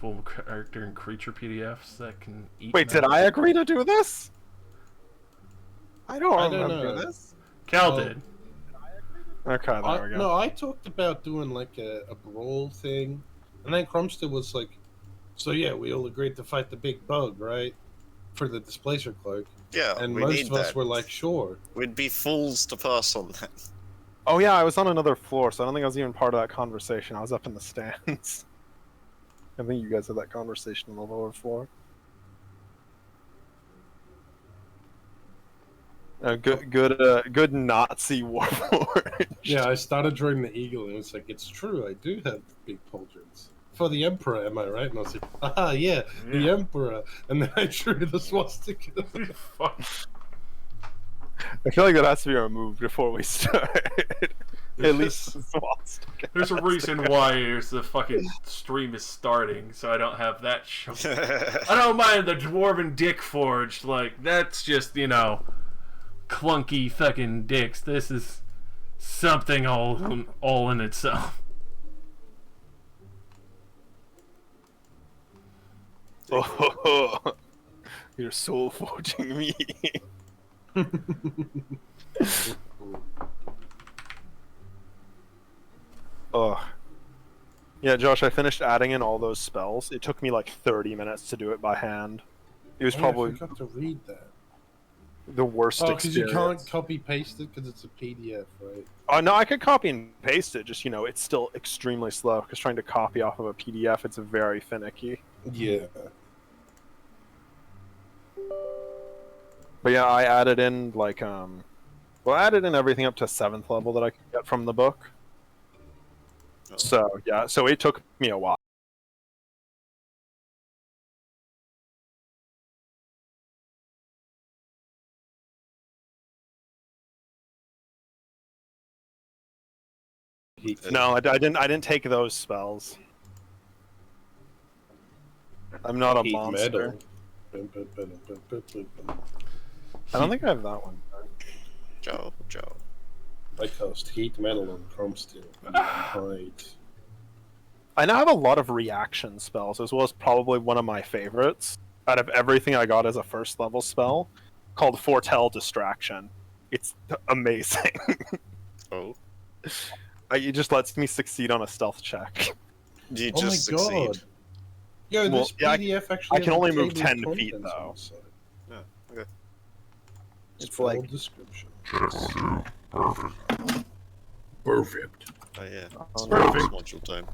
full character and creature PDFs that can eat. Wait, did I agree to do this? I don't remember know. this. Cal did. Okay, there we go. No, I talked about doing like a brawl thing, and then Crumster was like, "So yeah, we all agreed to fight the big bug, right? For the displacer cloak." Yeah, And we most need of us that. were like, "Sure." We'd be fools to pass on that. Oh yeah, I was on another floor, so I don't think I was even part of that conversation. I was up in the stands. I think you guys had that conversation on the lower floor. Good Nazi warlord. Yeah, I started drawing the eagle, and it's like, "It's true, I do have big pauldrons. For the Emperor, am I right?" And I was like, "Ah, yeah, the Emperor." And then I drew the swastika. Fuck. I feel like that has to be removed before we start. At least swastika. There's a reason why the fucking stream is starting, so I don't have that show. I don't mind the Dwarven Dick Forged, like, that's just, you know, clunky fucking dicks. This is something all in itself. Oh, you're soul forging me. Oh. Yeah, Josh, I finished adding in all those spells. It took me like 30 minutes to do it by hand. It was probably I forgot to read that. the worst Oh, because experience. you can't copy paste it because it's a PDF, right? Oh, no, I could copy and paste it, just, you know, it's still extremely slow, because trying to copy off of a PDF, it's very finicky. Yeah. But yeah, I added in, like, well, I added in everything up to 7th level that I could get from the book. Oh. So, yeah, so it took me a while. No, I didn't take those spells. I'm not a Heat monster. metal. I don't think I have that one. Joe. I cast heat metal on chrome steel and hide. I now have a lot of reaction spells, as well as probably one of my favorites out of everything I got as a 1st level spell, called Foretell Distraction. It's amazing. Oh. It just lets me succeed on a stealth check. You Oh just my god. succeed. Yo, Well, this yeah, PDF actually I can has a only move table of 10 feet, contents though. on the side. Yeah, okay. It's Full like description. Perfect. Oh yeah. Oh, It's module time.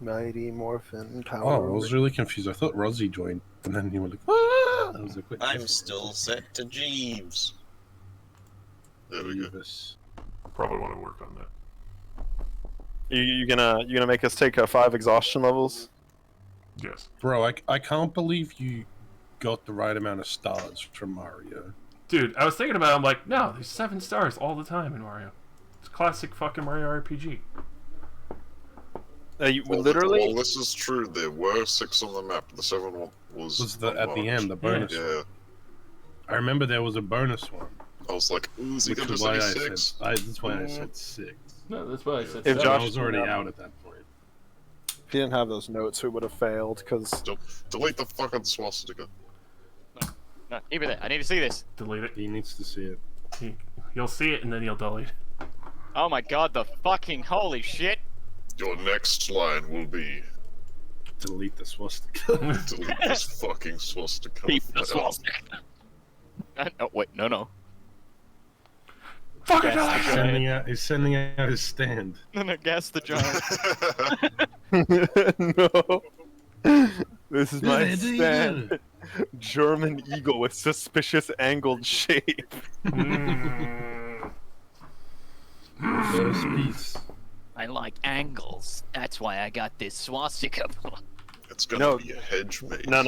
Mighty Morphin Oh, I Power. was really confused. I thought Rozzy joined, and then you were like, "Ah!" I was like, "Wait, I'm still set to Jeeves. There we go. Jeeves." Probably want to work on that. You gonna make us take 5 exhaustion levels? Yes. Bro, I can't believe you got the right amount of stars from Mario. Dude, I was thinking about it, I'm like, no, there's 7 stars all the time in Mario. It's classic fucking Mario RPG. Literally. Well, this is true. There were 6 on the map. The 7th one was Was the at the end the bonus? Yeah. One. I remember there was a bonus one, I was like, ooh, is he which gonna is say why I 6? said that's why I said 6. No, that's why I said If 7. Josh- I was already out at that point. If he didn't have those notes, we would have failed. Because Delete the fucking swastika. No, keep it there. I need to see this. Delete it. He needs to see it. You'll see it and then you'll delete. Oh my god, the fucking holy shit. Your next line will be Delete the swastika. delete this fucking swastika. Keep the swastika. Oh, wait, no. Fuck it! Gas the giant. He's sending out his stand. No, gas the giant. no, this is my There you stand. German eagle with suspicious angled shape. First piece. I like angles. That's why I got this swastika. It's gonna No. be a hedge maze. No.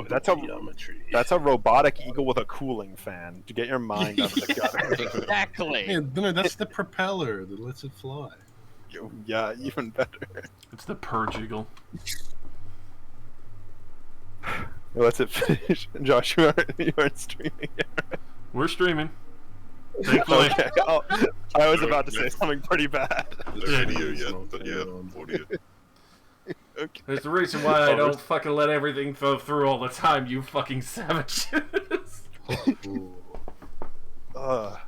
That's a geometry. robotic eagle with a cooling fan. To get your mind out of the gutter. Exactly. Yeah, no, that's the propeller that lets it fly. Yeah, even better. It's the Purge Eagle. Let's it finish. Josh, you aren't streaming yet. We're streaming. Thankfully. Okay. Oh, I was No, about to say no. something pretty bad. No Yeah. video yet, but yeah, audio. Okay. There's the reason why I don't fucking let everything go through all the time, you fucking savages. Ugh.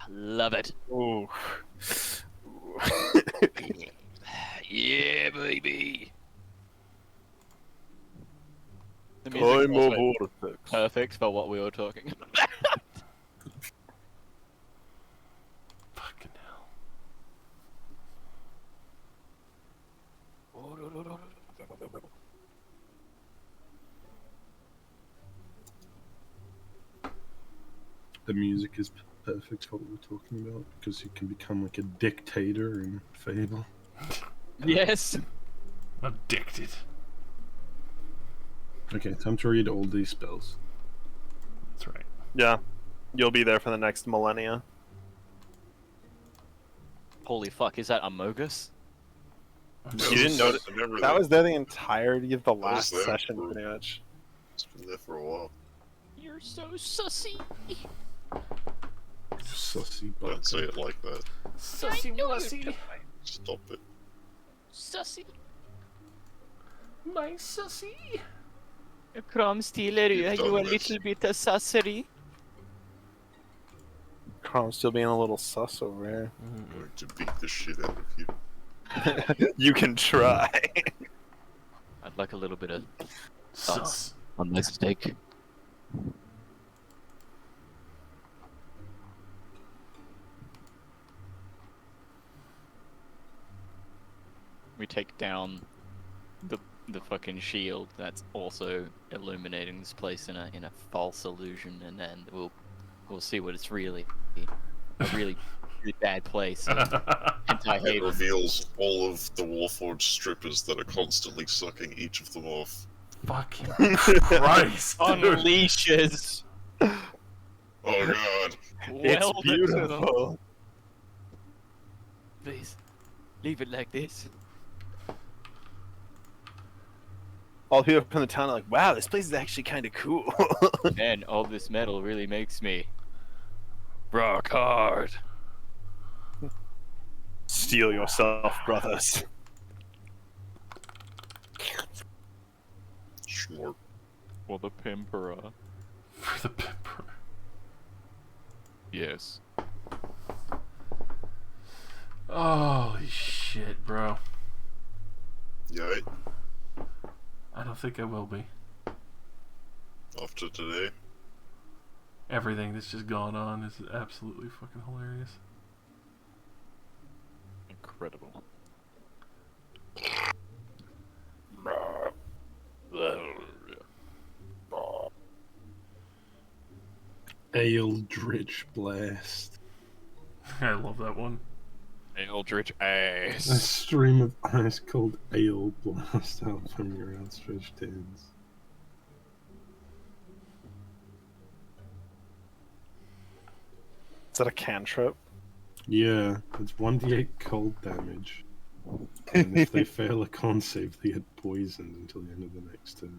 Love it. Ooh. Yeah, baby. The music Time was of like vortex. perfect for what we were talking about. Fucking hell. The music is perfect for what we're talking about because you can become like a dictator in Fable. Yes. Addicted. Okay, time to read all these spells. That's right. Yeah, you'll be there for the next millennia. Holy fuck, is that Amogus? You didn't notice that was there the entirety of the was last there session, for- pretty much. It's been there for a while. You're so sussy. Sussy Don't say bucket. it like that. Sussy wussy. Stop it. Sussy. My sussy. Crom stealer, You've you a done this. little bit of sussery. Crom's still being a little sus over here. I'm going to beat the shit out of you. You can try. I'd like a little bit of Sus. on my steak. We take down the fucking shield that's also illuminating this place in a false illusion, and then we'll see what it's really a really bad place. It Anti-haven. reveals all of the Warforged strippers that are constantly sucking each of them off. Fucking Christ, dude. Unleashes. Oh god. It's Weld it to them. beautiful. Please, leave it like this. All the people from the town are like, wow, this place is actually kind of cool. Man, all this metal really makes me rock hard. Steel yourself, brothers. Schmort. For the Pimpera. For the pepper. Yes. Holy shit, bro. Yay. I don't think I will be. After today. Everything that's just gone on is absolutely fucking hilarious. Incredible. Eldritch Blast. I love that one. Eldritch A ass. stream of ice cold ale blast out from your outstretched hands. Is that a cantrip? Yeah, it's 1d8 cold damage. And if they fail a con save, they get poisoned until the end of the next turn.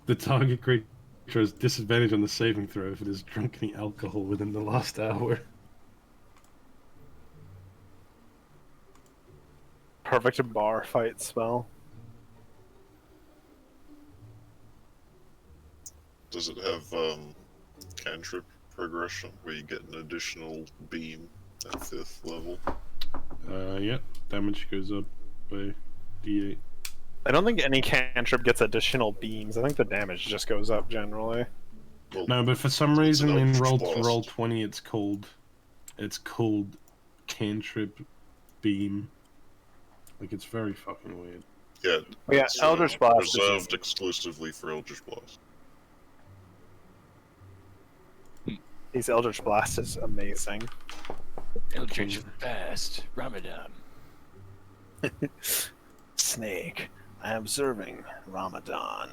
The target creature has disadvantage on the saving throw if it has drunk any alcohol within the last hour. Perfect bar fight spell. Does it have cantrip progression where you get an additional beam at 5th level? Yeah, damage goes up by d8. I don't think any cantrip gets additional beams. I think the damage just goes up generally. Well, No, but for some It's reason an in Eldritch roll Blast. 20 it's cold. It's cold cantrip beam. Like it's very fucking weird. yeah, Yeah, it's, Eldritch Blast is reserved easy. exclusively for Eldritch Blast. These Eldritch Blast is amazing. Eldritch fast. Ramadan. Snake, I am observing Ramadan.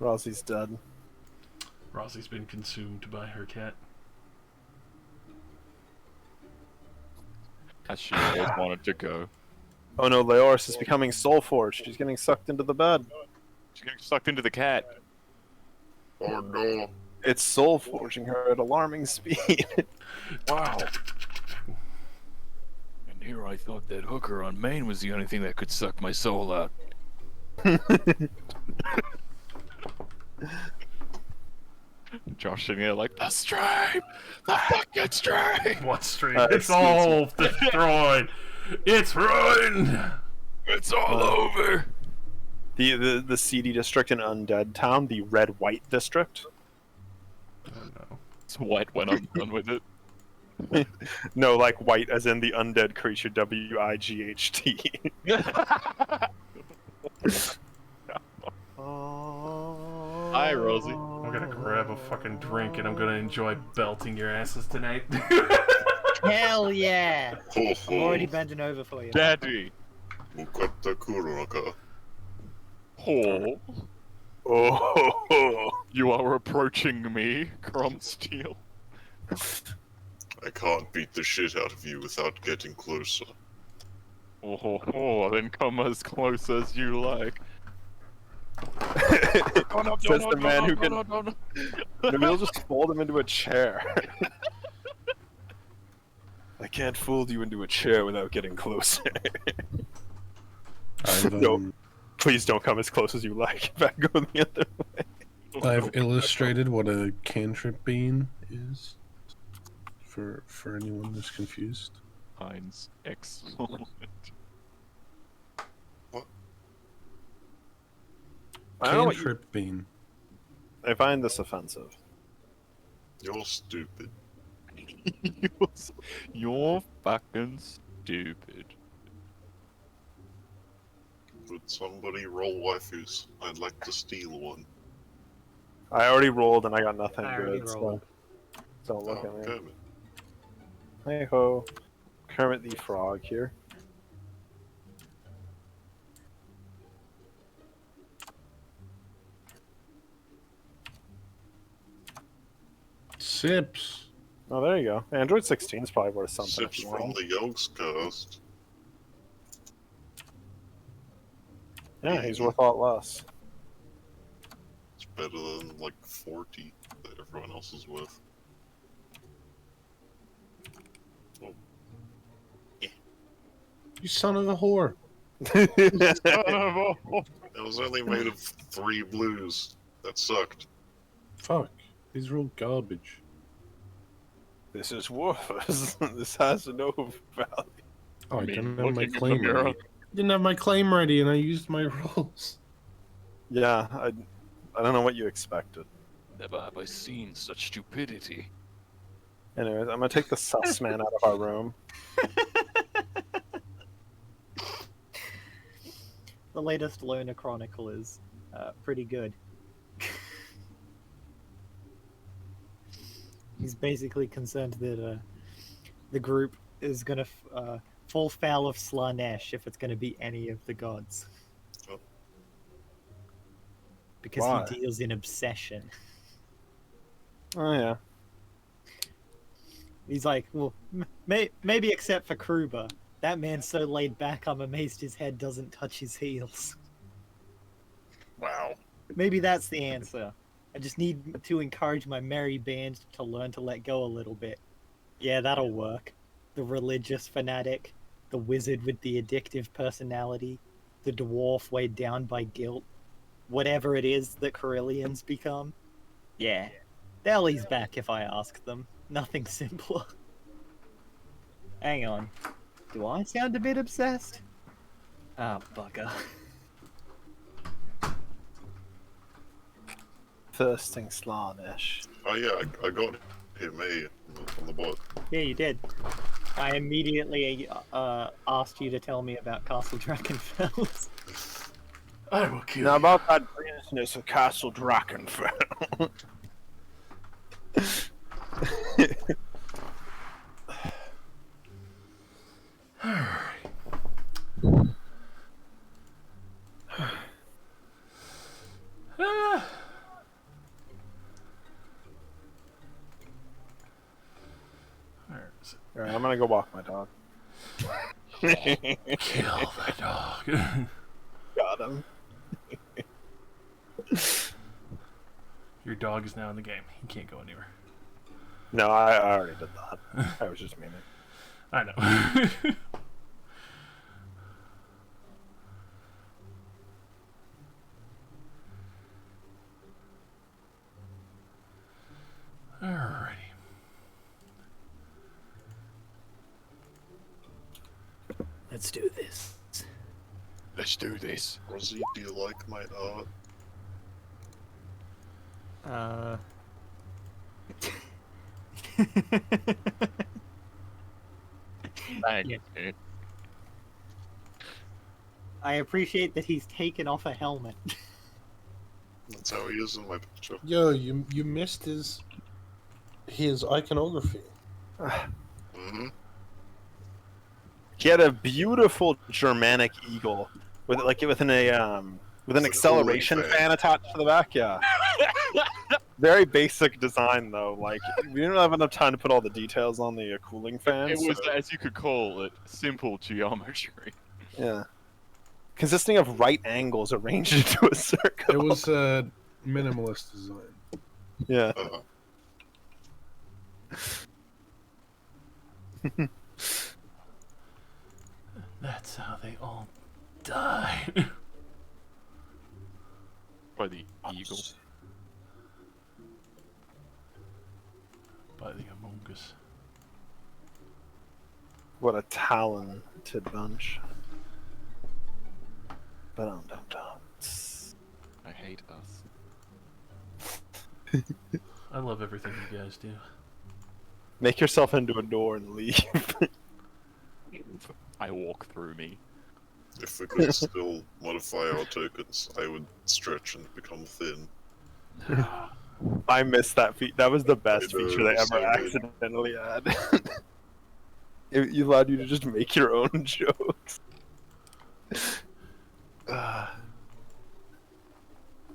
Rossie's dead. Rossie's been consumed by her cat. As she always wanted to go. Oh no, Leoris is becoming soulforged. She's getting sucked into the bed. She's getting sucked into the cat. Oh no. It's soulforging her at alarming speed. Wow. And here I thought that hooker on Maine was the only thing that could suck my soul out. Josh sitting there like, the stream! The fucking stream! What stream? excuse It's all destroyed. It's ruined. It's all over! The seedy district in Undead Town, the red-white district. Oh no. It's white when I'm done with it. No, like white as in the undead creature, W-I-G-H-T. Hi, Rosie. I'm gonna grab a fucking drink and I'm gonna enjoy belting your asses tonight. Hell yeah! Ho I'm already ho. bending over for you. Daddy! Mukata Kuronaka. Oh, Oh, you are approaching me, Gromsteel. I can't beat the shit out of you without getting closer. Oh, then come as close as you like. Says the man who can. Maybe we'll just fold him into a chair. I can't fold you into a chair without getting closer. I've, No. Please don't come as close as you like. If I go the other way. I've illustrated what a cantrip bean is for anyone who's confused. Heinz, excellent. I don't know what you, Cantrip bean. I find this offensive. You're stupid. You're fucking stupid. Would somebody roll waifus? I'd like to steal one. I already rolled and I got nothing I already good. rolled. So don't look Oh, at me. Kermit. Hey ho, Kermit the Frog here. Sips. Oh, there you go. Android 16 is probably worth something. if Sips you from want. the Yog's cast. Yeah, he's worth a lot less. It's better than like 40 that everyone else is worth. You son of a whore. It was only made of 3 blues. That sucked. Fuck. These are all garbage. This is worthless. This has no value. Oh, I Me didn't have my looking in the claim mirror. ready. Didn't have my claim ready and I used my rolls. Yeah, I don't know what you expected. Never have I seen such stupidity. Anyways, I'm gonna take the sus man out of our room. The latest Loner Chronicle is pretty good. He's basically concerned that the group is gonna fall foul of Slanesh if it's gonna be any of the gods. Oh. Because Why? he deals in obsession. Oh yeah. He's like, well, maybe except for Kruber. That man's so laid back, I'm amazed his head doesn't touch his heels. Wow. Maybe that's the answer. I just need to encourage my merry band to learn to let go a little bit. Yeah, that'll work. The religious fanatic, the wizard with the addictive personality, the dwarf weighed down by guilt, whatever it is that Corellians become. Yeah, they'll ease back if I ask them. Nothing simpler. Hang on. Do I sound a bit obsessed? Ah, bugger. Thirsting Slanesh. Oh yeah, I got him on the bot. Yeah, you did. I immediately asked you to tell me about Castle Drakenfels. I will kill Now you. about that business of Castle Drakenfell. Ah. Where is it? Alright, I'm gonna go walk my dog. Kill the dog. Got him. Your dog is now in the game. He can't go anywhere. No, I already did that. I was just meaning. I know. Alrighty. Let's do this. Let's do this. Rosie, do you like my art? Thanks, Yeah. dude. I appreciate that he's taken off a helmet. That's how he is in my picture. Yo, you missed his iconography. Mm-hmm. He had a beautiful Germanic eagle with an acceleration cooling fan. fan attached to the back. Yeah. Very basic design though. Like we didn't have enough time to put all the details on the cooling fan. It was, so- as you could call it, simple geometry. yeah. Consisting of right angles arranged into a circle. It was a minimalist design. Yeah. That's how they all died. By the eagle. By the Among Us. What a talented bunch. But I hate us. I love everything you guys do. make yourself into a door and leave. I walk through me. If we could still modify our tokens, I would stretch and become thin. I missed that feature. That was the best I know, feature they so ever good. accidentally had. It allowed you to just make your own jokes.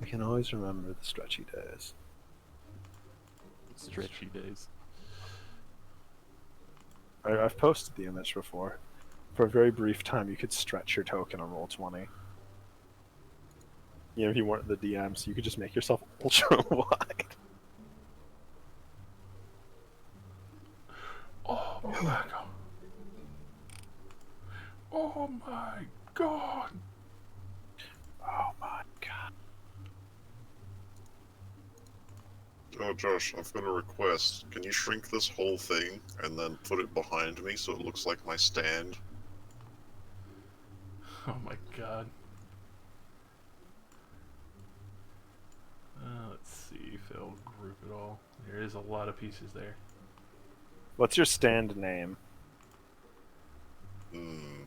We can always remember the stretchy days. Stretchy days. I've posted the image before. For a very brief time, you could stretch your token on Roll20. You know, if you weren't the DM, so you could just make yourself ultra wide. Oh my god. Oh my god. Oh my god. Oh, Josh, I've got a request. Can you shrink this whole thing and then put it behind me so it looks like my stand? Oh my god. Let's see if it'll group it all. There is a lot of pieces there. What's your stand name? Hmm.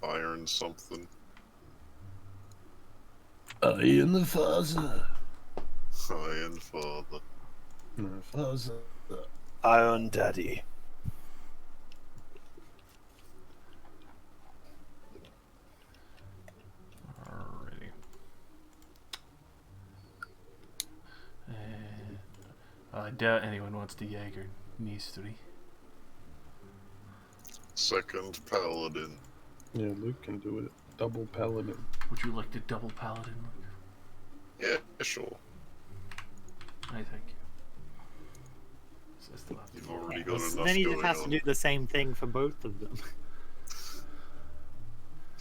Iron something. I am the father. Iron father. Father. Iron Daddy. Alrighty. And I doubt anyone wants to Jaeger Mystery. Second paladin. Yeah, Luke can do it. Double paladin. Would you like to double paladin? Yeah, sure. I thank you. So I still have to You've roll. already got Well, enough then he going just has to on. do the same thing for both of them.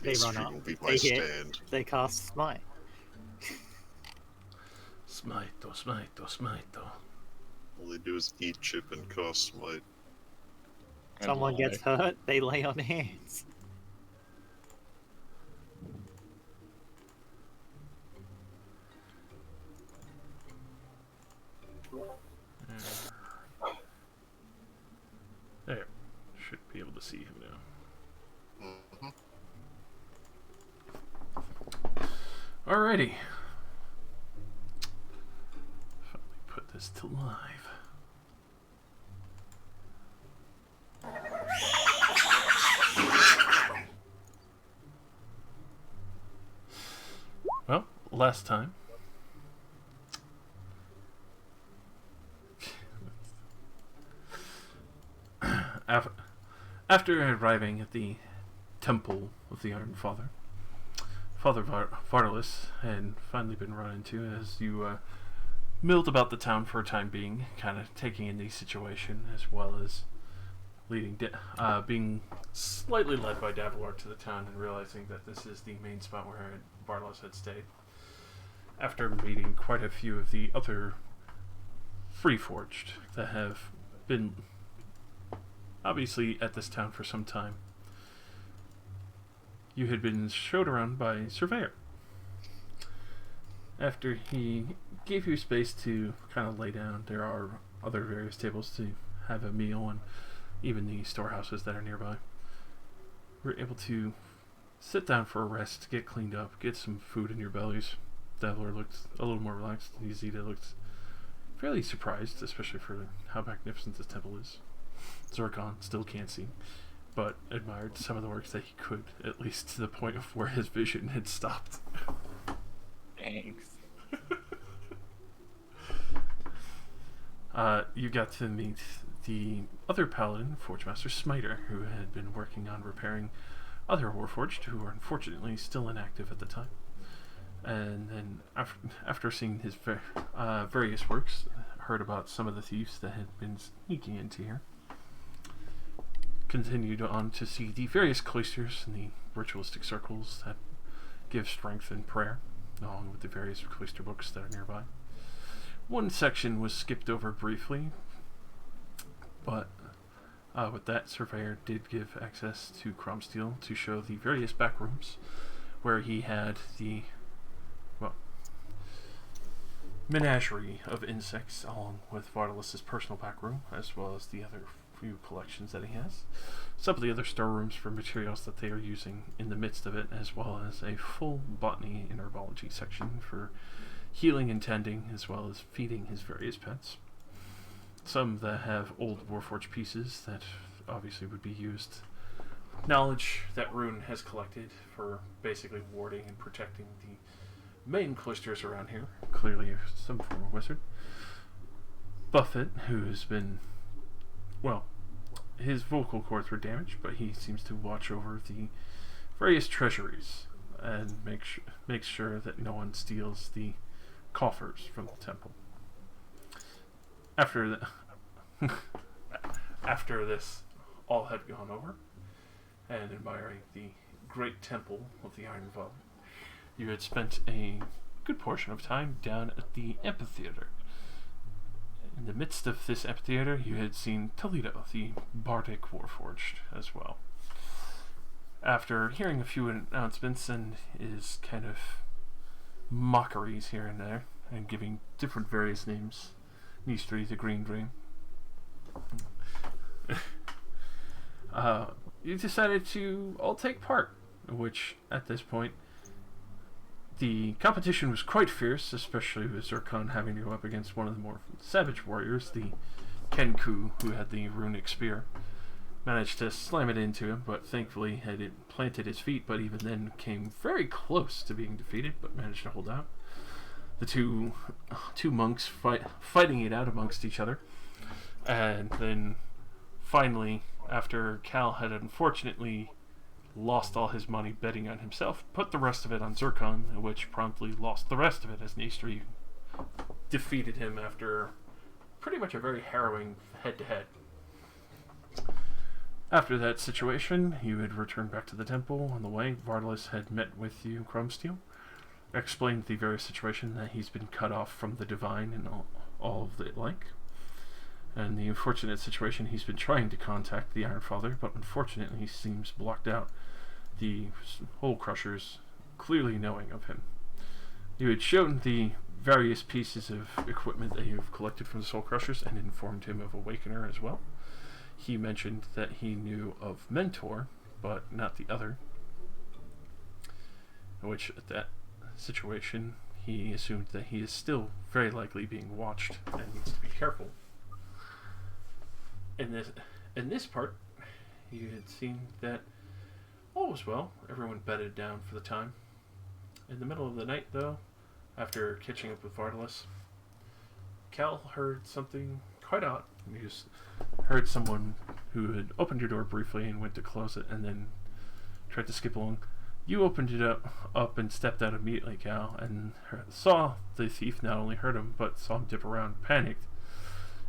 They run Mystery up, will be they my hit. stand. They cast Smite. Smite, smite, smite. All they do is eat chip and cast smite. And Someone lie. gets hurt, they lay on hands. There. Should be able to see him now. Alrighty. Finally put this to live. Well, last time after arriving at the Temple of the Iron Father, Father Vardalis had finally been run into as you milled about the town for a time being, kind of taking in the situation as well as being slightly led by Davilor to the town and realizing that this is the main spot where Vardalis had stayed. After meeting quite a few of the other Freeforged that have been obviously at this town for some time, you had been showed around by Surveyor. After he gave you space to kind of lay down, there are other various tables to have a meal and even the storehouses that are nearby. We're able to sit down for a rest, get cleaned up, get some food in your bellies. Davler looked a little more relaxed. Yzida looked fairly surprised, especially for how magnificent this temple is. Zircon still can't see, but admired some of the works that he could, at least to the point of where his vision had stopped. Thanks. You got to meet the other paladin, Forgemaster Smiter, who had been working on repairing other Warforged who were unfortunately still inactive at the time. And then after seeing his various works, heard about some of the thieves that had been sneaking into here. Continued on to see the various cloisters and the ritualistic circles that give strength in prayer, along with the various cloister books that are nearby. One section was skipped over briefly, but with that, Surveyor did give access to Cromsteel to show the various back rooms where he had the, well, menagerie of insects, along with Vardalis' personal back room, as well as the other few collections that he has. Some of the other storerooms for materials that they are using in the midst of it, as well as a full botany and herbology section for healing and tending, as well as feeding his various pets. Some that have old Warforged pieces that obviously would be used. Knowledge that Rune has collected for basically warding and protecting the main cloisters around here. Clearly some former wizard. Buffett, who's been, well, his vocal cords were damaged, but he seems to watch over the various treasuries and makes sure that no one steals the coffers from the temple. After this all had gone over, and admiring the great temple of the Iron Vault, you had spent a good portion of time down at the amphitheater. In the midst of this amphitheater, you had seen Toledo, the Bardic Warforged, as well. After hearing a few announcements and his kind of mockeries here and there, and giving different various names, Nistri the Green Dream, you decided to all take part, which at this point the competition was quite fierce, especially with Zircon having to go up against one of the more savage warriors, the Kenku, who had the runic spear. Managed to slam it into him, but thankfully had it planted his feet, but even then came very close to being defeated, but managed to hold out. The two monks fighting it out amongst each other. And then finally, after Cal had unfortunately lost all his money betting on himself, put the rest of it on Zircon, which promptly lost the rest of it as Nistri defeated him after pretty much a very harrowing head-to-head. After that situation, you had returned back to the temple. On the way, Vardalis had met with you, Cromsteel, explained the various situation that he's been cut off from the divine and all of the like. And the unfortunate situation, he's been trying to contact the Iron Father, but unfortunately he seems blocked out. The Hole Crushers clearly knowing of him. You had shown the various pieces of equipment that you've collected from the Soul Crushers and informed him of Awakener as well. He mentioned that he knew of Mentor, but not the other. Which, at that situation, he assumed that he is still very likely being watched and needs to be careful. In this part, you had seen that all was well. Everyone bedded down for the time. In the middle of the night, though, after catching up with Vardalis, Cal heard something quite odd. He just heard someone who had opened your door briefly and went to close it and then tried to skip along. You opened it up and stepped out immediately, Cal, and saw the thief not only heard him, but saw him dip around, panicked.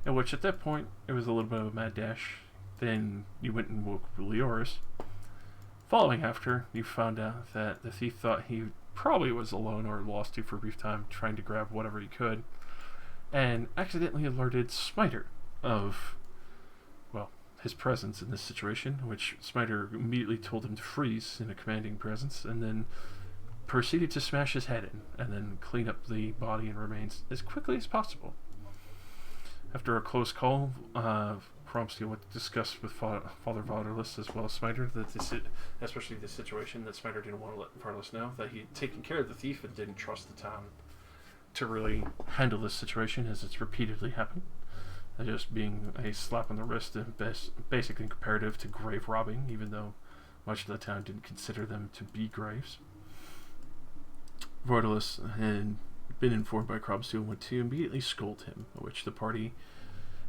In which, at that point, it was a little bit of a mad dash. Then you went and woke Leoris. Following after, you found out that the thief thought he probably was alone or lost you for a brief time, trying to grab whatever he could, and accidentally alerted Smiter of, well, his presence in this situation, which Smiter immediately told him to freeze in a commanding presence, and then proceeded to smash his head in, and then clean up the body and remains as quickly as possible. After a close call, Cromsteel went to discuss with Father Vardalos as well as Smiter, especially the situation that Smiter didn't want to let Vardalos know, that he had taken care of the thief and didn't trust the town to really handle this situation, as it's repeatedly happened. Just being a slap on the wrist and basically comparative to grave robbing, even though much of the town didn't consider them to be graves. Vardalos had been informed by Cromsteel and went to immediately scold him, which the party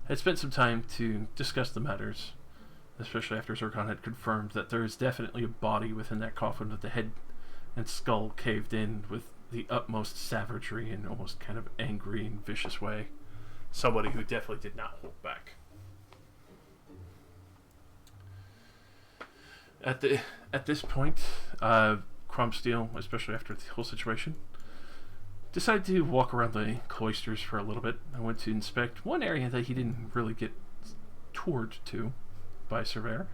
had spent some time to discuss the matters, especially after Zircon had confirmed that there is definitely a body within that coffin with the head and skull caved in with the utmost savagery and almost kind of angry and vicious way. Somebody who definitely did not hold back. At this point, Cromsteel, especially after the whole situation, decided to walk around the cloisters for a little bit. I went to inspect one area that he didn't really get toured to by Surveyor,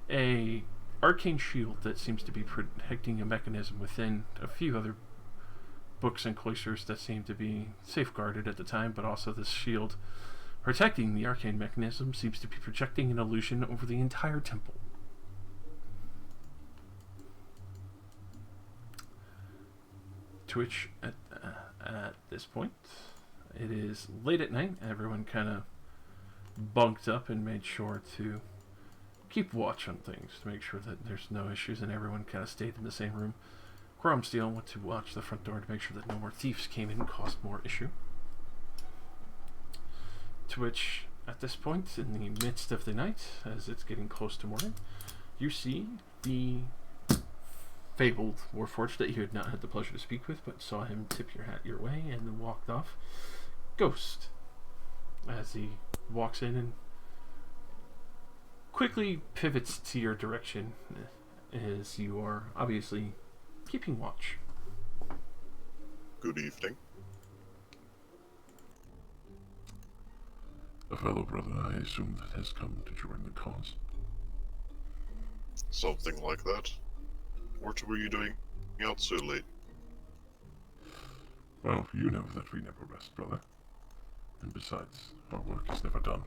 a arcane shield that seems to be protecting a mechanism within a few other books and cloisters that seem to be safeguarded at the time, but also this shield protecting the arcane mechanism seems to be projecting an illusion over the entire temple. To which, at this point, it is late at night. Everyone kind of bunked up and made sure to keep watch on things to make sure that there's no issues, and everyone kind of stayed in the same room. Cromsteel went to watch the front door to make sure that no more thieves came in and caused more issue. To which, at this point, in the midst of the night, as it's getting close to morning, you see the fabled Warforged that you had not had the pleasure to speak with, but saw him tip your hat your way and then walked off. Ghost, as he walks in and quickly pivots to your direction, as you are obviously keeping watch. Good evening. A fellow brother, I assume, that has come to join the cause. Something like that. What were you doing out so late? Well, you know that we never rest, brother. And besides, our work is never done.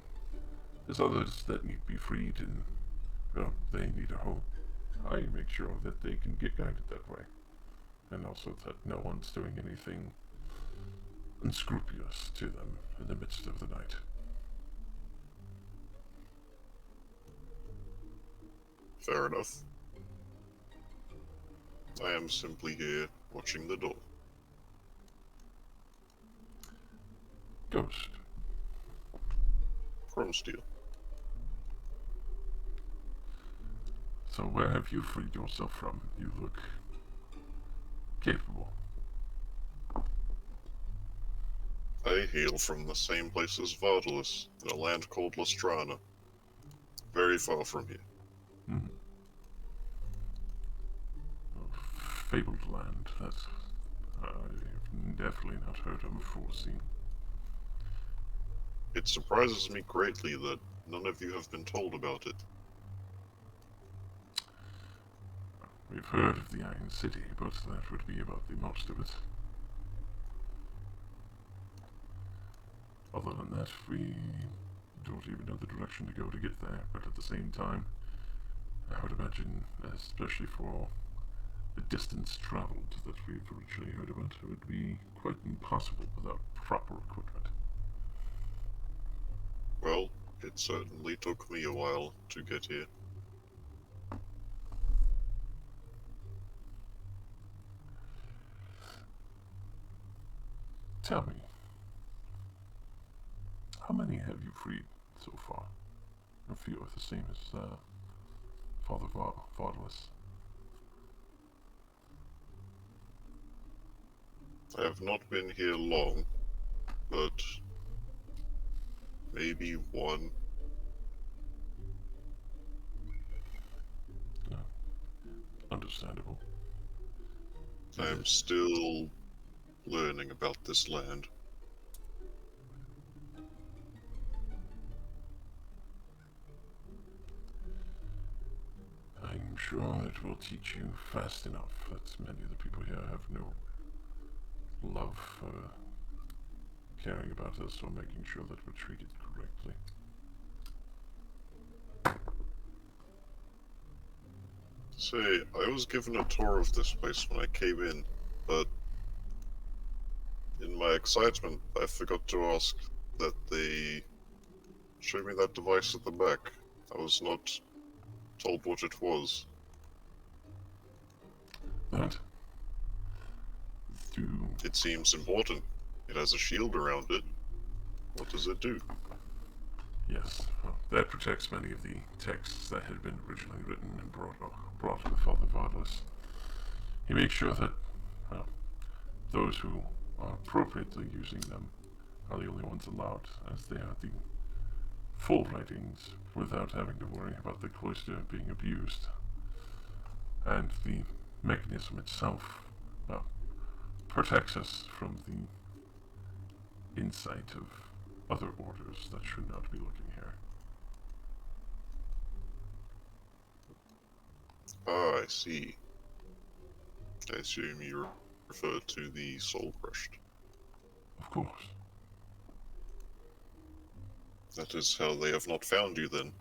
There's others that need to be freed, and, well, they need a home. I make sure that they can get guided that way. And also that no one's doing anything unscrupulous to them in the midst of the night. Fair enough. I am simply here watching the door. Ghost. Cromsteel. So where have you freed yourself from? You look capable. I hail from the same place as Vardalos, in a land called Lestrana. Very far from here. Hmm. Fabled land, that's I've definitely not heard of before, seen. It surprises me greatly that none of you have been told about it. We've heard of the Iron City, but that would be about the most of it. Other than that, we don't even know the direction to go to get there, but at the same time, I would imagine, especially for the distance traveled that we've originally heard about, it would be quite impossible without proper equipment. Well, it certainly took me a while to get here. Tell me, how many have you freed so far? feel the same as Father Vardalos. I have not been here long, but maybe one. Understandable. I'm still learning about this land. I'm sure it will teach you fast enough that many of the people here have no love for caring about us or making sure that we're treated correctly. Say, I was given a tour of this place when I came in, but in my excitement, I forgot to ask that they show me that device at the back. I was not told what it was. That? Do It seems important. It has a shield around it. What does it do? yes, well, that protects many of the texts that had been originally written and brought with Father Vardalos. He makes sure that, well, those who are appropriately using them are the only ones allowed, as they are the full writings without having to worry about the cloister being abused. And the mechanism itself, well, protects us from the insight of other orders that should not be looking here. Ah, I see. I assume you refer to the Soul Crushed. Of course. That is how they have not found you, then.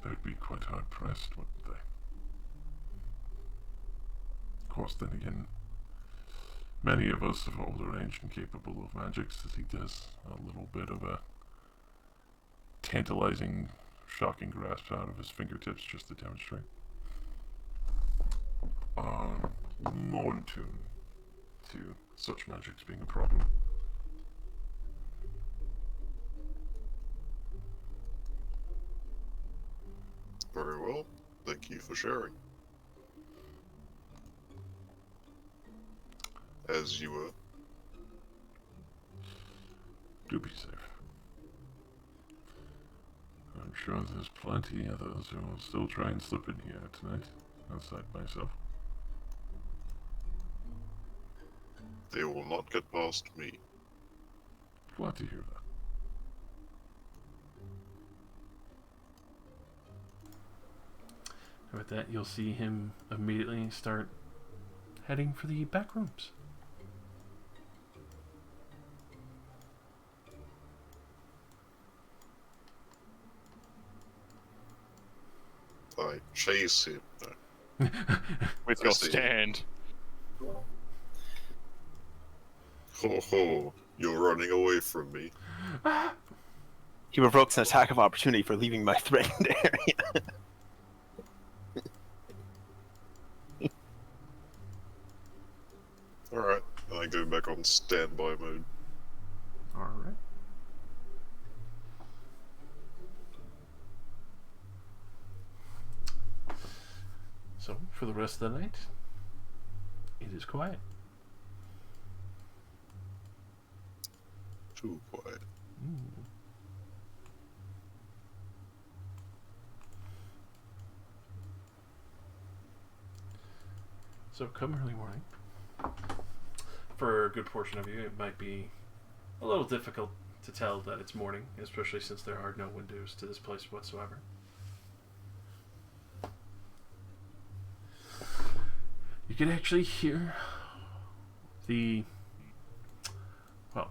They'd be quite hard pressed, wouldn't they? Of course, then again, many of us of older age and capable of magics, as he does a little bit of a tantalizing, shocking grasp out of his fingertips just to demonstrate, are more in tune to such magics being a problem. Very well. Thank you for sharing. As you were. Do be safe. I'm sure there's plenty others who will still try and slip in here tonight, outside myself. They will not get past me. Glad to hear that. And with that, you'll see him immediately start heading for the back rooms. I chase him. With I your see. stand. Ho ho, you're running away from me. He provokes an attack of opportunity for leaving my threatened area. Alright, and I go back on standby mode. Alright. So, for the rest of the night, it is quiet. Too quiet. So, come early morning, for a good portion of you, it might be a little difficult to tell that it's morning, especially since there are no windows to this place whatsoever. You can actually hear the, well,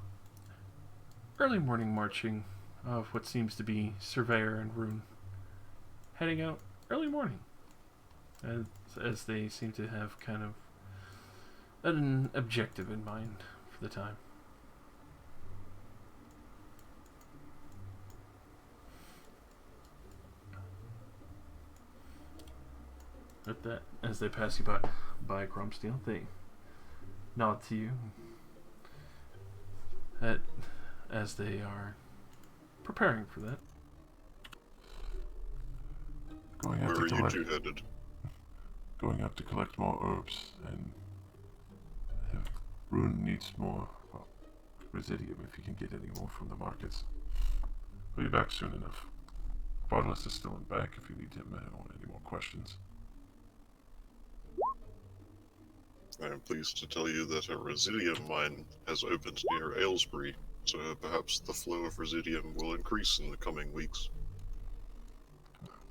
early morning marching of what seems to be Surveyor and Rune heading out early morning, as they seem to have kind of an objective in mind for the time. At that, as they pass you by Crumsteel, they nod to you as they are preparing for that. Going out Where to are you collect, two headed? going out to collect more herbs, and Rune needs more residium if he can get any more from the markets. We'll be back soon enough. Bartless is still in back if you need him or any more questions. I am pleased to tell you that a residium mine has opened near Aylesbury, so perhaps the flow of residium will increase in the coming weeks.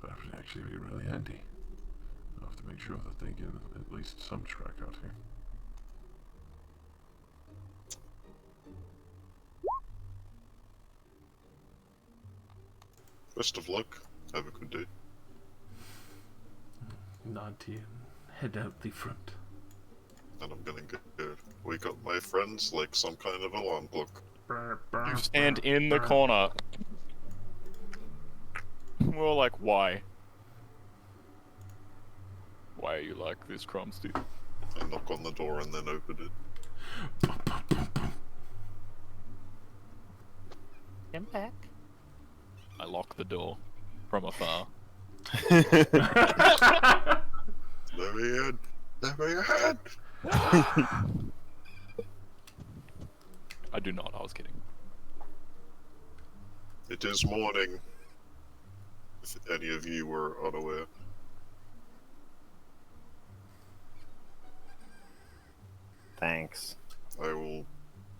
That would actually be really handy. I'll have to make sure that they get at least some track out here. Best of luck. Have a good day. Nod to you and head out the front. And I'm gonna go wake up my friends like some kind of alarm clock. You stand in the corner. More like, why? Why are you like this, Crumsty? I knock on the door and then open it. I'm back. I lock the door from afar. Let me in! Let me in! I do not, I was kidding. It is morning. If any of you were unaware. Thanks. I will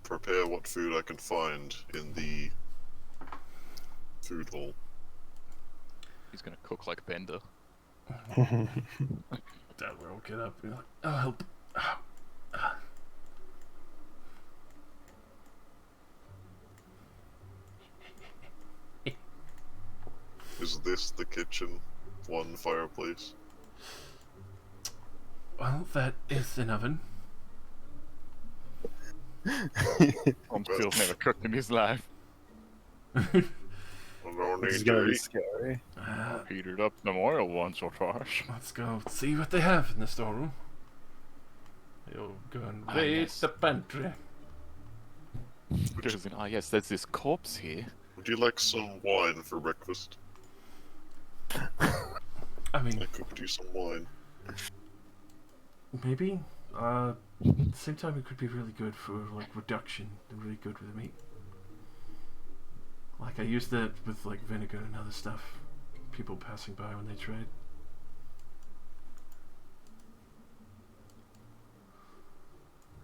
prepare what food I can find in the food hall. He's gonna cook like Bender. Dad will get up and be like, oh, help. Is this the kitchen? One fireplace? Well, that is an oven. Crumstill's never cooked in his life. I don't This is need gonna to be eat. scary. Heated up the oil once or twice. Let's go see what they have in the storeroom. You'll go and Ah, raid yes. the pantry. Goes in, ah yes, there's this corpse here. Would you like some wine for breakfast? I mean, I cooked you some wine. maybe. At the same time, it could be really good for like reduction and really good with the meat. Like I used that with like vinegar and other stuff. People passing by when they trade.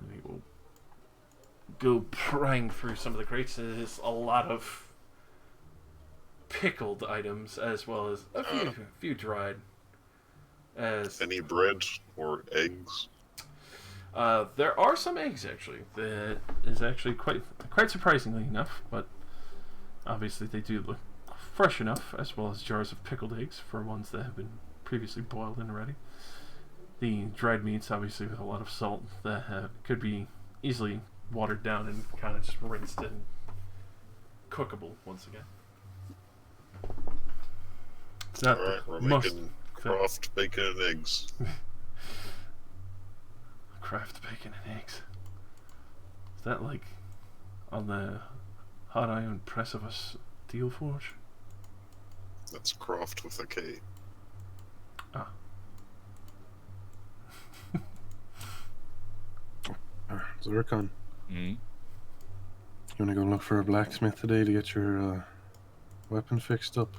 We will go prying through some of the crates. There's a lot of pickled items as well as a few dried. As Any bread or eggs? there are some eggs actually. That is actually quite surprisingly enough, but obviously they do look fresh enough, as well as jars of pickled eggs for ones that have been previously boiled in already. The dried meats, obviously with a lot of salt, that could be easily watered down and kind of just rinsed and cookable once again. It's not Alright, we're most making craft bacon and eggs. craft bacon and eggs. Is that like on the hot iron press of a steel forge? That's craft with a K. Ah. Zircon, Hmm? you wanna go look for a blacksmith today to get your weapon fixed up?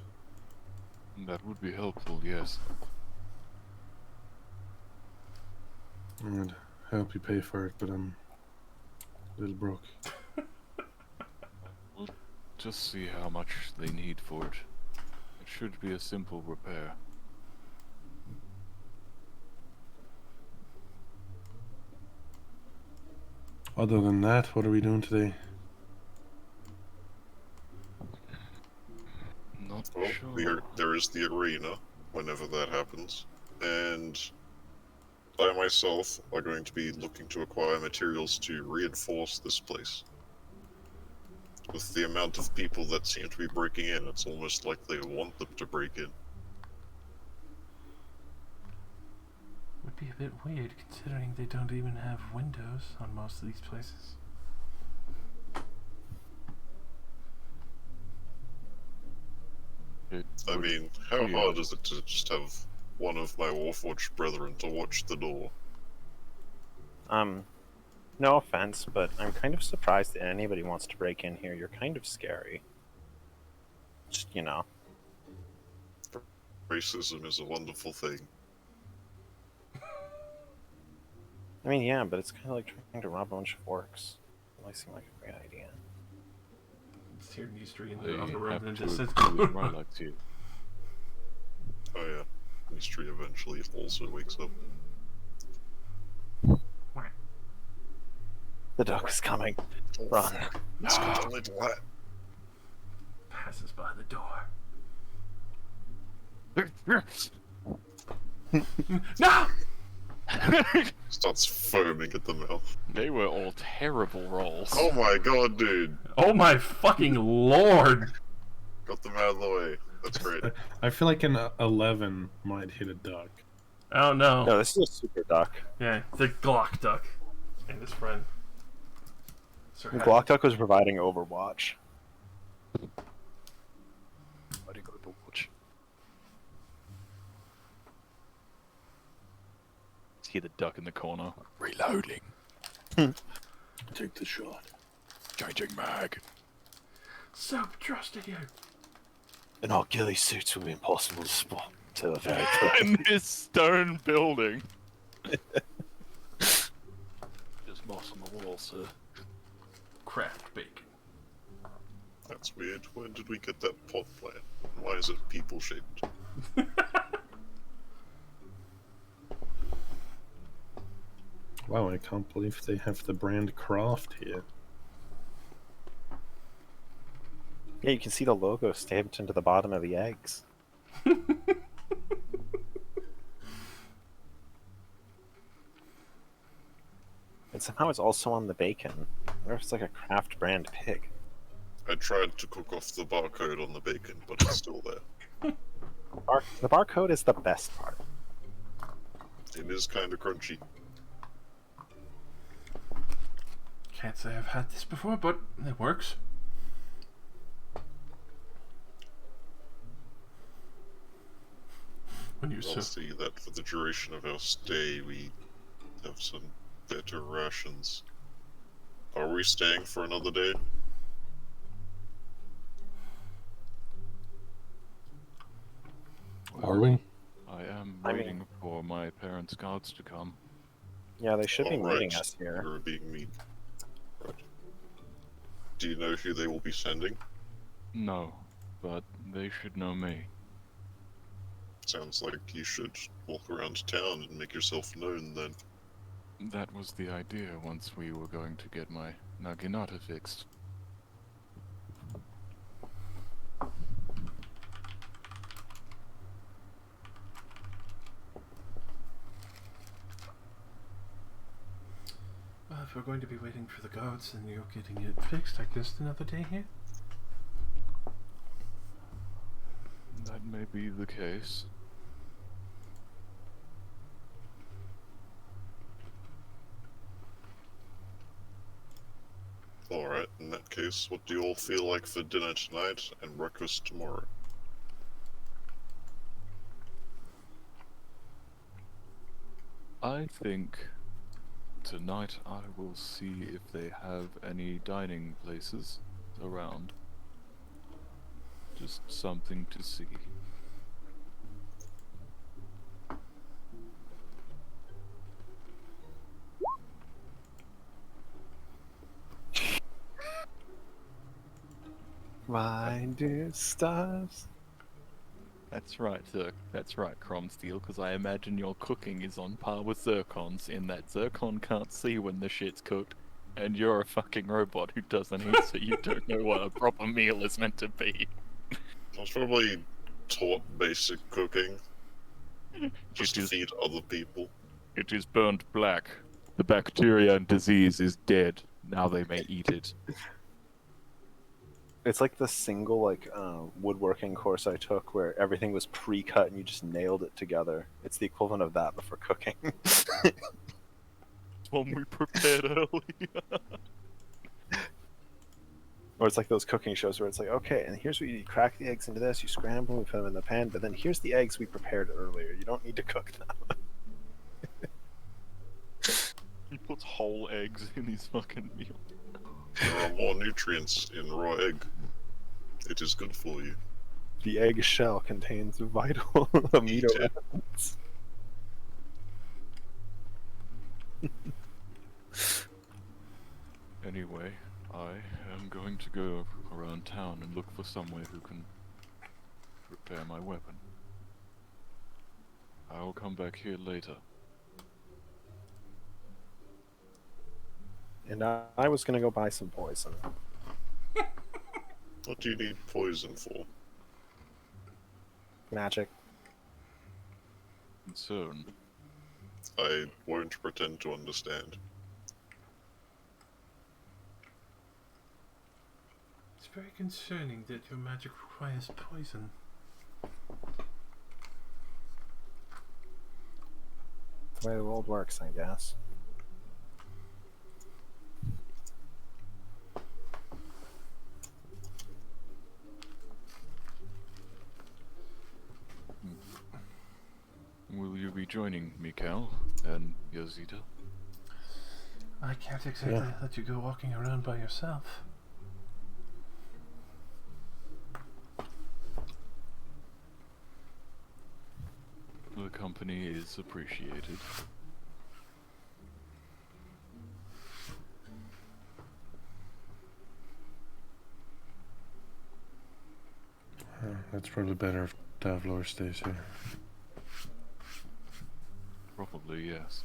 That would be helpful, yes. I'd help you pay for it, but I'm a little broke. Just see how much they need for it. It should be a simple repair. Other than that, what are we doing today? Not Well, sure. there is the arena, whenever that happens. And I myself are going to be looking to acquire materials to reinforce this place. With the amount of people that seem to be breaking in, it's almost like they want them to break in. Would be a bit weird considering they don't even have windows on most of these places. I mean, how Yeah. hard is it to just have one of my Warforged brethren to watch the door? No offense, but I'm kind of surprised that anybody wants to break in here. You're kind of scary. Just, you know. Racism is a wonderful thing. I mean, yeah, but it's kind of like trying to rob a bunch of orcs. It might seem like a great idea. It's here in Easter in I the other room have and to just says, agree with my luck too. Oh yeah, Mystery eventually also wakes up. The duck is coming. Run. It's got a little hat. passes by the door. No! Starts foaming at the mouth. They were all terrible rolls. Oh my god, dude! Oh my fucking lord! Got them out of the way. That's great. I feel like an 11 might hit a duck. I don't know. No, this is a super duck. Yeah, the Glock Duck and his friend. Sir Happy. Glock Duck was providing Overwatch. Providing Overwatch. See the duck in the corner. Reloading. Take the shot. Changing mag. So trusted you. And our ghillie suits will be impossible to spot until the very close. In this stone building. There's moss on the wall, sir. Craft bacon. That's weird. When did we get that pot plant? Why is it people shaped? Wow, I can't believe they have the brand Craft here. Yeah, you can see the logo stamped into the bottom of the eggs. And somehow it's also on the bacon. I wonder if it's like a Kraft brand pig. I tried to cook off the barcode on the bacon, but it's still there. The barcode is the best part. It is kind of crunchy. Can't say I've had this before, but it works. When you I'll so see that for the duration of our stay, we have some better rations. Are we staying for another day? Are we? I am I mean- waiting for my parents' guards to come. Yeah, they should be All right, meeting us here. You're being mean. Right. Do you know who they will be sending? No, but they should know me. Sounds like you should walk around town and make yourself known then. That was the idea once we were going to get my Naginata fixed. well, if we're going to be waiting for the goats and you're getting it fixed, I guess another day here. That may be the case. Alright, in that case, what do you all feel like for dinner tonight and breakfast tomorrow? I think tonight I will see if they have any dining places around. Just something to see. Why do stars? That's right, that's right, Cromsteel, because I imagine your cooking is on par with Zircon's in that Zircon can't see when the shit's cooked, and you're a fucking robot who doesn't eat, so you don't know what a proper meal is meant to be. I was probably taught basic cooking. Just to is- feed other people. It is burnt black. The bacteria and disease is dead. Now they may eat it. It's like the single woodworking course I took where everything was pre-cut and you just nailed it together. It's the equivalent of that, but for cooking. One we prepared earlier. Or it's like those cooking shows where it's like, okay, and here's what you crack the eggs into this, you scramble them, put them in the pan, but then here's the eggs we prepared earlier. You don't need to cook them. He puts whole eggs in his fucking meal. There are more nutrients in raw egg. It is good for you. The egg shell contains vital amino it. acids. Anyway, I am going to go around town and look for someone who can repair my weapon. I will come back here later. And I was gonna go buy some poison. What do you need poison for? Magic. Concern. I won't pretend to understand. It's very concerning that your magic requires poison. That's the way the world works, I guess. Will you be joining me, Cal, and Yazita? I can't exactly let you go walking around by yourself. The company is appreciated. It's probably better if Davlor stays here. Probably, yes.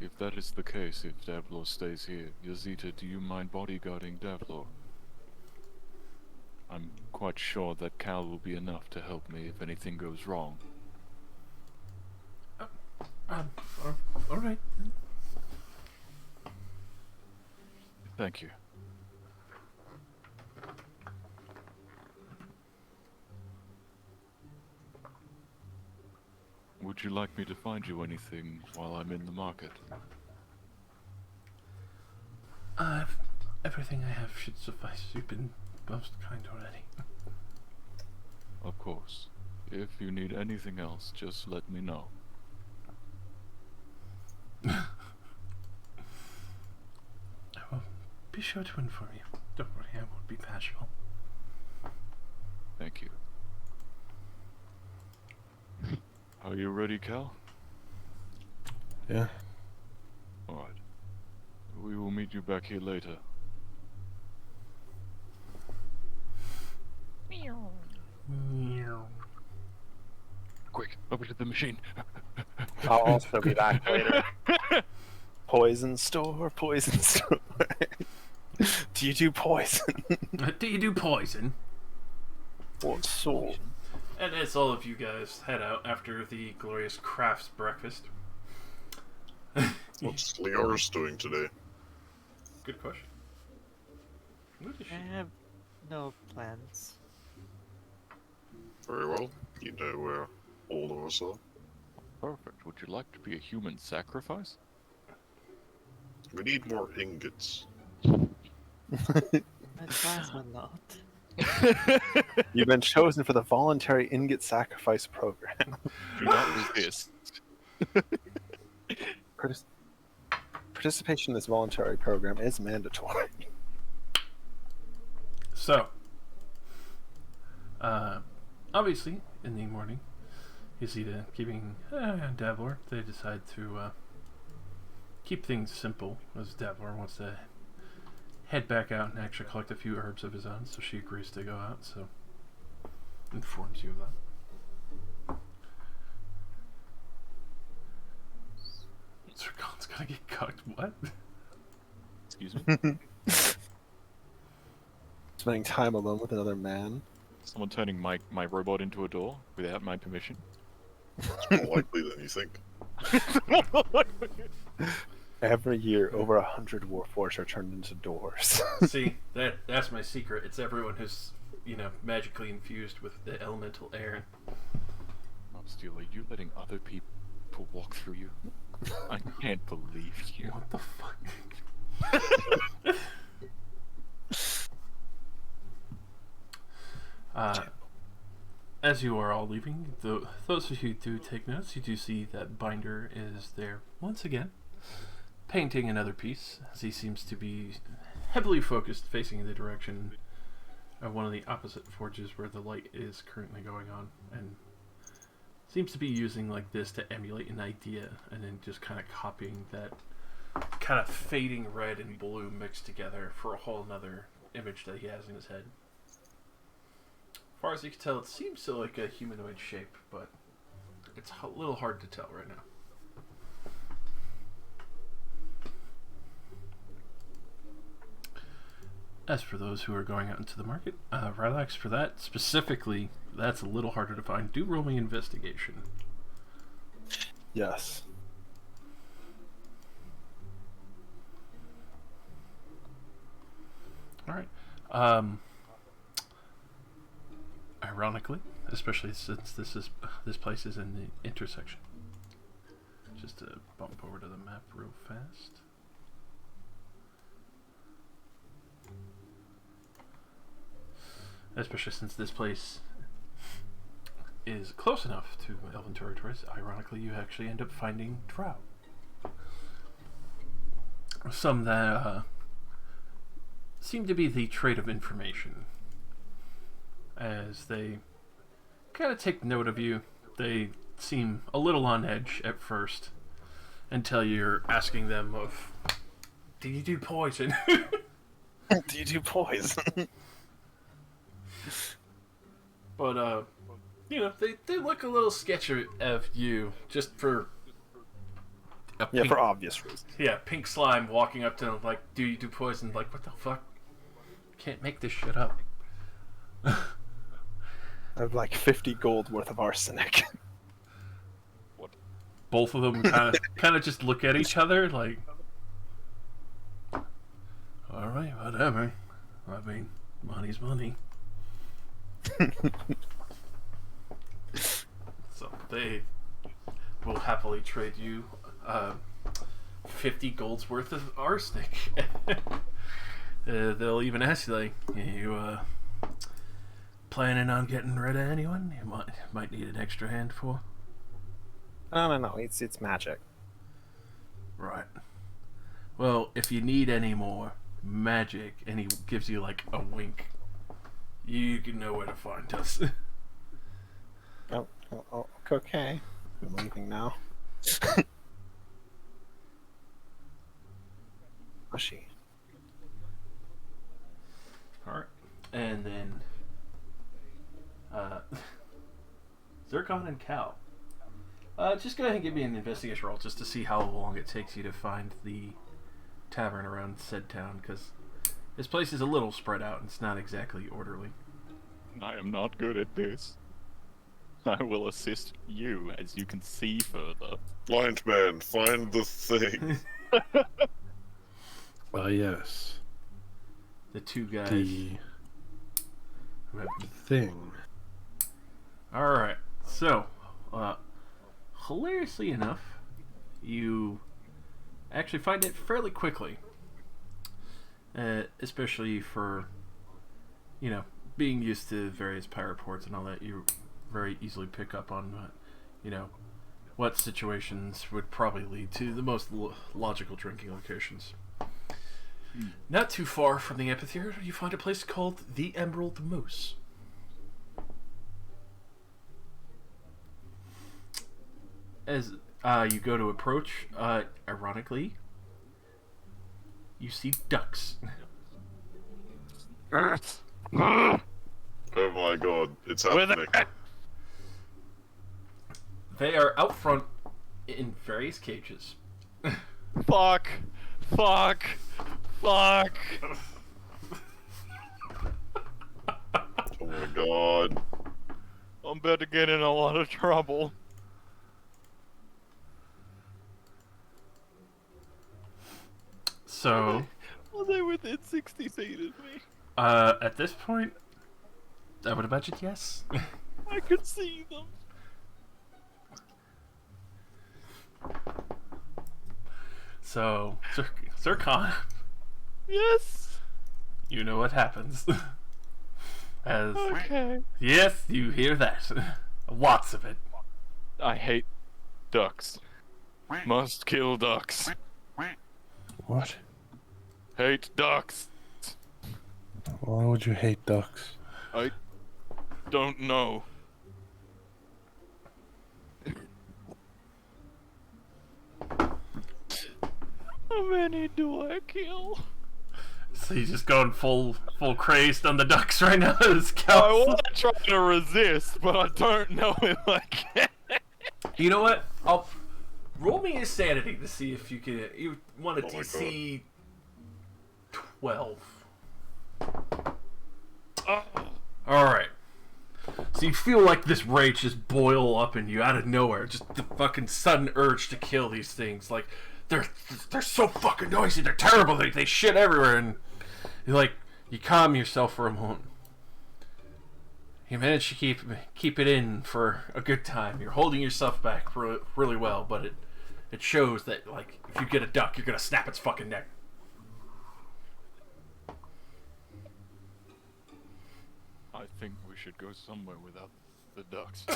If that is the case, if Davlor stays here, Yazita, do you mind bodyguarding Davlor? I'm quite sure that Cal will be enough to help me if anything goes wrong. Alright. Thank you. Would you like me to find you anything while I'm in the market? Everything I have should suffice. You've been most kind already. Of course. If you need anything else, just let me know. I will be sure to inform you. Don't worry, I won't be bashful. Thank you. Are you ready, Cal? Yeah. Alright. We will meet you back here later. Quick, over to the machine. I'll also be back later. Poison store, poison store. Do you do poison? Do you do poison? What sort? And as all of you guys head out after the glorious crafts breakfast. What's Leoris doing today? Good question. What is she? I have no plans. Very well. You know where all of us are. Perfect. Would you like to be a human sacrifice? We need more ingots. I'd rather not. You've been chosen for the voluntary ingot sacrifice program. Do not resist. Participation in this voluntary program is mandatory. So, obviously, in the morning, Yazida keeping Davlor, they decide to keep things simple, as Davlor wants to head back out and actually collect a few herbs of his own, so she agrees to go out, so informs you of that. Zircon's gonna get cucked, what? Excuse me? Spending time alone with another man. Someone turning my robot into a door without my permission? It's more likely than you think. Every year, over 100 warforged are turned into doors. See, that's my secret. It's everyone who's, magically infused with the elemental air. Steel, are you letting other people walk through you? I can't believe you. What the fuck? As you are all leaving, those of you who do take notes, you do see that Binder is there once again, painting another piece, as he seems to be heavily focused facing in the direction of one of the opposite forges where the light is currently going on, and seems to be using like this to emulate an idea, and then just kind of copying that kind of fading red and blue mixed together for a whole nother image that he has in his head. As far as you can tell, it seems to like a humanoid shape, but it's a little hard to tell right now. As for those who are going out into the market, relax for that. Specifically, that's a little harder to find. Do roll me investigation. Yes. All right. Ironically, especially since this place is in the intersection. Just to bump over to the map real fast. Especially since this place is close enough to Elven territories, ironically, you actually end up finding trout. Some that seem to be the trade of information. As they kind of take note of you, they seem a little on edge at first until you're asking them of, do you do poison? Do you do poison? But, you know, they look a little sketchy of you, just for a pink, for obvious reasons. yeah, pink slime walking up to them like, do you do poison? Like, what the fuck? Can't make this shit up. I have like 50 gold worth of arsenic. Both of them kind of just look at each other like, all right, whatever. I mean, money's money. So they will happily trade you 50 gold's worth of arsenic. They'll even ask you, like, you planning on getting rid of anyone you might need an extra hand for? No. It's magic. Right. Well, if you need any more magic, and he gives you like a wink, you can know where to find us. Oh, okay. I'm leaving now. Mushy. Alright. And then Zircon and Cal. Just go ahead and give me an investigation roll just to see how long it takes you to find the tavern around said town, because this place is a little spread out and it's not exactly orderly. I am not good at this. I will assist you as you can see further. Blind man, find the thing. Yes. The two guys. The who have... thing. Alright, so, hilariously enough, you actually find it fairly quickly. Especially for, you know, being used to various pirate ports and all that, you very easily pick up on, you know, what situations would probably lead to the most logical drinking locations. Not too far from the amphitheater, you find a place called the Emerald Moose. As you go to approach, ironically, you see ducks. Oh my god, it's happening. They are out front in various cages. Fuck! Fuck! Fuck! Oh my god. I'm about to get in a lot of trouble. So, Are they within 60 feet of me? at this point, I would imagine yes. I could see them. So, Zircon, Yes. you know what happens. As Okay. yes, you hear that. Lots of it. I hate ducks. Must kill ducks. What? Hate ducks. Why would you hate ducks? I don't know. How many do I kill? So he's just going full crazed on the ducks right now. His I cows. want to try to resist, but I don't know if I can. You know what? I'll roll me a sanity to see if you can. You want a Oh my DC 12. All right. So you feel like this rage just boil up in you out of nowhere, just the fucking sudden urge to kill these things. Like they're so fucking noisy, they're terrible, they shit everywhere, and you calm yourself for a moment. You manage to keep it in for a good time. You're holding yourself back really well, but it shows that like if you get a duck, you're gonna snap its fucking neck. I think we should go somewhere without the ducks.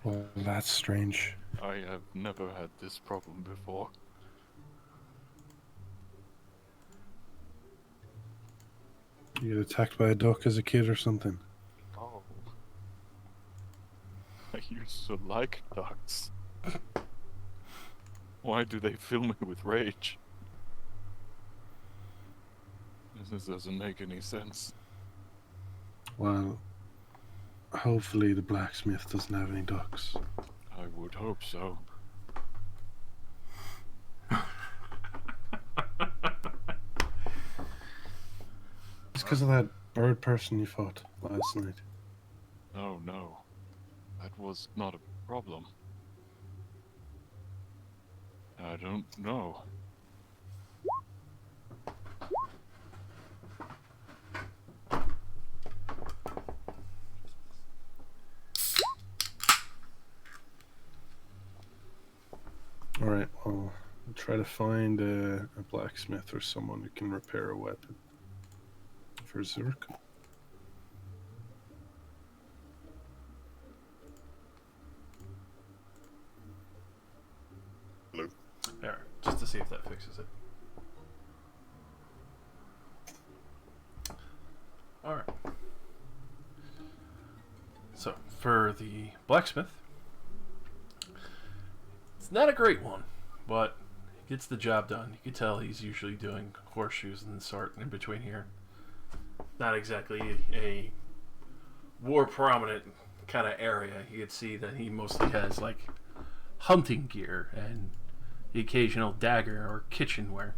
Well, that's strange. I have never had this problem before. You get attacked by a duck as a kid or something? Oh. I used to like ducks. Why do they fill me with rage? This doesn't make any sense. Well, hopefully the blacksmith doesn't have any ducks. I would hope so. It's because of that bird person you fought last night. Oh no. That was not a problem. I don't know. Alright, well, I'll try to find a blacksmith or someone who can repair a weapon. For Zurk. Hello. There, just to see if that fixes it. Alright. So, for the blacksmith, it's not a great one, but he gets the job done. You can tell he's usually doing horseshoes and the sort in between here. Not exactly a war prominent kind of area. You could see that he mostly has like hunting gear and the occasional dagger or kitchenware.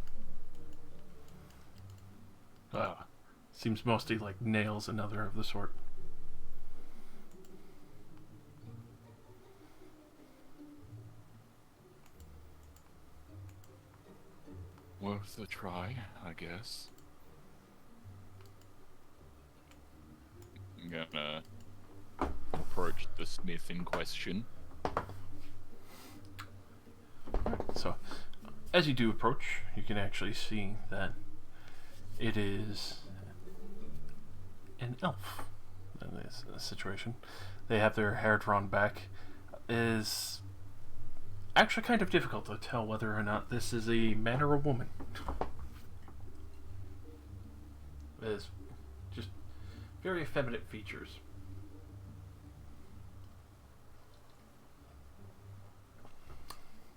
Seems mostly like nails and other of the sort. Worth a try, I guess. I'm gonna approach the smith in question. So, as you do approach, you can actually see that it is an elf in this situation. They have their hair drawn back. It is actually kind of difficult to tell whether or not this is a man or a woman. It is just very effeminate features.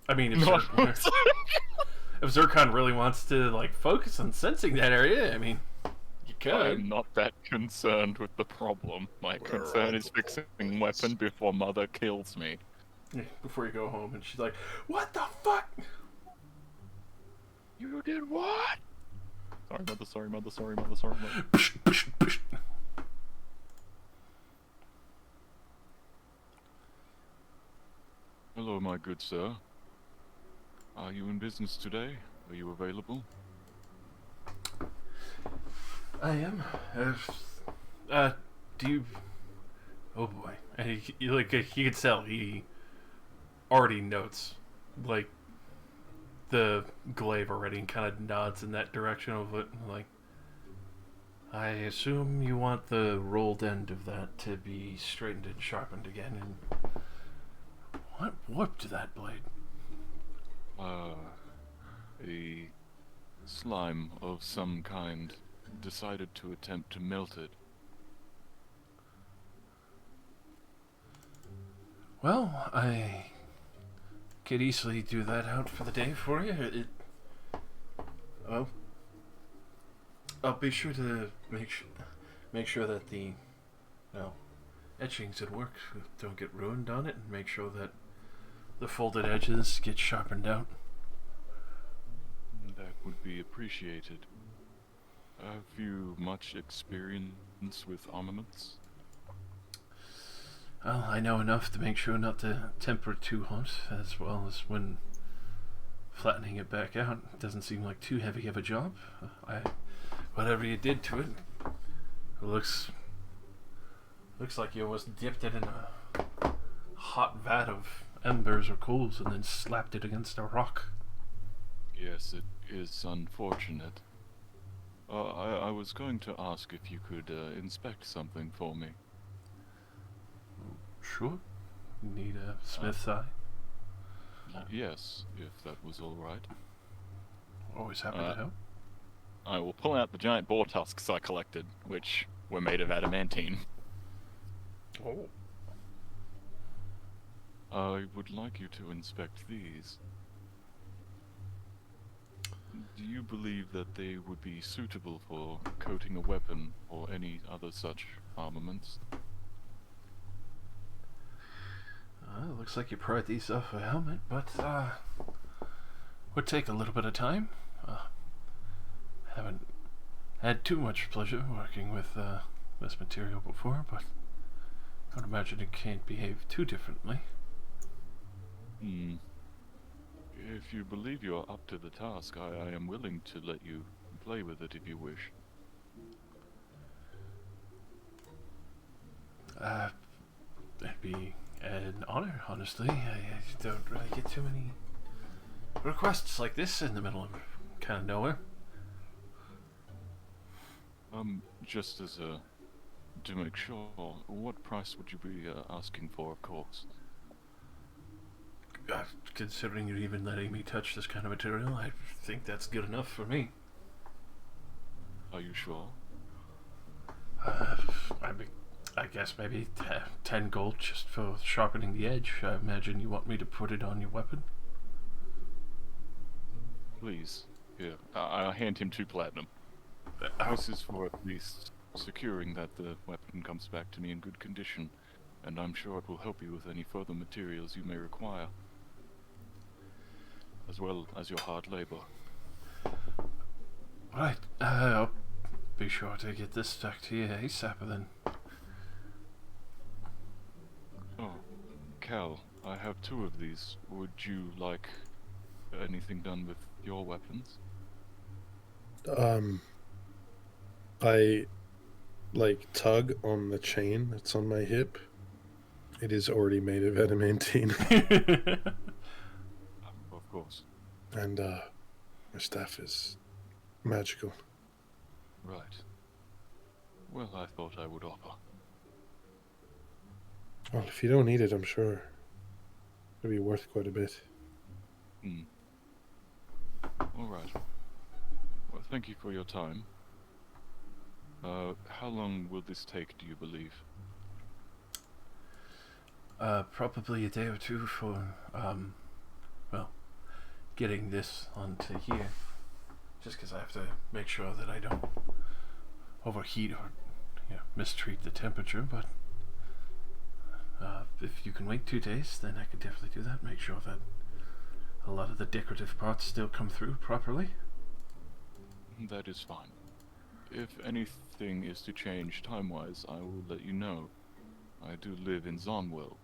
I mean, if Zircon really wants to like focus on sensing that area, I mean, you could. I'm not that concerned with the problem. My concern is fixing weapon before mother kills me. Yeah, before you go home, and she's like, "What the fuck? You did what? Sorry, mother, sorry, mother, sorry, mother, sorry, mother. Psh, psh, psh. Hello, my good sir. Are you in business today? Are you available? I am. Do you? Oh boy! And you can tell he already notes, like, the glaive already and kind of nods in that direction of it. Like, I assume you want the rolled end of that to be straightened and sharpened again. And what warped that blade? A slime of some kind decided to attempt to melt it. Well, I could easily do that out for the day for you. Well, I'll be sure to make sure that the etchings and work don't get ruined on it, and make sure that the folded edges get sharpened out. That would be appreciated. Have you much experience with armaments? Well, I know enough to make sure not to temper it too hot, as well as when flattening it back out. It doesn't seem like too heavy of a job. Whatever you did to it, it looks like you almost dipped it in a hot vat of embers or coals and then slapped it against a rock. Yes, it is unfortunate. I was going to ask if you could inspect something for me. Sure. Need a smith's eye? Yes, if that was all right. Always happy to help. I will pull out the giant boar tusks I collected, which were made of adamantine. Oh. I would like you to inspect these. Do you believe that they would be suitable for coating a weapon or any other such armaments? Looks like you pried these off a helmet, but would take a little bit of time. Haven't had too much pleasure working with this material before, but I would imagine it can't behave too differently. If you believe you're up to the task, I am willing to let you play with it if you wish. It'd be an honor, honestly. I don't really get too many requests like this in the middle of kind of nowhere. Just as to make sure, what price would you be asking for, of course? Considering you're even letting me touch this kind of material, I think that's good enough for me. Are you sure? I guess maybe 10 gold just for sharpening the edge. I imagine you want me to put it on your weapon? Please. Here, I'll hand him 2 platinum. This is for at least securing that the weapon comes back to me in good condition, and I'm sure it will help you with any further materials you may require, as well as your hard labor. Right, I'll be sure to get this back to you ASAP then. Oh, Cal, I have 2 of these. Would you like anything done with your weapons? I tug on the chain that's on my hip. It is already made of adamantine. Of course. And my staff is magical. Right. Well, I thought I would offer. Well, if you don't need it, I'm sure it'll be worth quite a bit. All right. Well, thank you for your time. How long will this take, do you believe? Probably a day or two for, getting this onto here. Just because I have to make sure that I don't overheat or, mistreat the temperature, but if you can wait 2 days, then I could definitely do that. Make sure that a lot of the decorative parts still come through properly. That is fine. If anything is to change time-wise, I will let you know. I do live in Zonwell,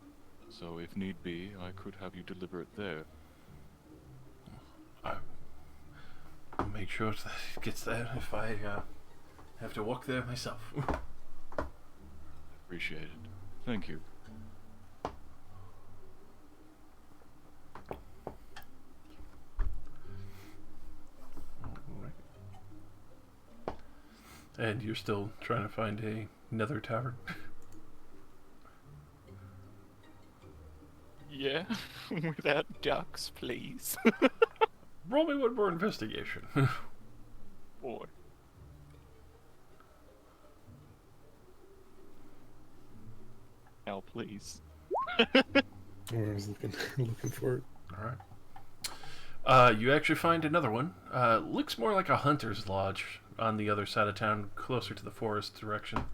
so if need be, I could have you deliver it there. I'll make sure that it gets there if I have to walk there myself. Appreciate it. Thank you. And you're still trying to find another tavern. Yeah, without ducks, please. Roll me one more investigation. Boy. Al, please. I was looking for it. Alright. You actually find another one. Looks more like a hunter's lodge on the other side of town, closer to the forest direction.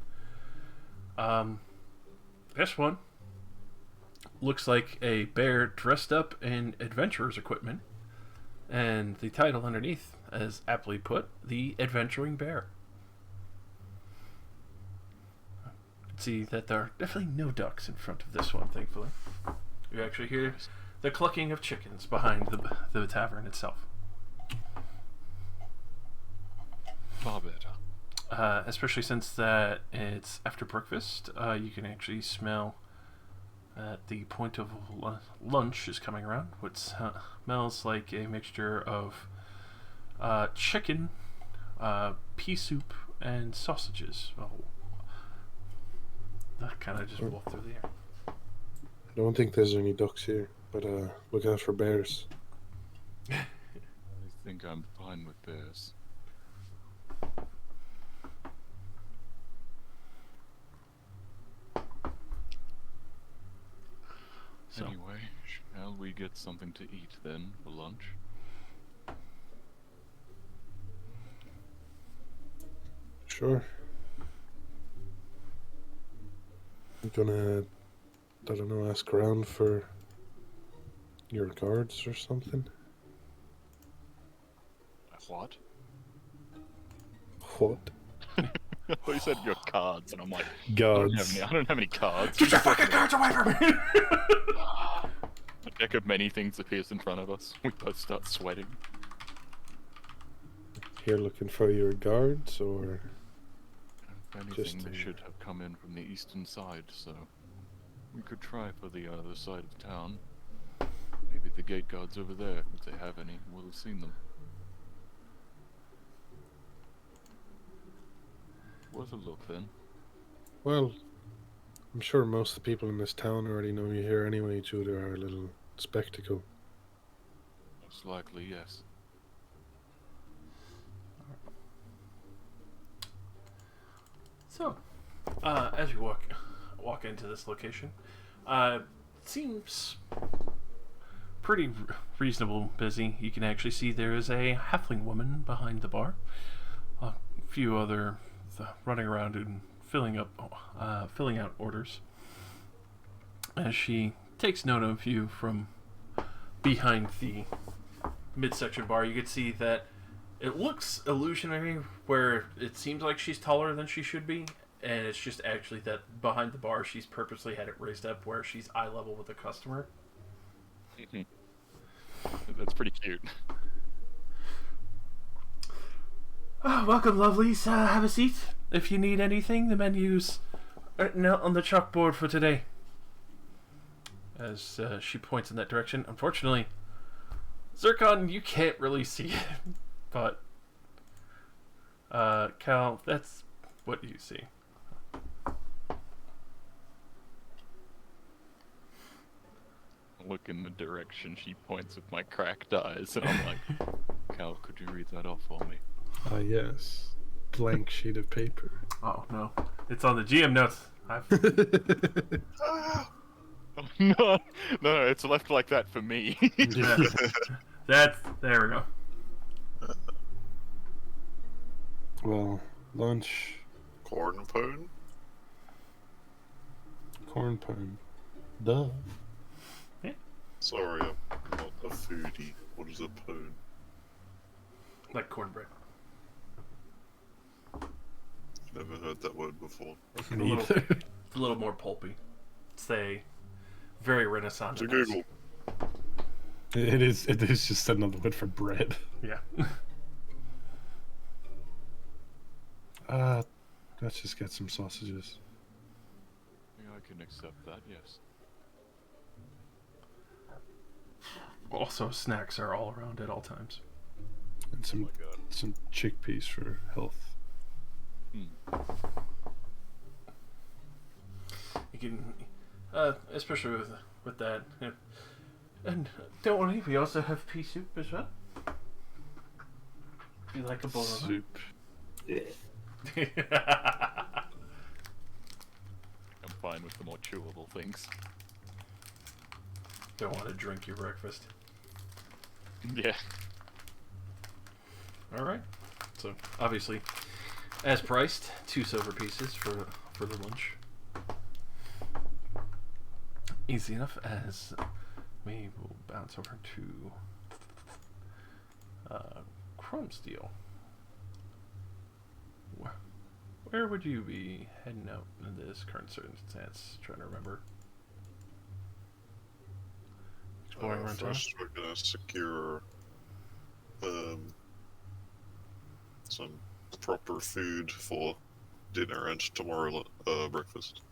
This one looks like a bear dressed up in adventurer's equipment. And the title underneath is aptly put, The Adventuring Bear. See that there are definitely no ducks in front of this one, thankfully. You actually hear the clucking of chickens behind the tavern itself. Far better. Especially since that it's after breakfast, you can actually smell that the point of lunch is coming around, which smells like a mixture of chicken, pea soup, and sausages. Oh, that kind of just rolled through the air. I don't think there's any ducks here, but look out for bears. I think I'm fine with bears. So, Anyway, shall we get something to eat then for lunch? Sure. I'm gonna, I don't know, ask around for your guards or something. What? What? I thought you said your cards, and I'm like, Guards. I don't have any cards. get your fucking cards away from me! A deck of many things appears in front of us. We both start sweating. Here looking for your guards, or If anything, Just, they should have come in from the eastern side, so we could try for the other side of town. Maybe the gate guards over there, if they have any, will have seen them. Worth a look then. well, I'm sure most of the people in this town already know you here anyway due to our little spectacle. Most likely, yes. So, as you walk into this location, it seems pretty reasonable busy. You can actually see there is a halfling woman behind the bar. A few other running around and filling out orders. As she takes note of you from behind the midsection bar, you can see that it looks illusionary, where it seems like she's taller than she should be, and it's just actually that behind the bar she's purposely had it raised up where she's eye level with the customer. That's pretty cute. Oh, welcome, lovelies. Have a seat. If you need anything, the menu's on the chalkboard for today. As she points in that direction. Unfortunately, Zircon, you can't really see it. But, Cal, that's what you see. Look in the direction she points with my cracked eyes, and I'm like, Cal, could you read that off for me? Ah, yes. Blank sheet of paper. Oh, no. It's on the GM notes. No, it's left like that for me. There we go. Well, lunch, Corn pone? corn pone. Duh. Sorry, I'm not a foodie. What is a pone? Like cornbread. Never heard that word before. It's a little more pulpy. It's a very Renaissance. To Google. It is just another word for bread. Yeah. Let's just get some sausages. Yeah, I can accept that, yes. Also, snacks are all around at all times. And some chickpeas for health. You can, especially with that. And don't worry, we also have pea soup as well. If you like a bowl of Soup. it. I'm fine with the more chewable things. Don't want to drink your breakfast. Yeah. Alright. So, obviously, as priced, 2 silver pieces for the lunch. Easy enough as we will bounce over to Chrome Steel. Where would you be heading out in this current circumstance? Trying to remember. Exploring around town? First, we're gonna secure some proper food for dinner and tomorrow breakfast.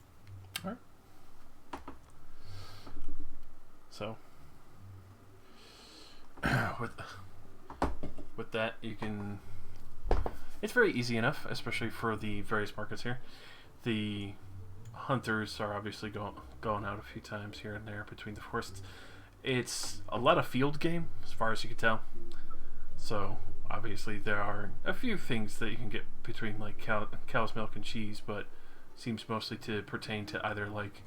Alright. So, with that, you can. It's very easy enough, especially for the various markets here. The hunters are obviously going out a few times here and there between the forests. It's a lot of field game, as far as you can tell. So, obviously, there are a few things that you can get between, like, cow's milk and cheese, but seems mostly to pertain to either, like,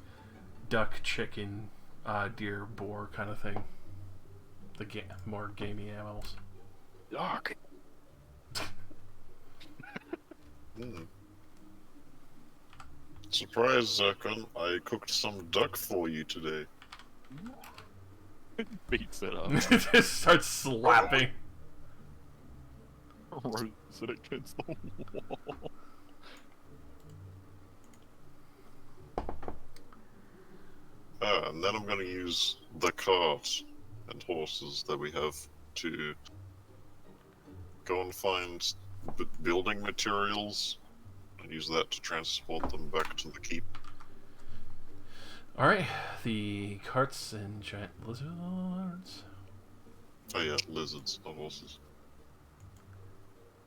duck, chicken, deer, boar kind of thing. The more gamey animals. Yuck. Surprise, Zircon. I cooked some duck for you today. Beats it up. Just starts slapping. Rolls it against the wall. And then I'm going to use the cart and horses that we have to go and find building materials and use that to transport them back to the keep. Alright, the carts and giant lizards. Oh yeah, lizards, not horses.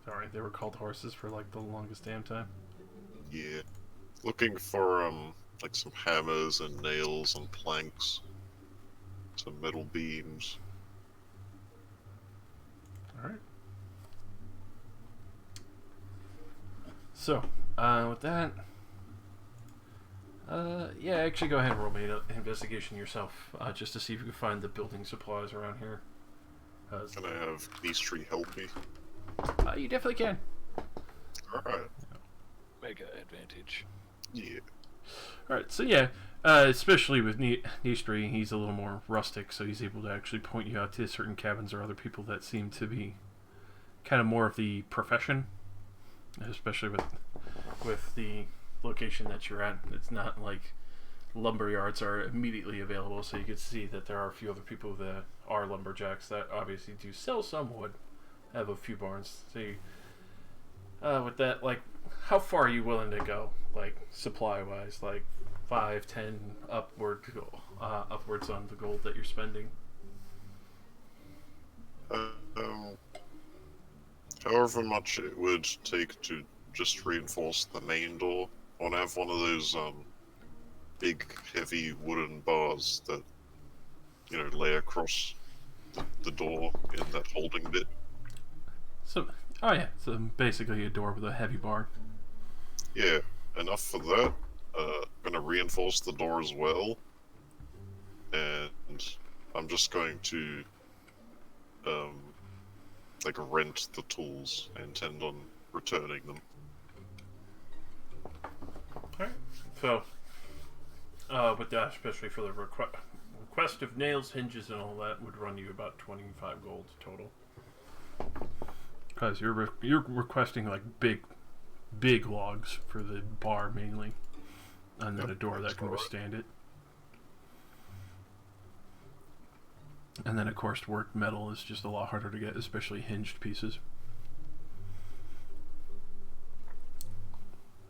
Alright, they were called horses for like the longest damn time. Yeah. Looking for like some hammers and nails and planks. Some metal beams. Alright. So, with that, yeah, actually go ahead and roll me an investigation yourself, just to see if you can find the building supplies around here. Can I have these three help me? You definitely can. Alright. Mega advantage. Yeah. Alright, so yeah, especially with Nistri, he's a little more rustic, so he's able to actually point you out to certain cabins or other people that seem to be kind of more of the profession, especially with the location that you're at. It's not like lumber yards are immediately available, so you can see that there are a few other people that are lumberjacks that obviously do sell some wood, have a few barns. So you, with that, like, how far are you willing to go, like, supply-wise? Like, 5, 10, upwards on the gold that you're spending? However much it would take to just reinforce the main door. I want to have one of those, big, heavy wooden bars that, you know, lay across the door in that holding bit. So, oh yeah, so basically a door with a heavy bar. Yeah, enough for that. Gonna reinforce the door as well. And I'm just going to, like, rent the tools. I intend on returning them. Alright, so, with that, especially for the request of nails, hinges, and all that, would run you about 25 gold total. Because you're requesting, like, big logs for the bar mainly, and then a door that can withstand it. And then, of course, worked metal is just a lot harder to get, especially hinged pieces.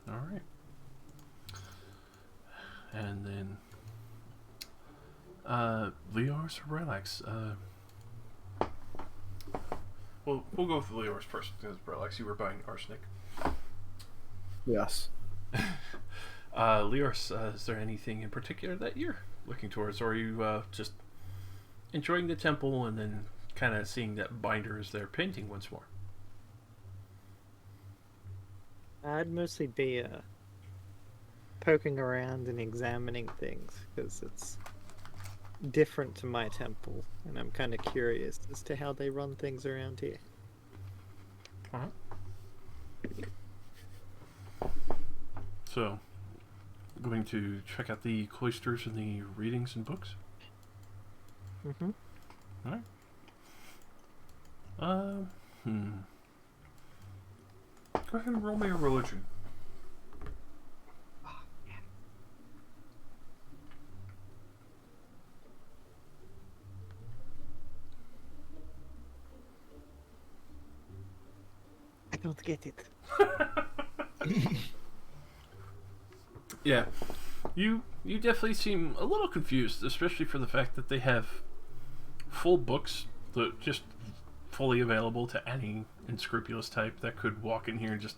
Alright. And then, Leor's or Relax? Well, we'll go with Leor's first, because Relax, you were buying arsenic. Yes. Leors, is there anything in particular that you're looking towards, or are you just enjoying the temple and then kind of seeing that Binder is there painting once more? I'd mostly be poking around and examining things because it's different to my temple, and I'm kind of curious as to how they run things around here. So, going to check out the cloisters and the readings and books. Mm-hmm. All right. Go ahead and roll me a religion. I don't get it. Yeah, you definitely seem a little confused, especially for the fact that they have full books that just fully available to any unscrupulous type that could walk in here and just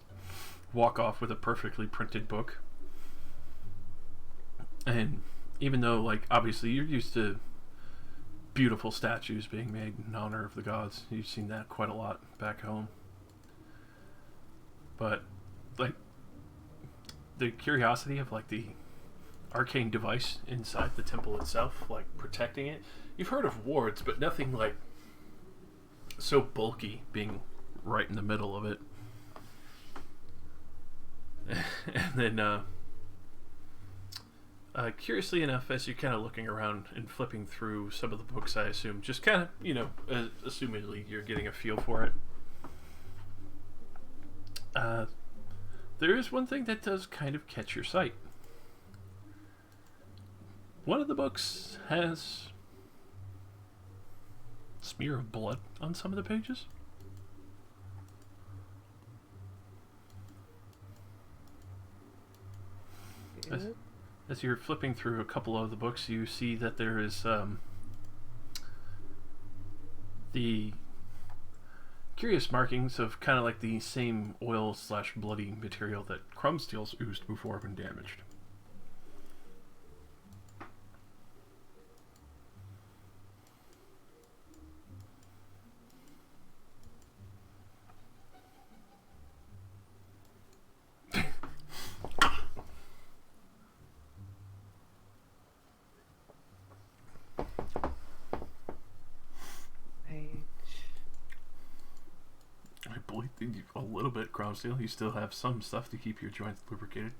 walk off with a perfectly printed book. And even though, like, obviously you're used to beautiful statues being made in honor of the gods, you've seen that quite a lot back home. But, like, the curiosity of, like, the arcane device inside the temple itself, like, protecting it. You've heard of wards, but nothing, like, so bulky being right in the middle of it. And then, curiously enough, as you're kind of looking around and flipping through some of the books, I assume, just kind of, assumedly you're getting a feel for it. There is one thing that does kind of catch your sight. One of the books has a smear of blood on some of the pages. As you're flipping through a couple of the books, you see that there is the curious markings of kind of like the same oil/bloody material that Crumbsteel's oozed before when damaged. I believe a little bit, Crumbsteel. You still have some stuff to keep your joints lubricated.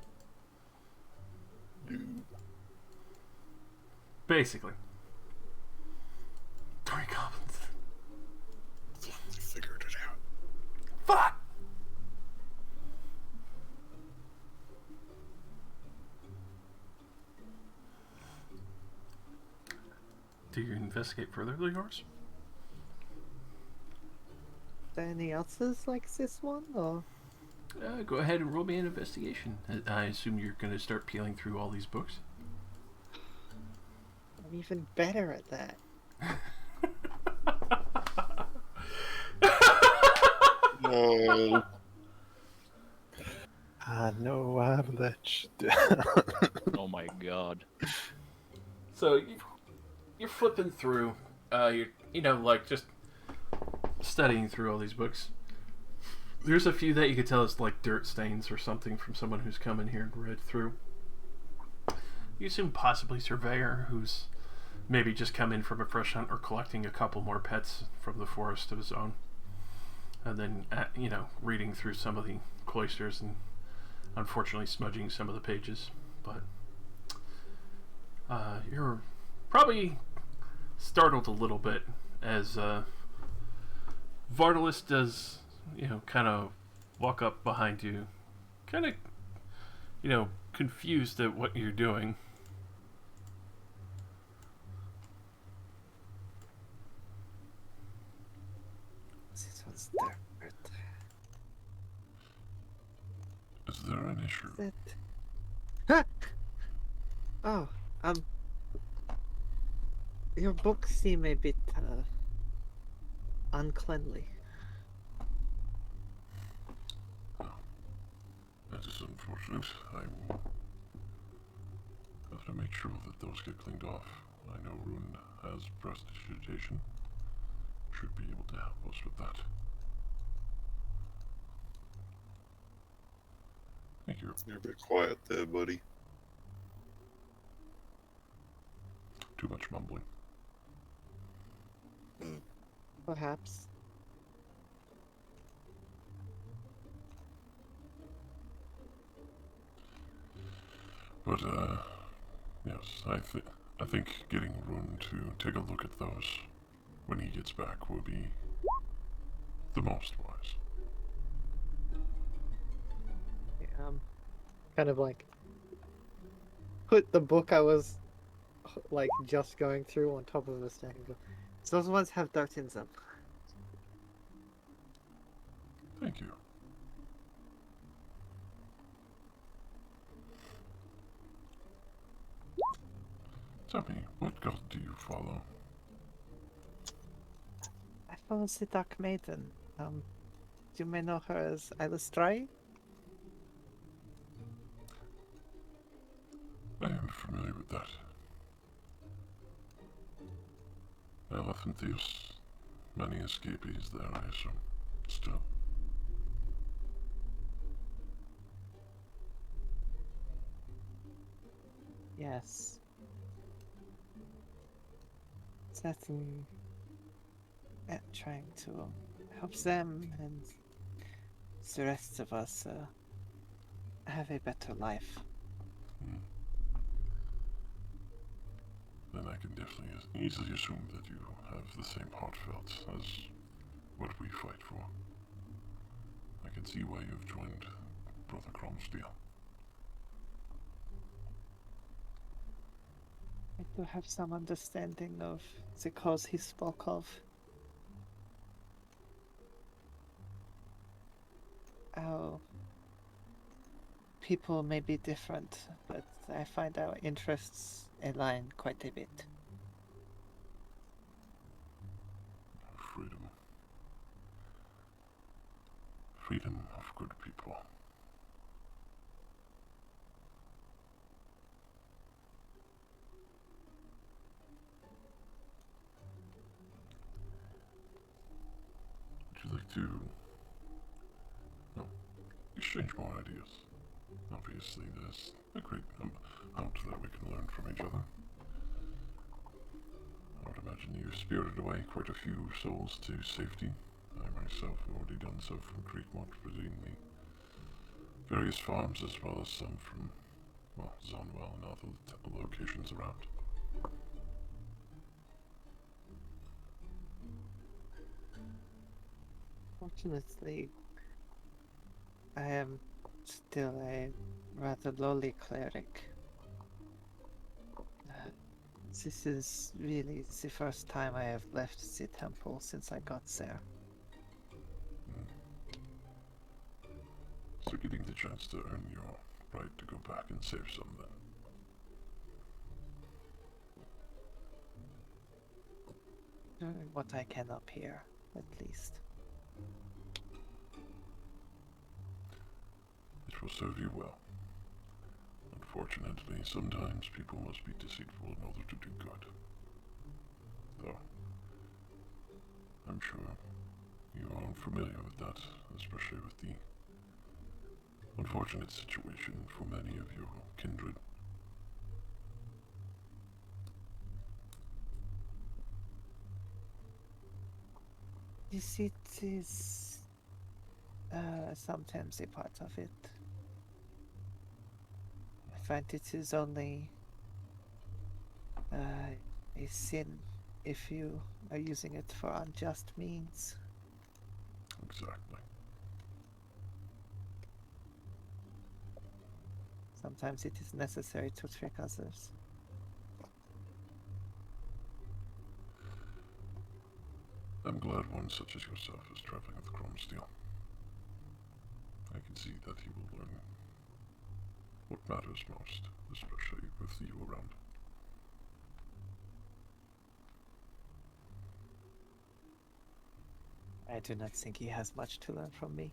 Basically. 3 goblins. They figured it out. Fuck! Do you investigate further, yours? Are there any others like this one, or? Go ahead and roll me an investigation. I assume you're going to start peeling through all these books. I'm even better at that. No. I know I've let you Oh my god. So you're flipping through, you're just studying through all these books. There's a few that you could tell is like dirt stains or something from someone who's come in here and read through. You assume possibly Surveyor, who's maybe just come in from a fresh hunt or collecting a couple more pets from the forest of his own. And then, reading through some of the cloisters and unfortunately smudging some of the pages. But you're probably startled a little bit as Vardalis does, kind of walk up behind you, kind of, confused at what you're doing. This one's dirt. Is there an issue? That... Oh, your books seem a bit, uncleanly. That is unfortunate. I will have to make sure that those get cleaned off. I know Rune has prestidigitation. Should be able to help us with that. Thank you. You're a bit quiet there, buddy. Too much mumbling. Perhaps. But, yes, I think getting Rune to take a look at those when he gets back will be the most wise. Kind of like put the book I was like just going through on top of a stack and go, "So those ones have dirt in them." Thank you. Tell me, what god do you follow? I follow the Dark Maiden. You may know her as Illustrae. I am familiar with that. Elephantheus. Many escapees there, I assume. Still. Yes. Certain trying to help them and the rest of us have a better life. Then I can definitely easily assume that you have the same heartfelt as what we fight for. I can see why you've joined Brother Cromsteel. I do have some understanding of the cause he spoke of. How people may be different, but I find our interests align quite a bit. Freedom. Freedom of good people. Would you like to exchange more ideas? Obviously, there's a great amount that we can learn from each other. I would imagine you spirited away quite a few souls to safety. I myself have already done so from Creekmont, visiting the various farms as well as some from, well, Zonwell and other locations around. Fortunately, I am still a rather lowly cleric. This is really the first time I have left the temple since I got there. So getting the chance to earn your right to go back and save some then. Doing what I can up here, at least. It will serve you well. Unfortunately, sometimes people must be deceitful in order to do good. Though, I'm sure you are familiar with that, especially with the unfortunate situation for many of your kindred. Deceit is sometimes a part of it. I find it is only a sin if you are using it for unjust means. Exactly. Sometimes it is necessary to trick others. I'm glad one such as yourself is traveling with Cromsteel. I can see that he will learn what matters most, especially with you around. I do not think he has much to learn from me.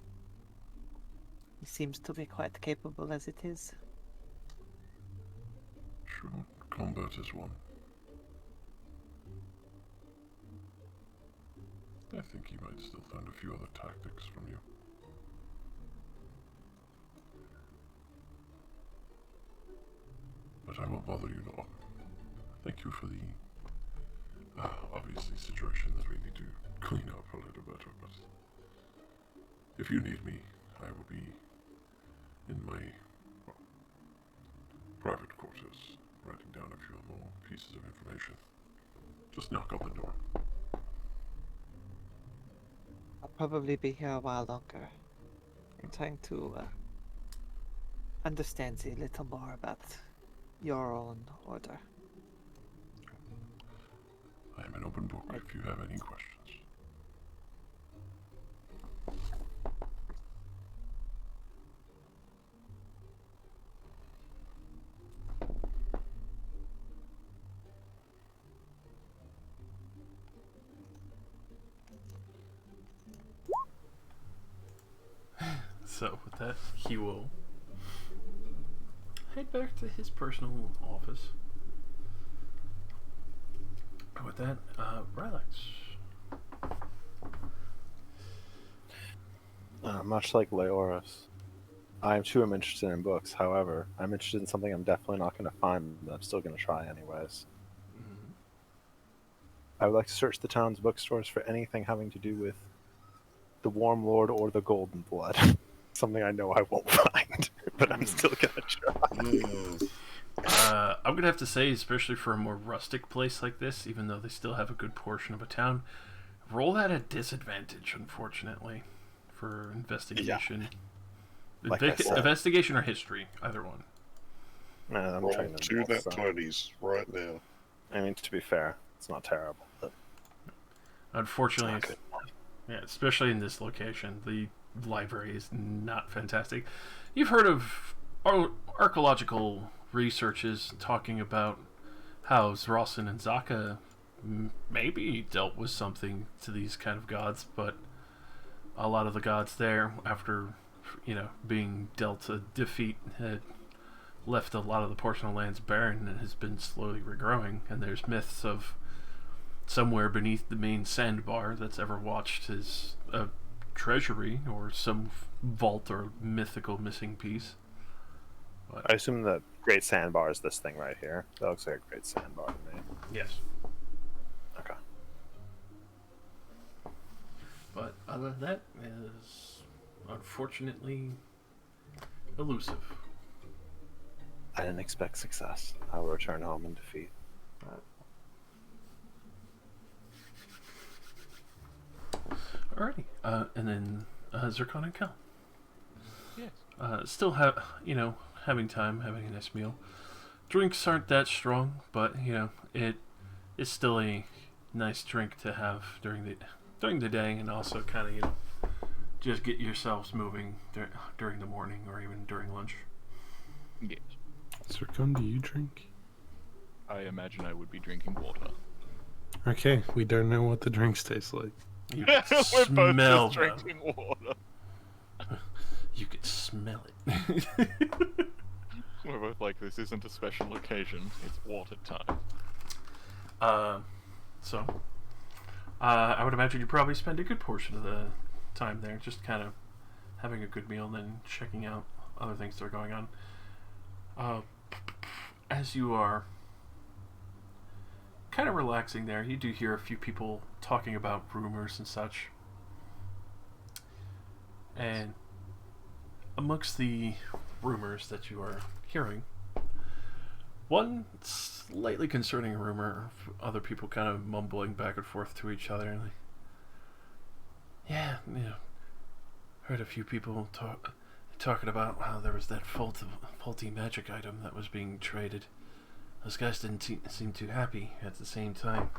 He seems to be quite capable as it is. Sure, combat is one. I think he might still find a few other tactics from you. But I won't bother you long. Thank you for the obviously situation that we need to clean up a little better, but if you need me, I will be in my private quarters, writing down a few more pieces of information. Just knock on the door. I'll probably be here a while longer. I'm trying to understand a little more about your own order. I am an open book if you have any questions. So with that, he will head back to his personal office. With that, Rylax. Much like Leoris, I too am interested in books. However, I'm interested in something I'm definitely not going to find, but I'm still going to try anyways. Mm-hmm. I would like to search the town's bookstores for anything having to do with the Warm Lord or the Golden Blood. Something I know I won't find, but I'm still going to try. I'm gonna have to say, especially for a more rustic place like this, even though they still have a good portion of a town, roll that at disadvantage, unfortunately, for investigation. Like I said. Investigation or history, either one. No, I'm Roll trying to two nat 20s right now. I mean, to be fair, it's not terrible. But Unfortunately, it's not yeah, especially in this location, the library is not fantastic. You've heard of archaeological researches talking about how Zrosin and Zaka maybe dealt with something to these kind of gods, but a lot of the gods there, after being dealt a defeat, had left a lot of the portion of lands barren and has been slowly regrowing. And there's myths of somewhere beneath the main sandbar that's ever watched as a treasury or some vault or mythical missing piece. But I assume the Great Sandbar is this thing right here. That looks like a Great Sandbar to me. yes. Okay. But other than that is unfortunately elusive. I didn't expect success. I will return home in defeat. Alrighty. And then Zircon and Cal. Yes. Still having time, having a nice meal. Drinks aren't that strong, but it is still a nice drink to have during the day, and also kind of just get yourselves moving during the morning or even during lunch. Yes. Zircon, do you drink? I imagine I would be drinking water. Okay, we don't know what the drinks taste like. You can We're both smell just them. drinking water. You can smell it. We're both like, this isn't a special occasion, it's water time. I would imagine you probably spend a good portion of the time there just kind of having a good meal and then checking out other things that are going on. As you are kind of relaxing there, you do hear a few people talking about rumors and such. And amongst the rumors that you are hearing, one slightly concerning rumor of other people kind of mumbling back and forth to each other, like, heard a few people talking about how there was that faulty magic item that was being traded. Those guys didn't seem too happy. At the same time,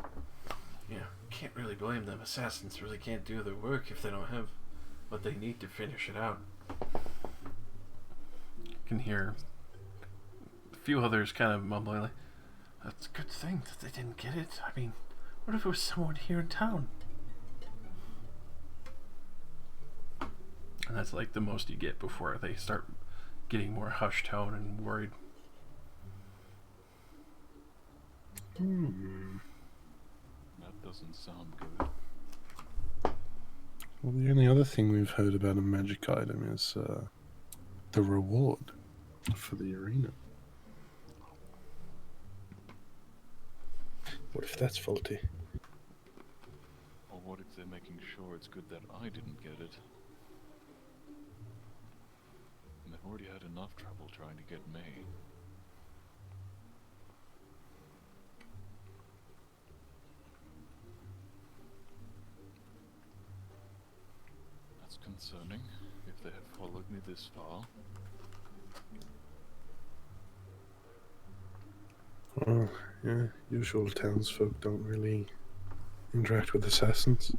can't really blame them. Assassins really can't do their work if they don't have what they need to finish it out. You can hear a few others kind of mumbling like, that's a good thing that they didn't get it. I mean, what if it was someone here in town? And that's like the most you get before they start getting more hushed tone and worried. That doesn't sound good. Well, the only other thing we've heard about a magic item is the reward for the arena. What if that's faulty? Or what if they're making sure it's good that I didn't get it? And they've already had enough trouble trying to get me. That's concerning, if they have followed me this far. Oh, yeah. Usual townsfolk don't really interact with assassins.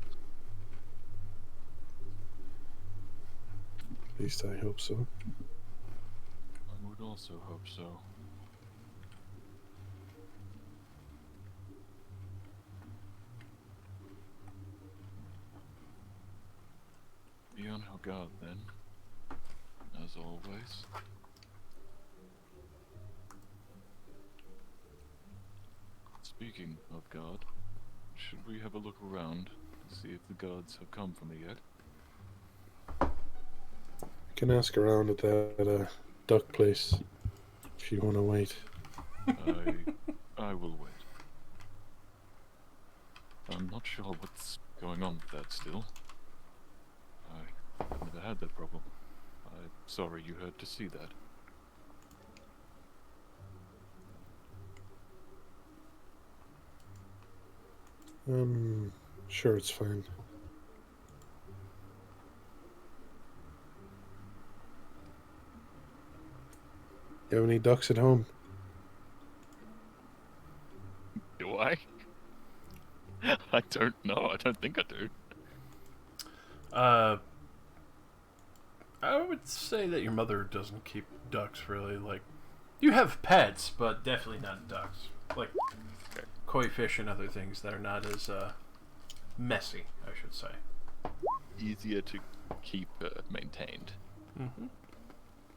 At least I hope so. I would also hope so. Be on your guard then, as always. Speaking of guard, should we have a look around to see if the guards have come for me yet? I can ask around at that duck place if you want to wait. I will wait. I'm not sure what's going on with that still. I've never had that problem. I'm sorry you had to see that. Sure, it's fine. You have any ducks at home? Do I? I don't know. I don't think I do. I would say that your mother doesn't keep ducks really. Like, you have pets, but definitely not ducks. Like koi fish and other things that are not as messy, I should say. Easier to keep maintained. Mm-hmm.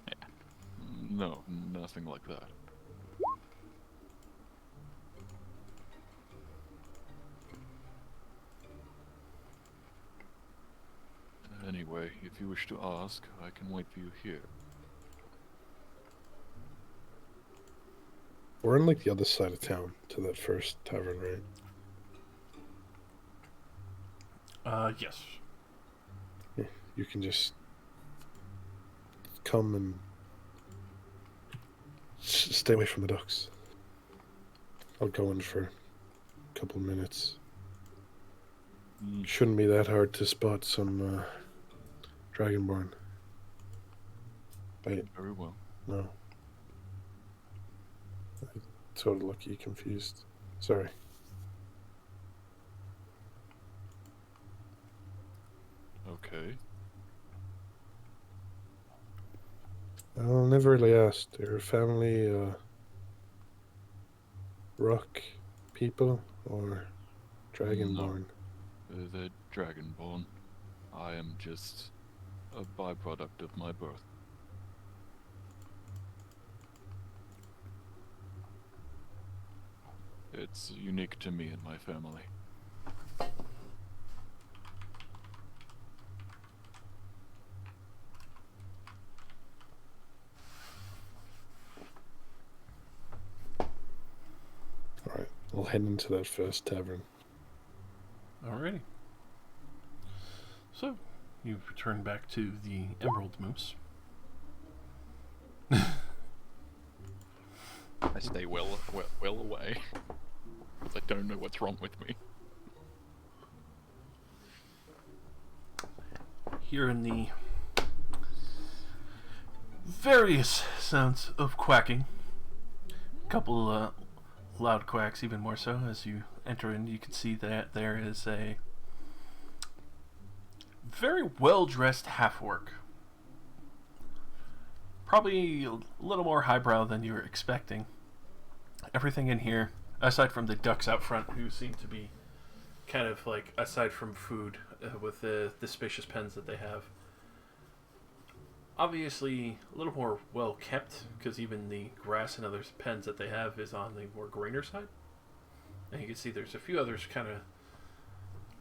Yeah. No, nothing like that. Anyway, if you wish to ask, I can wait for you here. We're on like the other side of town to that first tavern, right? Yes. Yeah, you can just come and stay away from the ducks. I'll go in for a couple minutes. Shouldn't be that hard to spot some Dragonborn. Wait, Very well. no. I sort of look you confused. Sorry. Okay. Well, I never really asked. Are family rock people or Dragonborn? They're Dragonborn. I am just a byproduct of my birth. It's unique to me and my family. Alright, we'll head into that first tavern. Alrighty. So, you've returned back to the Emerald Moose. I stay well away. Because I don't know what's wrong with me. Hearing the various sounds of quacking. A couple loud quacks, even more so. As you enter in, you can see that there is a very well-dressed half-orc. Probably a little more highbrow than you were expecting. Everything in here, aside from the ducks out front, who seem to be kind of like, aside from food, with the spacious pens that they have, obviously a little more well kept, because even the grass and other pens that they have is on the more greener side. And you can see there's a few others kind of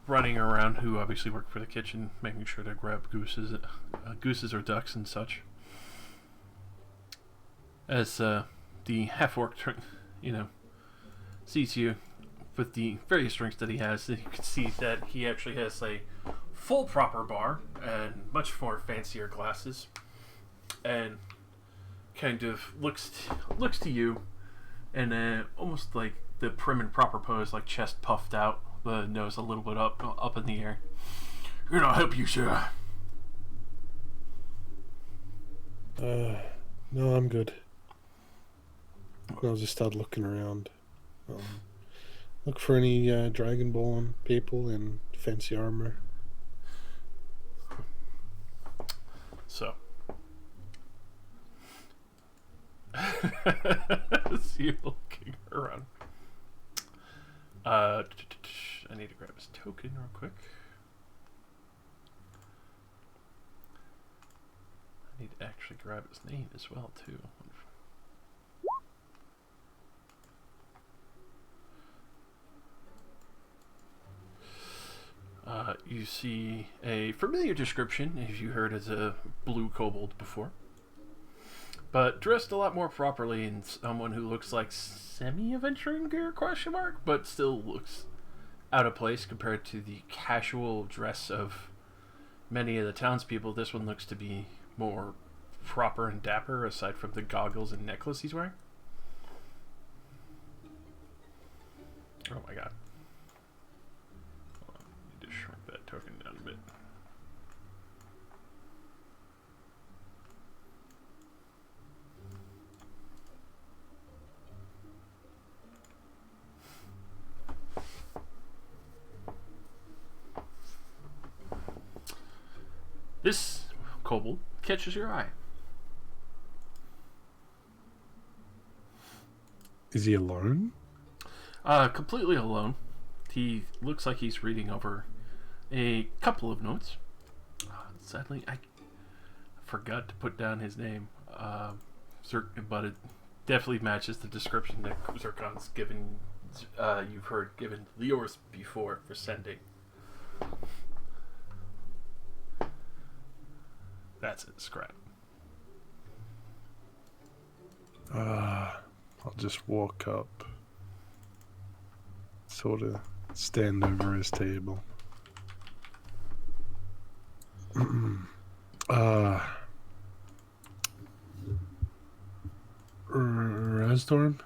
running around who obviously work for the kitchen, making sure to grab gooses or ducks and such. As the half-orc, sees you with the various drinks that he has, you can see that he actually has a full proper bar and much more fancier glasses, and kind of looks to you, and almost like the prim and proper pose, like chest puffed out, the nose a little bit up in the air. "Can I help you, sir?" No, I'm good. I'll just start looking around. Look for any Dragonborn people in fancy armor. So, see you looking around. I need to grab his token real quick. I need to actually grab his name as well, too. You see a familiar description, if you heard as a blue kobold before, but dressed a lot more properly in someone who looks like semi-adventuring gear, question mark, but still looks out of place compared to the casual dress of many of the townspeople. This one looks to be more proper and dapper, aside from the goggles and necklace he's wearing. Oh my god. Need to shrink that token down a bit. This kobold catches your eye. Is he alone? Completely alone. He looks like he's reading over a couple of notes. Sadly, I forgot to put down his name, but it definitely matches the description that Zircon's given. You've heard given Lior's before for sending. That's it, scrap. I'll just walk up, sort of stand over his table. Rasdorn?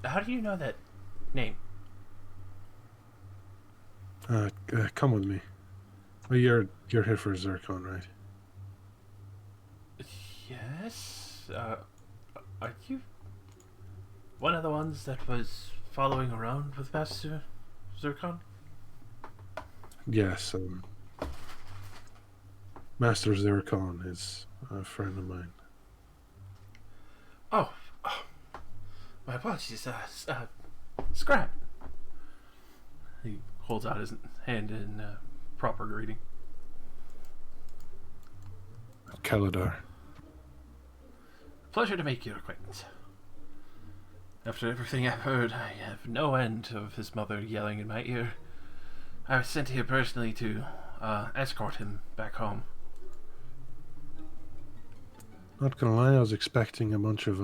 How do you know that name? Come with me. Well, you're here for Zircon, right? Yes. Are you one of the ones that was following around with Master Zircon? Yes. Master Zircon is a friend of mine. Oh, my apologies. Scrap. He holds out his hand in proper greeting. Kaladar. Pleasure to make your acquaintance. After everything I've heard, I have no end of his mother yelling in my ear. I was sent here personally to escort him back home. Not gonna lie, I was expecting a bunch of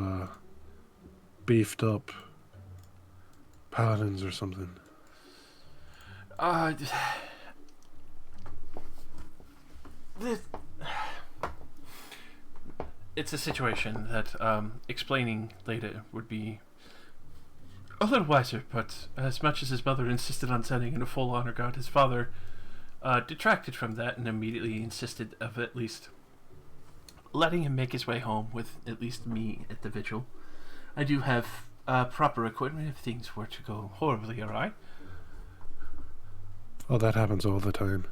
beefed up paladins or something. It's a situation that explaining later would be a little wiser, but as much as his mother insisted on sending in a full honor guard, his father detracted from that and immediately insisted of at least letting him make his way home with at least me at the vigil. I do have proper equipment if things were to go horribly awry. Oh, that happens all the time.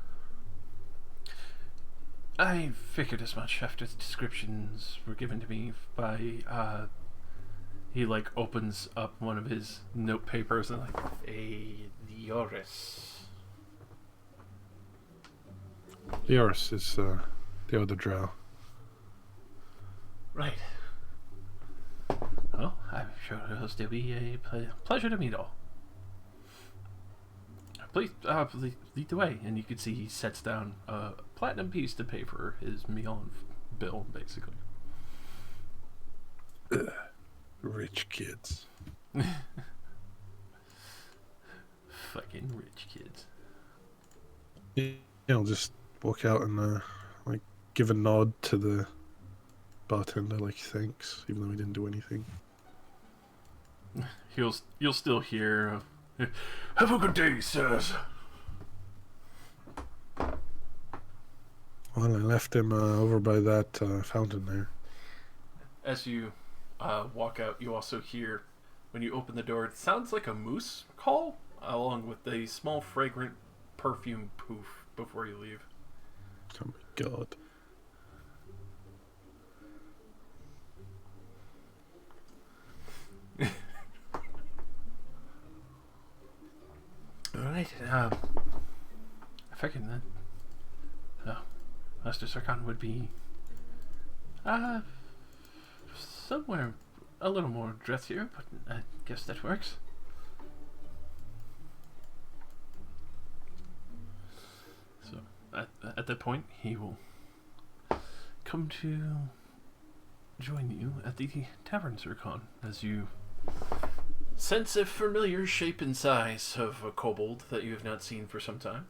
I figured as much after the descriptions were given to me by, he, like, opens up one of his note papers and, like, a Dioris. Yours is the other drow. Right. Well, I'm sure it'll still be a pleasure to meet all. Please, lead the way. And you can see he sets down a platinum piece to pay for his meal and bill, basically. Rich kids. Fucking rich kids. Yeah, I'll just walk out and like give a nod to the bartender, like thanks, even though he didn't do anything. You'll still hear, have a good day, sirs. Well, I left him over by that fountain there. As you walk out, you also hear, when you open the door, it sounds like a moose call, along with a small fragrant perfume poof before you leave. Oh my god. Alright, if I can, Master Sarkhan would be, somewhere a little more dressier, but I guess that works. So, at that point, he will come to join you at the Tavern, Sarkhan, as you sense a familiar shape and size of a kobold that you have not seen for some time.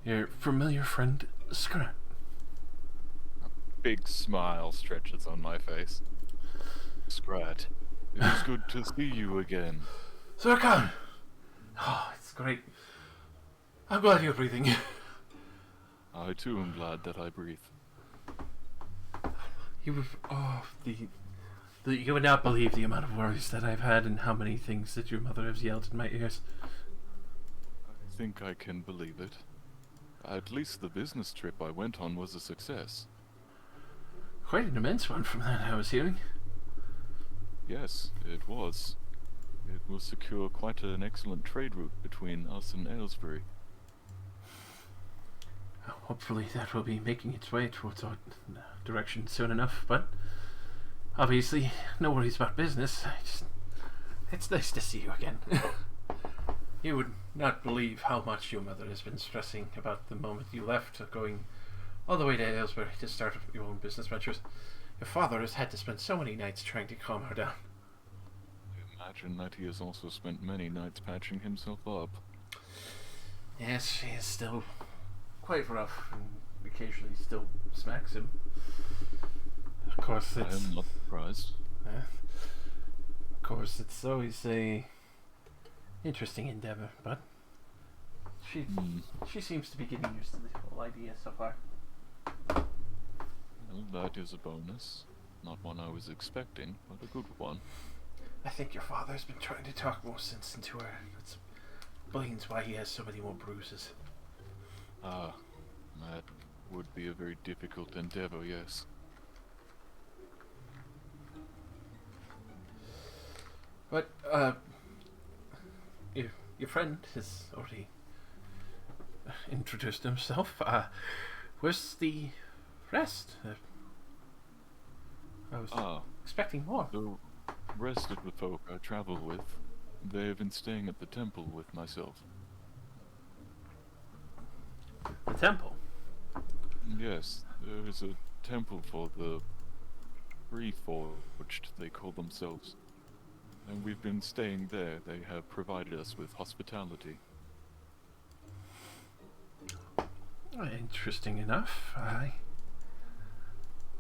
Your familiar friend, Scrat. Big smile stretches on my face. Scrat, it is good to see you again. Sarkhan! Oh, it's great. I'm glad you're breathing. I too am glad that I breathe. You would not believe the amount of worries that I've had and how many things that your mother has yelled in my ears. I think I can believe it. At least the business trip I went on was a success. Quite an immense one from that, I was hearing. Yes, it was. It will secure quite an excellent trade route between us and Aylesbury. Hopefully that will be making its way towards our direction soon enough, but obviously no worries about business. It's nice to see you again. You would not believe how much your mother has been stressing about the moment you left, going all the way to Aylesbury to start your own business ventures. Your father has had to spend so many nights trying to calm her down. I imagine that he has also spent many nights patching himself up. Yes, she is still quite rough and occasionally still smacks him. Of course, I am not surprised. Of course, it's always a interesting endeavor, but she seems to be getting used to the whole idea so far. Well, that is a bonus. Not one I was expecting, but a good one. I think your father's been trying to talk more sense into her. That explains why he has so many more bruises. Ah, that would be a very difficult endeavor, yes. But, your friend has already introduced himself. Where's the rest? I was expecting more. The rest of the folk I travel with, they have been staying at the temple with myself. The temple? Yes, there is a temple for the Reforged, they call themselves. And we've been staying there. They have provided us with hospitality. Interesting enough. I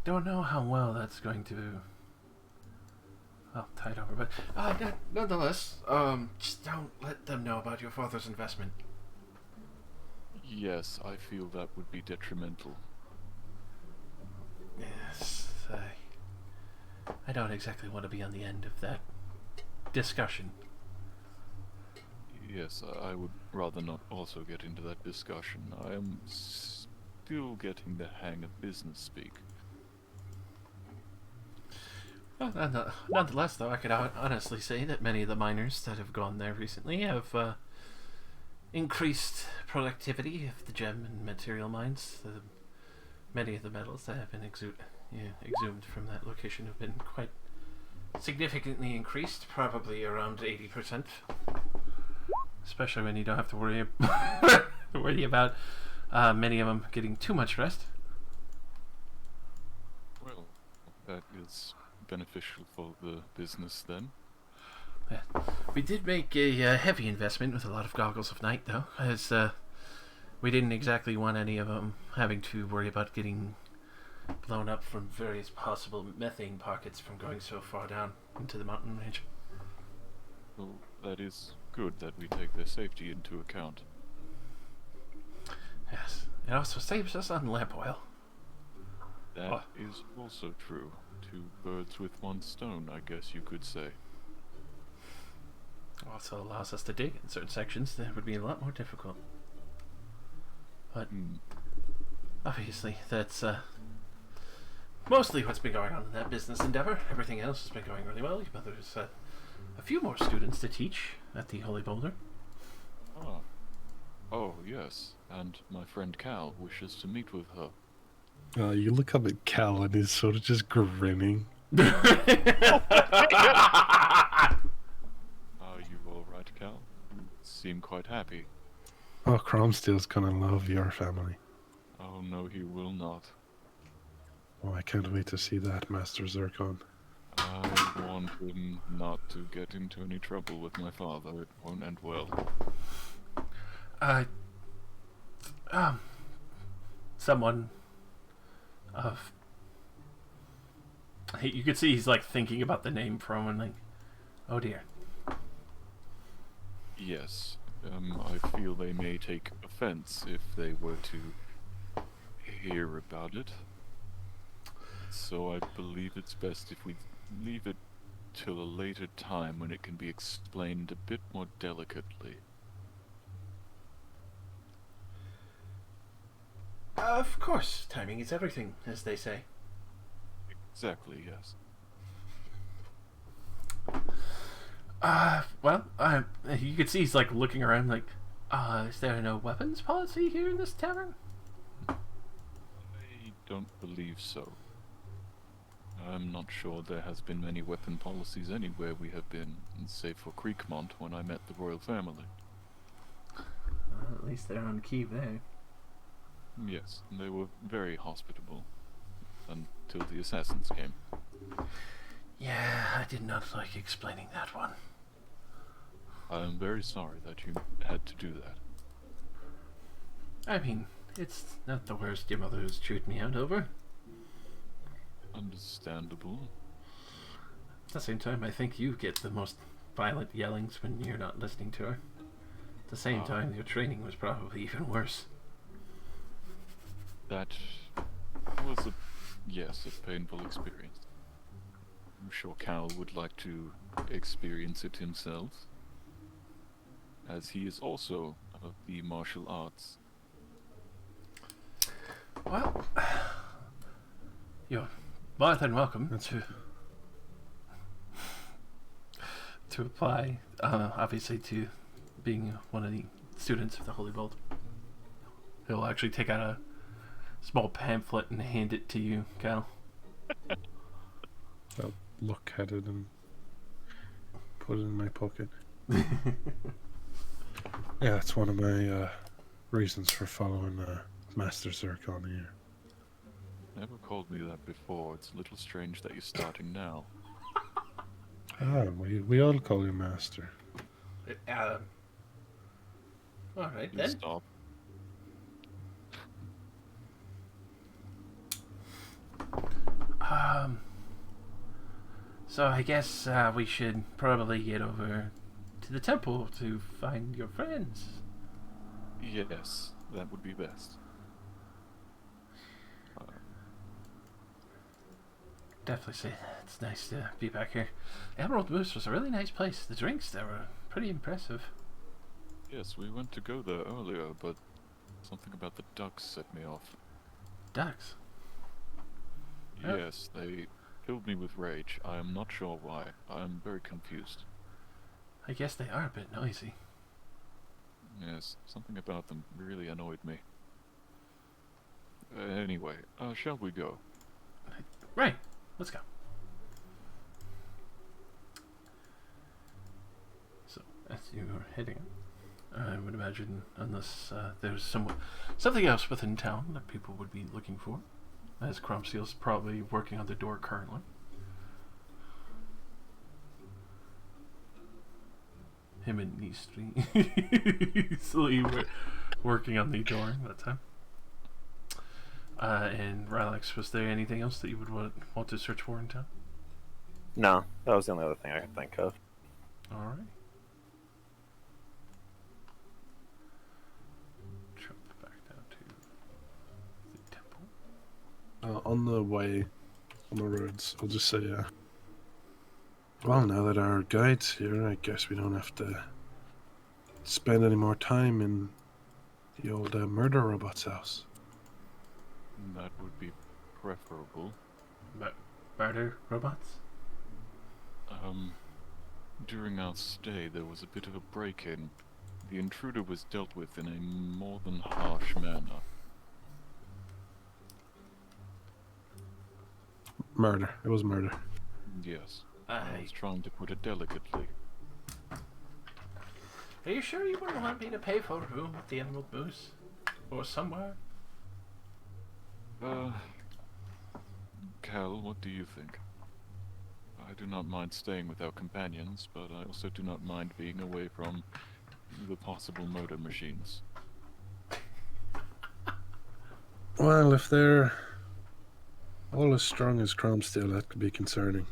don't know how well that's going to tide over, but nonetheless, just don't let them know about your father's investment. Yes, I feel that would be detrimental. Yes, I don't exactly want to be on the end of that discussion. Yes, I would rather not also get into that discussion. I am still getting the hang of business speak. Well, nonetheless, though, I could honestly say that many of the miners that have gone there recently have increased productivity of the gem and material mines. Many of the metals that have been exhumed from that location have been quite significantly increased, probably around 80%. Especially when you don't have to worry about many of them getting too much rest. Well, that is beneficial for the business then. Yeah. We did make a heavy investment with a lot of goggles of night, though, as we didn't exactly want any of them having to worry about getting blown up from various possible methane pockets from going so far down into the mountain range. Well, that is good that we take their safety into account. Yes. It also saves us on lamp oil. That is also true. 2 birds with 1 stone, I guess you could say. Also allows us to dig in certain sections that would be a lot more difficult. But obviously, that's mostly what's been going on in that business endeavor. Everything else has been going really well. Your mother's a few more students to teach at the Holy Boulder. Ah. Oh, yes. And my friend Cal wishes to meet with her. You look up at Cal and he's sort of just grinning. Are you alright, Cal? You seem quite happy. Oh, Cromsteel's gonna love your family. Oh, no, he will not. Oh, I can't wait to see that, Master Zircon. I want him not to get into any trouble with my father. It won't end well. Someone of... You could see he's like thinking about the name for him and like, oh dear. Yes. I feel they may take offense if they were to hear about it. So I believe it's best if we leave it till a later time when it can be explained a bit more delicately. Of course, timing is everything, as they say. Exactly, yes. You could see he's like looking around like, is there no weapons policy here in this tavern? I don't believe so. I'm not sure there has been many weapon policies anywhere we have been, save for Creekmont when I met the royal family. At least they're on key there. Yes, they were very hospitable until the assassins came. Yeah, I did not like explaining that one. I'm very sorry that you had to do that. I mean, it's not the worst your mother has chewed me out over. Understandable. At the same time, I think you get the most violent yellings when you're not listening to her. At the same time, your training was probably even worse. That was a painful experience. I'm sure Cal would like to experience it himself, as he is also of the martial arts. Well, you're more than welcome to apply, obviously, to being one of the students of the Holy Bolt. He'll actually take out a small pamphlet and hand it to you, Cal. I'll look at it and put it in my pocket. Yeah, that's one of my reasons for following Master Zircon here. Never called me that before. It's a little strange that you're starting now. We all call you Master. Alright You then. stop. So I guess we should probably get over to the temple to find your friends. Yes, that would be best. Definitely say it's nice to be back here. Emerald Moose was a really nice place. The drinks there were pretty impressive. Yes, we went to go there earlier, but something about the ducks set me off. Ducks? Oh. Yes, they filled me with rage. I am not sure why. I am very confused. I guess they are a bit noisy. Yes, something about them really annoyed me. Anyway, shall we go? Right. Let's go. So, as you are heading, I would imagine, unless there's something else within town that people would be looking for, as Cromsteel's probably working on the door currently. Him and Nistri easily working on the door that time. And Rylax, was there anything else that you would want to search for in town? No, that was the only other thing I could think of. All right. Jump back down to the temple. On the way, on the roads, I'll just say, well, now that our guide's here, I guess we don't have to spend any more time in the old murder robot's house. That would be preferable. Murder robots? During our stay, there was a bit of a break-in. The intruder was dealt with in a more than harsh manner. Murder. It was murder. Yes. I was trying to put it delicately. Are you sure you wouldn't want me to pay for a room at the Emerald Moose? Or somewhere? Cal, what do you think? I do not mind staying with our companions, but I also do not mind being away from the possible murder machines. Well, if they're all as strong as Cromsteel, that could be concerning.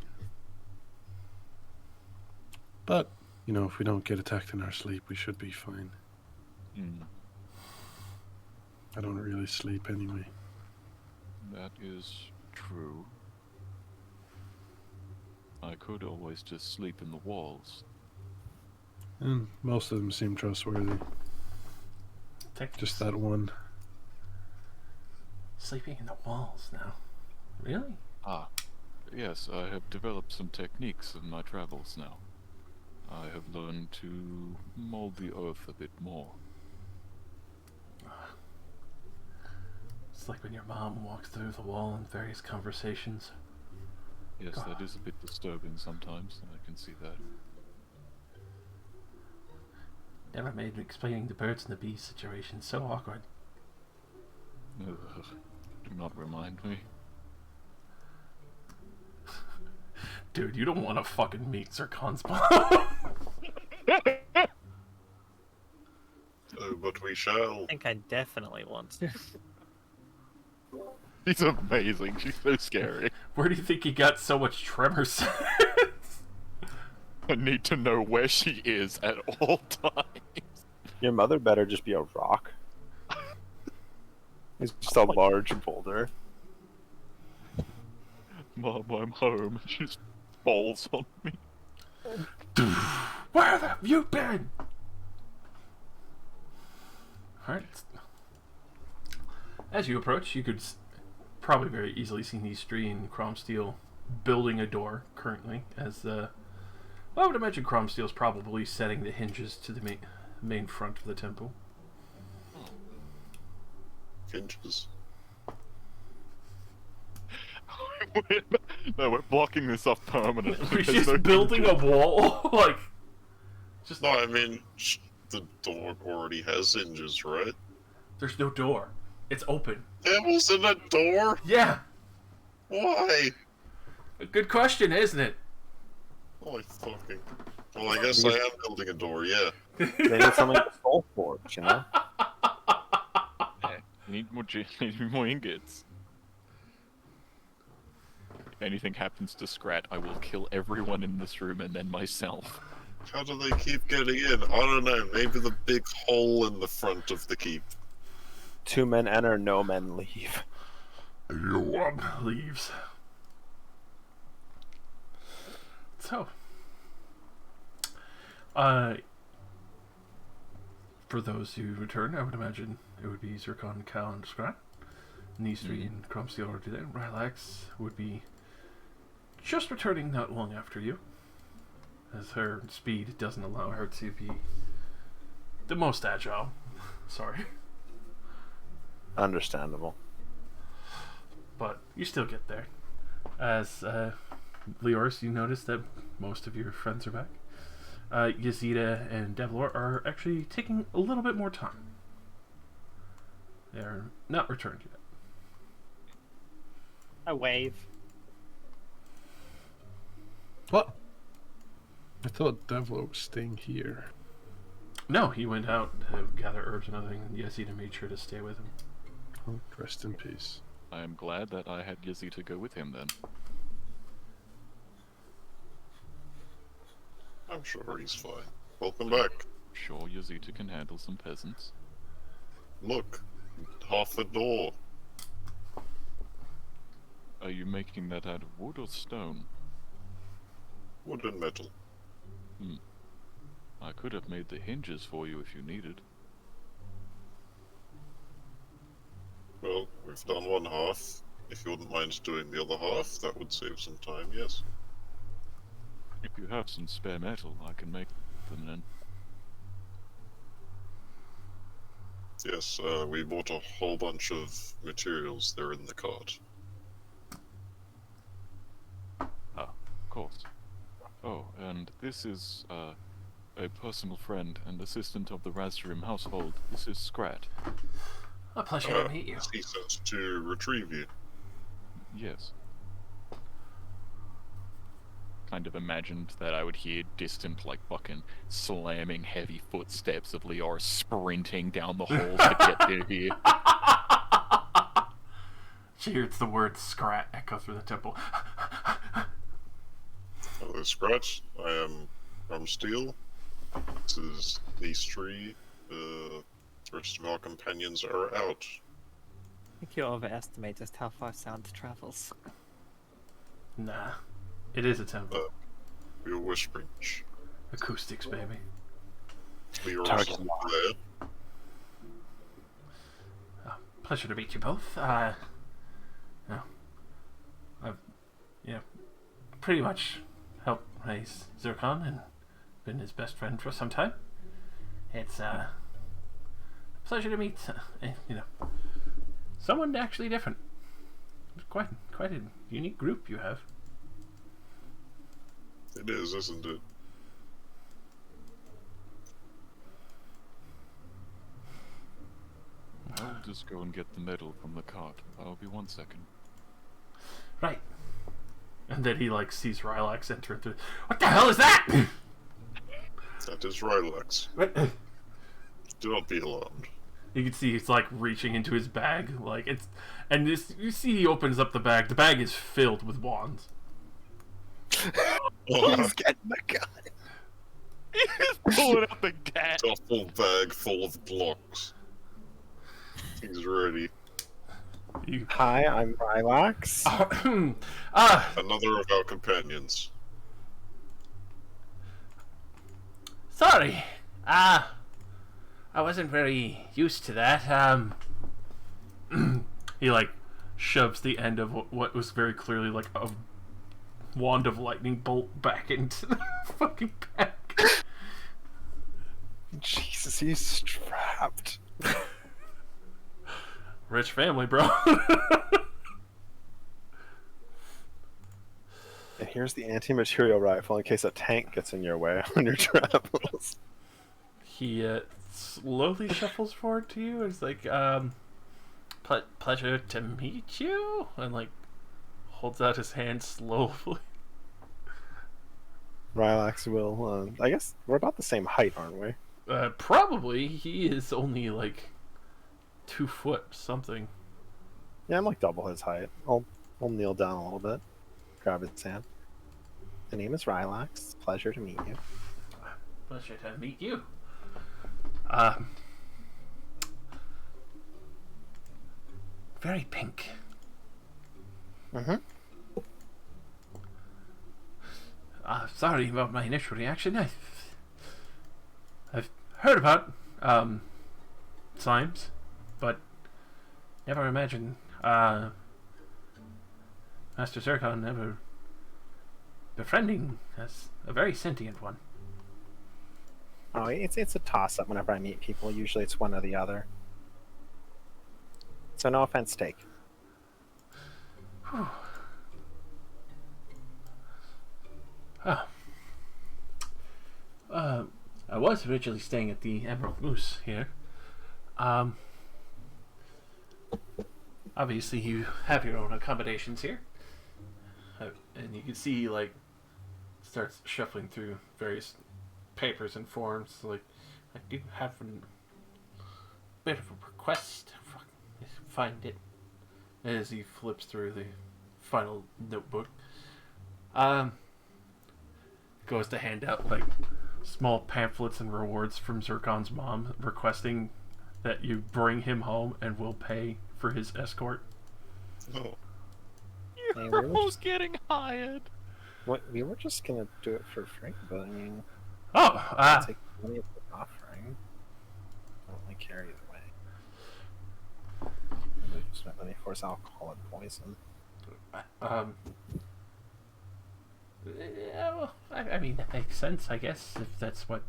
But, if we don't get attacked in our sleep, we should be fine. I don't really sleep anyway. That is true. I could always just sleep in the walls. And most of them seem trustworthy. Just that one. Sleeping in the walls now. Really? Ah, yes, I have developed some techniques in my travels now. I have learned to mold the earth a bit more. It's like when your mom walks through the wall in various conversations. Yes, that is a bit disturbing sometimes, I can see that. Never made explaining the birds and the bees situation so awkward. Ugh, do not remind me. Dude, you don't want to fucking meet Zircon's mom. But we shall. I think I definitely want to. She's amazing. She's so scary. Where do you think he got so much tremor sense? I need to know where she is at all times. Your mother better just be a rock. It's just a large boulder. Mom, I'm home. She just falls on me. Where have you been? Alright. As you approach, you could probably very easily see Nistri and Cromsteel building a door currently, as I would imagine Cromsteel's probably setting the hinges to the main front of the temple. Hinges. No, we're blocking this off permanently. We're There's just no building a wall, like just. No, I mean the door already has hinges, right? There's no door. It's open. There wasn't a door. Yeah. Why? A good question, isn't it? Holy fucking. Well, I guess I am building a door. Yeah. They need something to soul forge, you know? Need more ingots. If anything happens to Scrat, I will kill everyone in this room and then myself. How do they keep getting in? I don't know. Maybe the big hole in the front of the keep. 2 men enter, no men leave. One leaves. So, for those who return, I would imagine it would be Zircon, Cal, and Scrat. Nistri and Cromsteel are there. Rylax would be just returning not long after you, as her speed doesn't allow her to be the most agile. Sorry. Understandable. But you still get there. As Leoris, you notice that most of your friends are back. Yazida and Devlor are actually taking a little bit more time. They're not returned yet. I wave. What? I thought Devlo was staying here. No, he went out to gather herbs and other things, and Yazida made sure to stay with him. Oh, rest in peace. I am glad that I had Yizzy to go with him then. I'm sure he's fine. Welcome back. Sure, Yazita can handle some peasants. Look, half the door. Are you making that out of wood or stone? Wood and metal. I could have made the hinges for you if you needed. Well, we've done one half. If you wouldn't mind doing the other half, that would save some time, yes. If you have some spare metal, I can make them then. Yes, we bought a whole bunch of materials. They're in the cart. Of course. Oh, and this is, a personal friend and assistant of the Razrim household. This is Scrat. A pleasure to meet you. He sent to retrieve you. Yes. Kind of imagined that I would hear distant, like, fucking slamming heavy footsteps of Lior sprinting down the hall to get there here. She hears the word scrat echo through the temple. Hello, Scratch. I am from Steel. This is Niece Tree. The rest of our companions are out. I think you overestimate just how far sound travels. Nah. It is a temple. We were whispering. Shh. Acoustics, baby. We are Target also locked. there. Pleasure to meet you both. I've, pretty much helped raise Zircon and been his best friend for some time. It's a pleasure to meet, someone actually different. It's quite a unique group you have. It is, isn't it? I'll just go and get the metal from the cart. I'll be 1 second. Right. And then he sees Rylax enter through. What the hell is that? That is Rylax. Do not be alarmed. You can see he's reaching into his bag, you see he opens up the bag. The bag is filled with wands. He's getting the gun. He's pulling out the gat. Duffel bag full of blocks. He's ready. Hi, I'm Rylax. Another of our companions. Sorry. I wasn't very used to that. He shoves the end of what was very clearly a wand of lightning bolt back into the fucking bag. Jesus, he's strapped. Rich family, bro. And here's the anti-material rifle in case a tank gets in your way on your travels. He slowly shuffles forward to you. It's pleasure to meet you, and holds out his hand slowly. Rylax will, I guess we're about the same height, aren't we? Probably. He is only 2 foot something. Yeah, I'm double his height. I'll kneel down a little bit, grab his hand. The name is Rylax. Pleasure to meet you. Pleasure to meet you. Very pink. Mm-hmm. Sorry about my initial reaction. I've heard about slimes, but never imagined Master Zircon ever befriending as a very sentient one. Oh, it's a toss up whenever I meet people. Usually it's one or the other. So no offense, take. Oh. I was originally staying at the Emerald Moose here. Obviously you have your own accommodations here. And you can see he, like, starts shuffling through various papers and forms. Like, I do have a bit of a request. Find it. As he flips through the final notebook. Goes to hand out, like, small pamphlets and rewards from Zircon's mom requesting that you bring him home and we'll pay for his escort. Oh, Hey, You're almost getting hired. We were just gonna do it for free, but I mean, Oh, I'll take the money of the offering. I don't really care either way. Nobody spent money for his alcohol and poison. Yeah, well, I mean, that makes sense, I guess, if that's what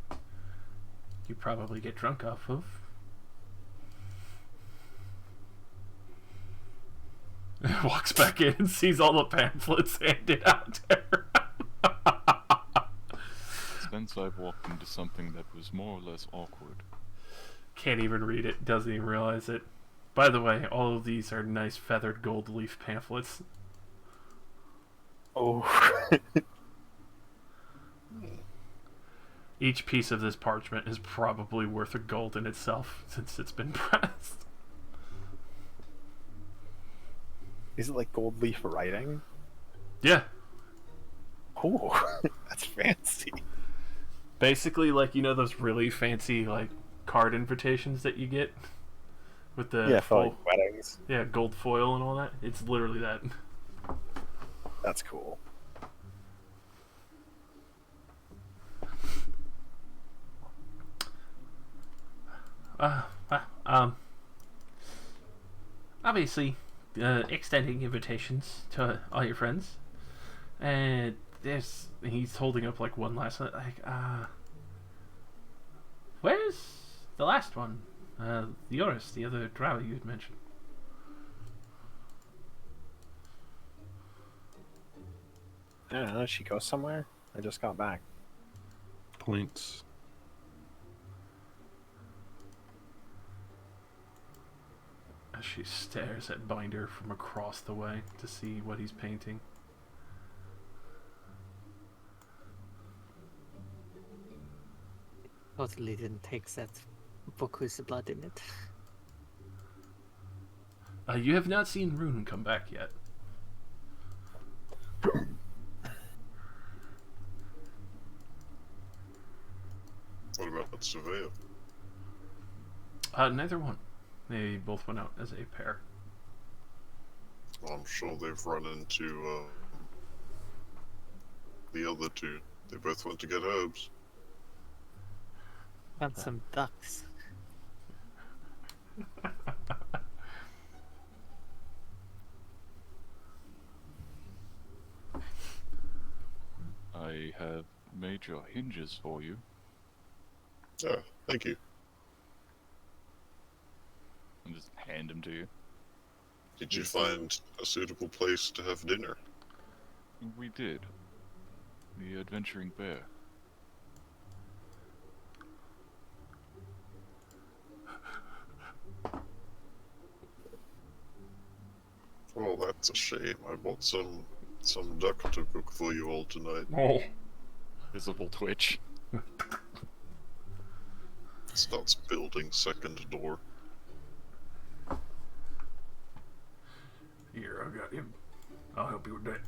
you probably get drunk off of. Walks back in and sees all the pamphlets handed out to her. Since I've walked into something that was more or less awkward. Can't even read it, doesn't even realize it. By the way, all of these are nice feathered gold leaf pamphlets. Oh. Each piece of this parchment is probably worth a gold in itself since it's been pressed. Is it like gold leaf writing? Yeah. Oh, that's fancy. Basically, like, you know those really fancy, like, card invitations that you get? With the for like weddings. yeah, gold foil and all that? It's literally that. That's cool. Obviously, extending invitations to all your friends. And he's holding up, like, one last, like, where's the last one? Yoris, the other drow you had mentioned. I don't know, did she go somewhere? I just got back. Points. As she stares at Binder from across the way to see what he's painting. Totally didn't take that book with the blood in it. You have not seen Rune come back yet. what about Surveyor? Neither one. They both went out as a pair. I'm sure they've run into the other two. They both went to get herbs. Want some ducks. I have made your hinges for you. Yeah, thank you. And just hand them to you. Did you find a suitable place to have dinner? We did. The Adventuring Bear. Oh, that's a shame. I bought some duck to cook for you all tonight. Oh. Visible twitch. Starts building second door. Here, I got him. I'll help you with that.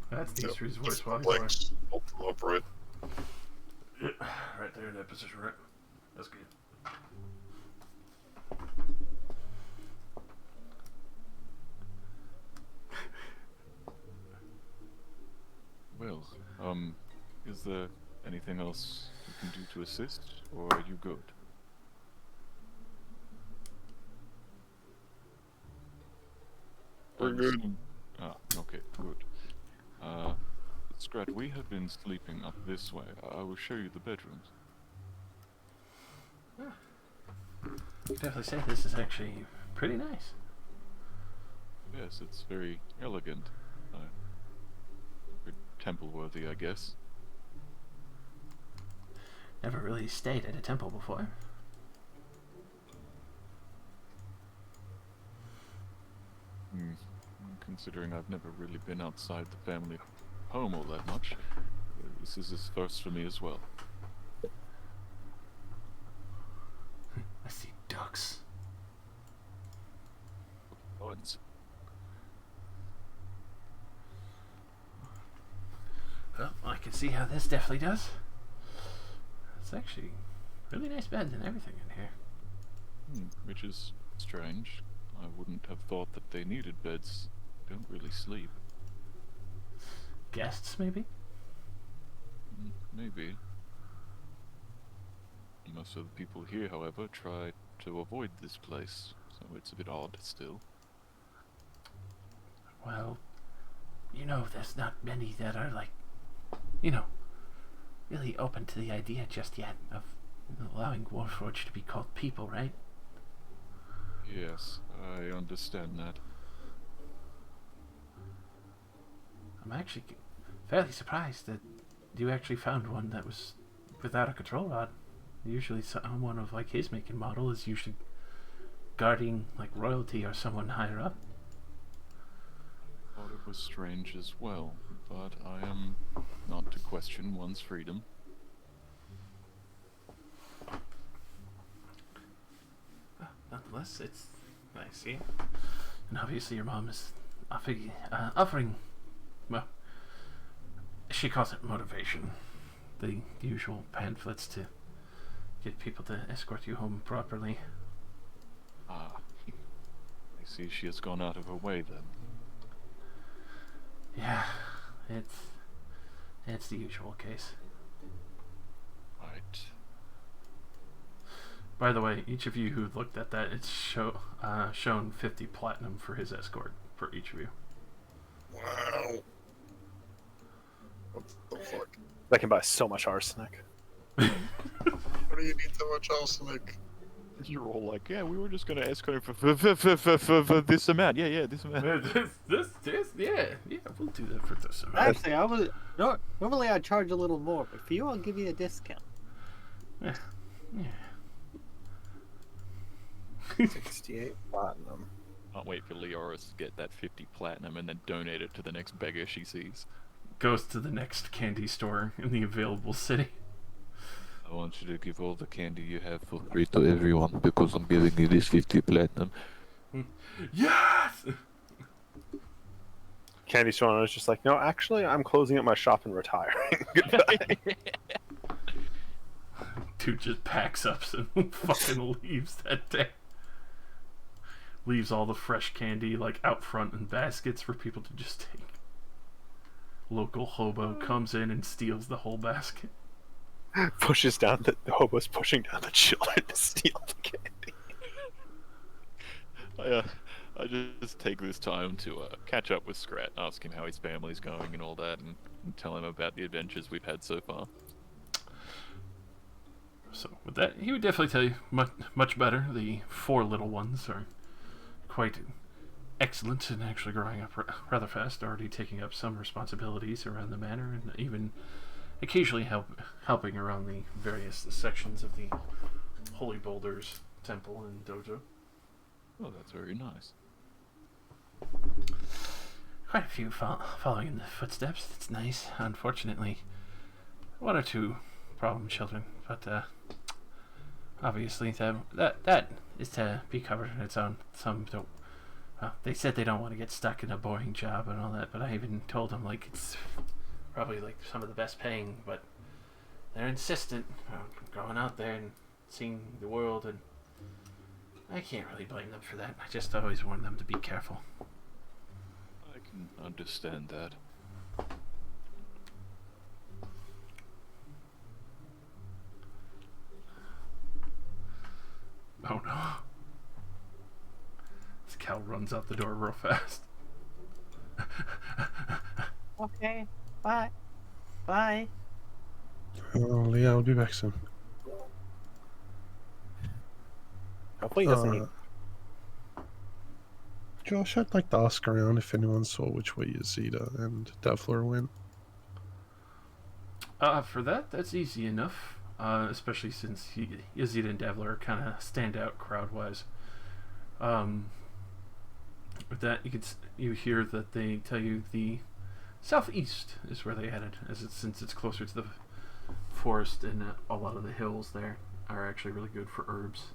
That's Easter's voice while he's away. Legs, hold them upright. Yeah, right there in that position, right? That's good. Well, is there anything else we can do to assist, or are you good? We're good. Ah, okay, good. Scrat, we have been sleeping up this way. I will show you the bedrooms. I could definitely say this is actually pretty nice. Yes, it's very elegant. Very temple-worthy, I guess. Never really stayed at a temple before. Considering I've never really been outside the family home all that much, this is a first for me as well. I see ducks. Lords. Well, I can see how this definitely does. It's actually really nice beds and everything in here. Which is strange. I wouldn't have thought that they needed beds. They don't really sleep. Guests, maybe? Maybe. Most of the people here, however, try to avoid this place, so it's a bit odd still. Well, you know, there's not many that are like, really open to the idea just yet of allowing Warforged to be called people, right? Yes, I understand that. I'm actually fairly surprised that you actually found one that was without a control rod. Usually someone of like his make and model is usually guarding like royalty or someone higher up. Thought it was strange as well, but I am not to question one's freedom. Nonetheless, it's nice here. And obviously your mom is offering, well, she calls it motivation. The usual pamphlets to get people to escort you home properly. Ah, I see she has gone out of her way then. Yeah, it's the usual case. Right. By the way, each of you who looked at that, it's shown 50 platinum for his escort for each of you. Wow. What the fuck? That can buy so much arsenic. What do you need so much arsenic? You're all like, yeah, we were just gonna escort for this amount. Yeah, this amount. this, yeah, we'll do that for this amount. Actually, normally I'd charge a little more, but for you, I'll give you a discount. Yeah. 68 platinum. Can't wait for Leoris to get that 50 platinum and then donate it to the next beggar she sees. Goes to the next candy store in the available city. I want you to give all the candy you have for free to everyone because I'm giving you this 50 platinum. Yes! Candy store owner was just like, no, actually, I'm closing up my shop and retiring. Goodbye. Dude just packs up and fucking leaves that day. Leaves all the fresh candy like out front in baskets for people to just take. Local hobo comes in and steals the whole basket. Pushes down the hobo's pushing down the children to steal the candy. I just take this time to catch up with Scrat, ask him how his family's going and all that, and tell him about the adventures we've had so far. So with that, he would definitely tell you much better. The 4 little ones are quite excellent and actually growing up rather fast, already taking up some responsibilities around the manor and even occasionally helping around the various sections of the Holy Boulders temple and dojo. Oh, that's very nice. Quite a few following in the footsteps. It's nice. Unfortunately, 1 or 2 problem children, but obviously that is to be covered on its own. Some don't. Well, they said they don't want to get stuck in a boring job and all that, but I even told them like it's probably like some of the best paying, but they're insistent on going out there and seeing the world, and I can't really blame them for that. I just always warn them to be careful. I can understand that. Oh no. This cow runs out the door real fast. Okay, bye. Bye. Oh, yeah, I'll be back soon. Hopefully he doesn't. Josh, I'd like to ask around if anyone saw which way Yazida and Devlor went. For that's easy enough. Especially since Yazid and Devler kind of stand out crowd-wise. With that, you hear that they tell you the southeast is where they headed, since it's closer to the forest, and a lot of the hills there are actually really good for herbs.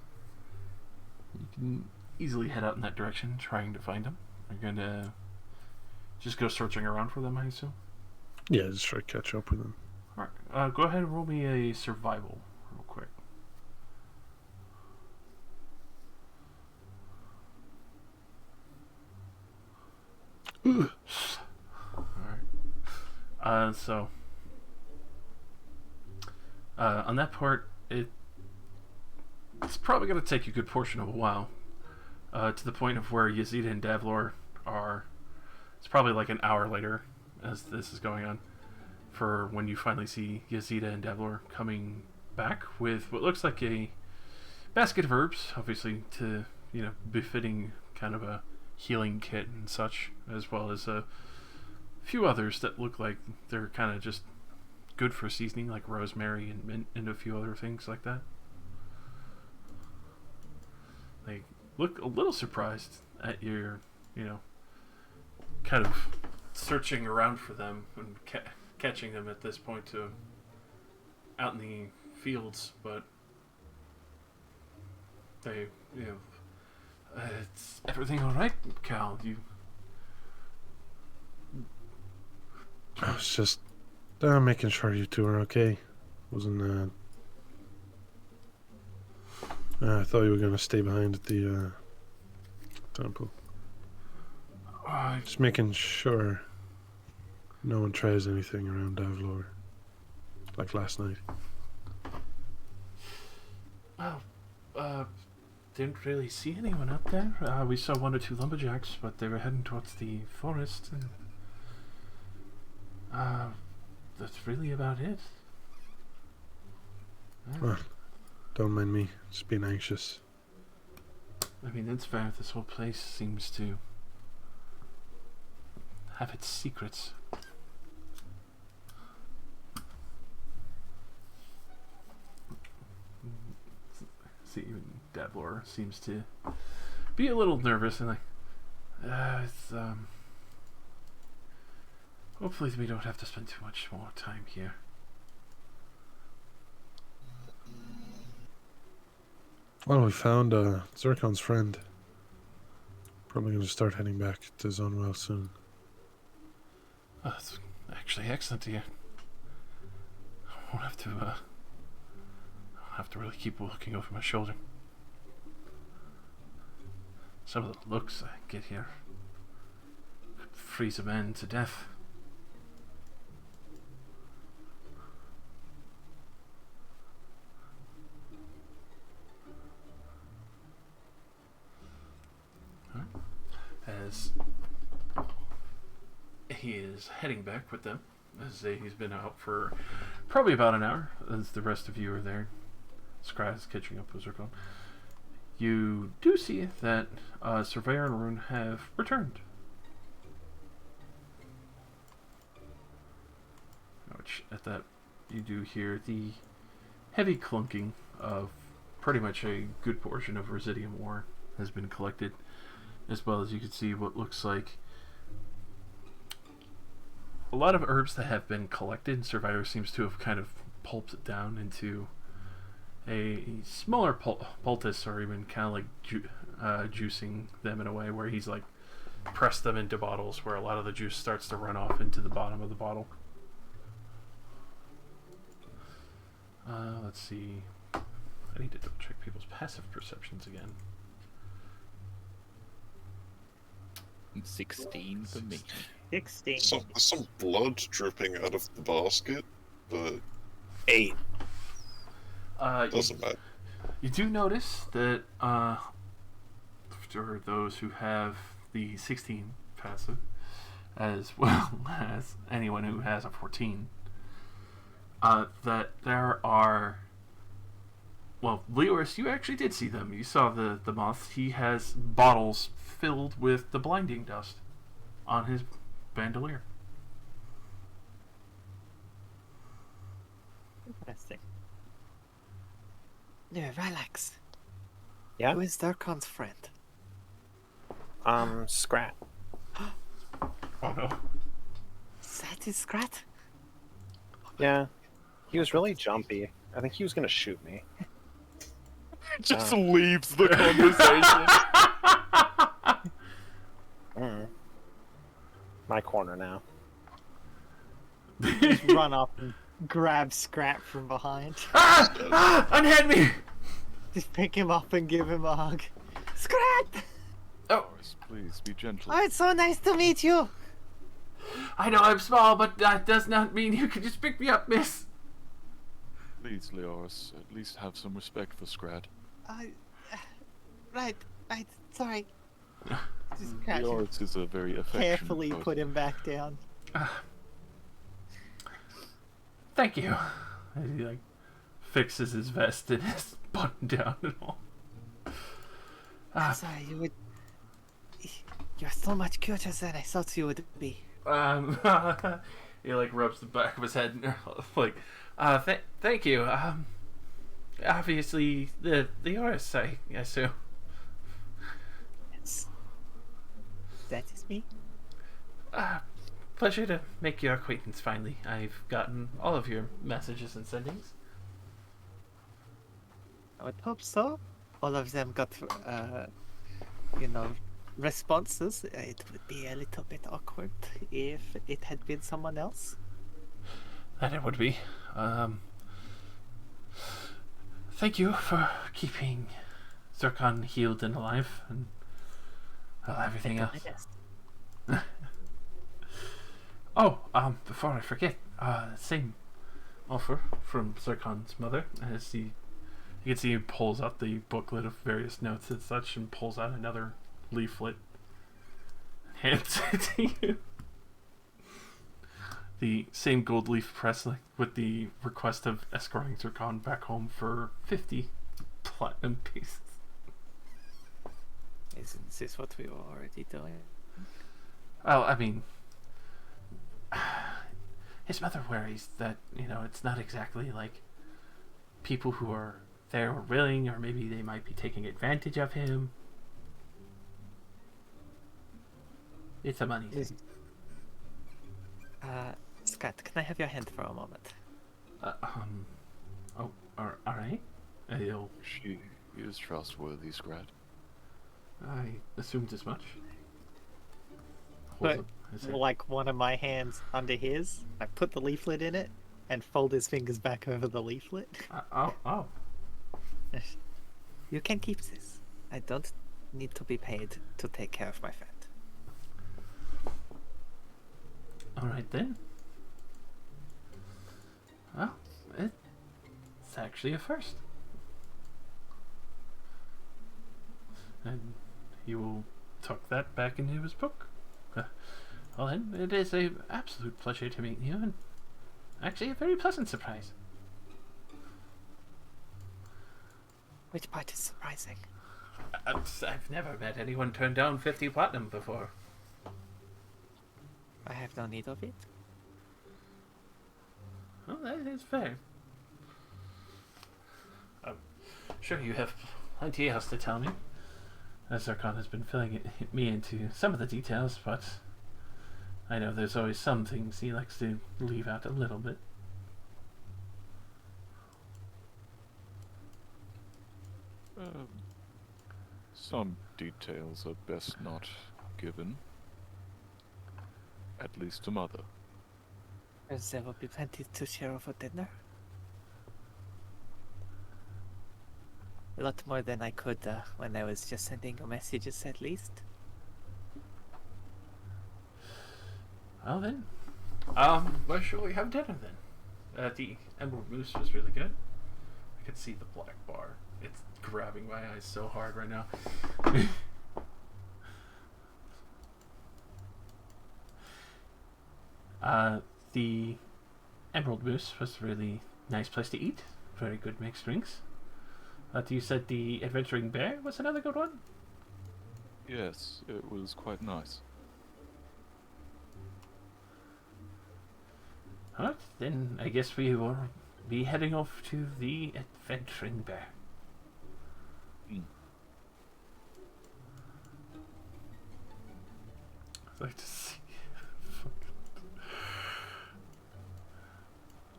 You can easily head out in that direction, trying to find them. You're gonna just go searching around for them, I assume. Yeah, just try to catch up with them. All right. Go ahead and roll me a survival, real quick. Alright. On that part, it's probably going to take you a good portion of a while. To the point of where Yazida and Davlor are. It's probably like an hour later as this is going on. For when you finally see Yazida and Davlor coming back with what looks like a basket of herbs, obviously to, befitting kind of a healing kit and such, as well as a few others that look like they're kind of just good for seasoning, like rosemary and mint and a few other things like that. They look a little surprised at your, kind of searching around for them and catching them at this point out in the fields, but they, it's everything all right, Cal? I was just making sure you two are okay. Wasn't I thought you were gonna stay behind at the temple. Just making sure no one tries anything around Davlor, like last night. Didn't really see anyone out there. We saw one or two lumberjacks, but they were heading towards the forest. And, that's really about it. Well, don't mind me. Just being anxious. I mean, that's fair. This whole place seems to have its secrets. See, even Davlor seems to be a little nervous and hopefully we don't have to spend too much more time here. Well, we found Zircon's friend. Probably going to start heading back to Zonwell soon. Oh, that's actually excellent to hear. I won't have to really keep looking over my shoulder. Some of the looks I get here could freeze a man to death. As he is heading back with them, as he's been out for probably about an hour, as the rest of you are there. Scry is catching up with Zircon. You do see that Surveyor and Rune have returned. Which, at that, you do hear the heavy clunking of pretty much a good portion of Residium ore has been collected, as well as you can see what looks like a lot of herbs that have been collected. Surveyor seems to have kind of pulped it down into a smaller poultice, or even kind of like juicing them in a way where he's like pressed them into bottles where a lot of the juice starts to run off into the bottom of the bottle. Let's see. I need to double check people's passive perceptions again. 16 for me. 16. There's some blood dripping out of the basket, but 8. doesn't matter. You do notice that for those who have the 16 passive, as well as anyone who has a 14, that there are. Well, Leoris, you actually did see them. You saw the moth. He has bottles filled with the blinding dust on his bandolier. Interesting. Yeah, relax. Yeah? Who is Darkon's friend? Scrat. Oh no. That is Scrat? Yeah. He was really jumpy. I think he was gonna shoot me. Just leaves the conversation. My corner now. Just run up and grab Scrap from behind. Unhand me! Just pick him up and give him a hug. Scrap! Oh, Morris, please be gentle. Oh, it's so nice to meet you. I know I'm small, but that does not mean you can just pick me up, miss. Please, Leoris, at least have some respect for Scrat. Right, sorry. Just catch him. Leoris is a very affectionate Carefully person. put him back down. Thank you. And he fixes his vest and his button down and all. I'm sorry, you're so much cuter than I thought you would be. He rubs the back of his head and thank you. Obviously the artist, I assume. Yes. That is me. Pleasure to make your acquaintance finally. I've gotten all of your messages and sendings. I would hope so. All of them got, responses. It would be a little bit awkward if it had been someone else. That it would be. Thank you for keeping Zircon healed and alive, and everything else. Yes. Oh, before I forget, same offer from Zircon's mother. As you can see, he pulls out the booklet of various notes and such, and pulls out another leaflet, hands it to you. The same gold leaf press, with the request of escorting Zircon back home for 50 platinum pieces. Isn't this what we were already doing? Well, I mean, his mother worries that, it's not exactly like people who are there or willing, or maybe they might be taking advantage of him. It's a money thing. Scott, can I have your hand for a moment? Oh, alright. She is trustworthy, Scrat. I assumed as much. But like one of my hands under his, I put the leaflet in it and fold his fingers back over the leaflet. Oh. You can keep this. I don't need to be paid to take care of my friend. Alright then. Well, it's actually a first. And he will tuck that back into his book. Well then, it is an absolute pleasure to meet you, and actually a very pleasant surprise. Which part is surprising? I've never met anyone turn down 50 platinum before. I have no need of it. Well, that is fair. I'm sure you have plenty else to tell me. Zircon has been filling me into some of the details, but I know there's always some things he likes to leave out a little bit. Some details are best not given. At least to Mother. There will be plenty to share over dinner. A lot more than I could when I was just sending you messages, at least. Well then, where shall we have dinner then? The Emerald Moose was really good. I could see the black bar. It's grabbing my eyes so hard right now. The Emerald Moose was a really nice place to eat. Very good mixed drinks. You said the Adventuring Bear was another good one? Yes, it was quite nice. Alright, then I guess we will be heading off to the Adventuring Bear. I'd like to see.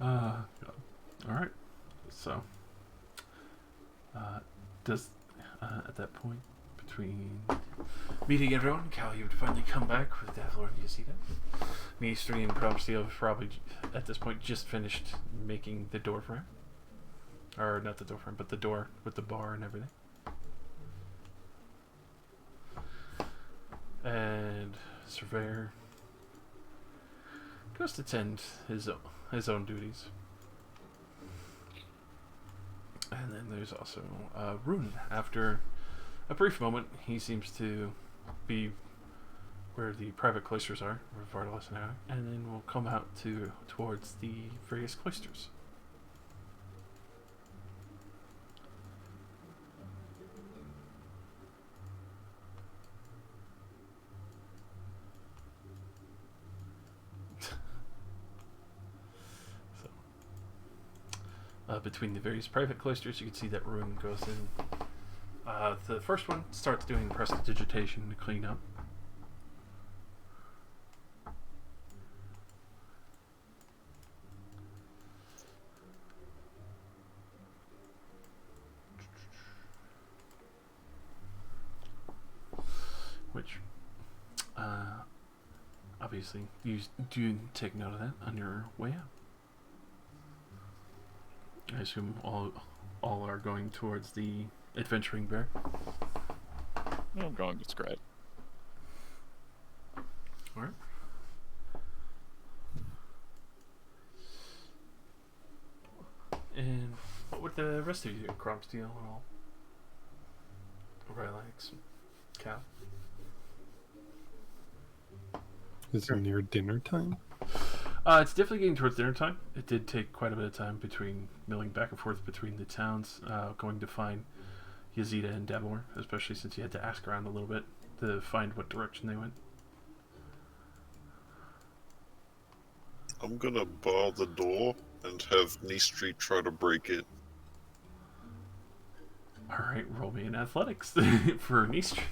God. Alright. So, does, at that point, between meeting everyone, Cal, you would finally come back with Davlor and Yazida. Meestri and Cromsteel have probably, at this point, just finished making the door frame. Or, not the door frame, but the door with the bar and everything. And Surveyor goes to tend his own duties. And then there's also Rune. After a brief moment, he seems to be where the private cloisters are, where Vardalos and I are, and then we'll come out towards the various cloisters. Between the various private cloisters, you can see that Rune goes in. The first one starts doing prestidigitation to clean up. Which, obviously, you do take note of that on your way out. I assume all are going towards the Adventuring Bear. I'm going to Scrat. Alright. And what would the rest of you do? Cromsteel and all? Rylax, Cal? Is it near dinner time? It's definitely getting towards dinner time. It did take quite a bit of time between milling back and forth between the towns, going to find Yazida and Davor, especially since you had to ask around a little bit to find what direction they went. I'm gonna bar the door and have Neestri try to break it. Alright, roll me in athletics for Neestri.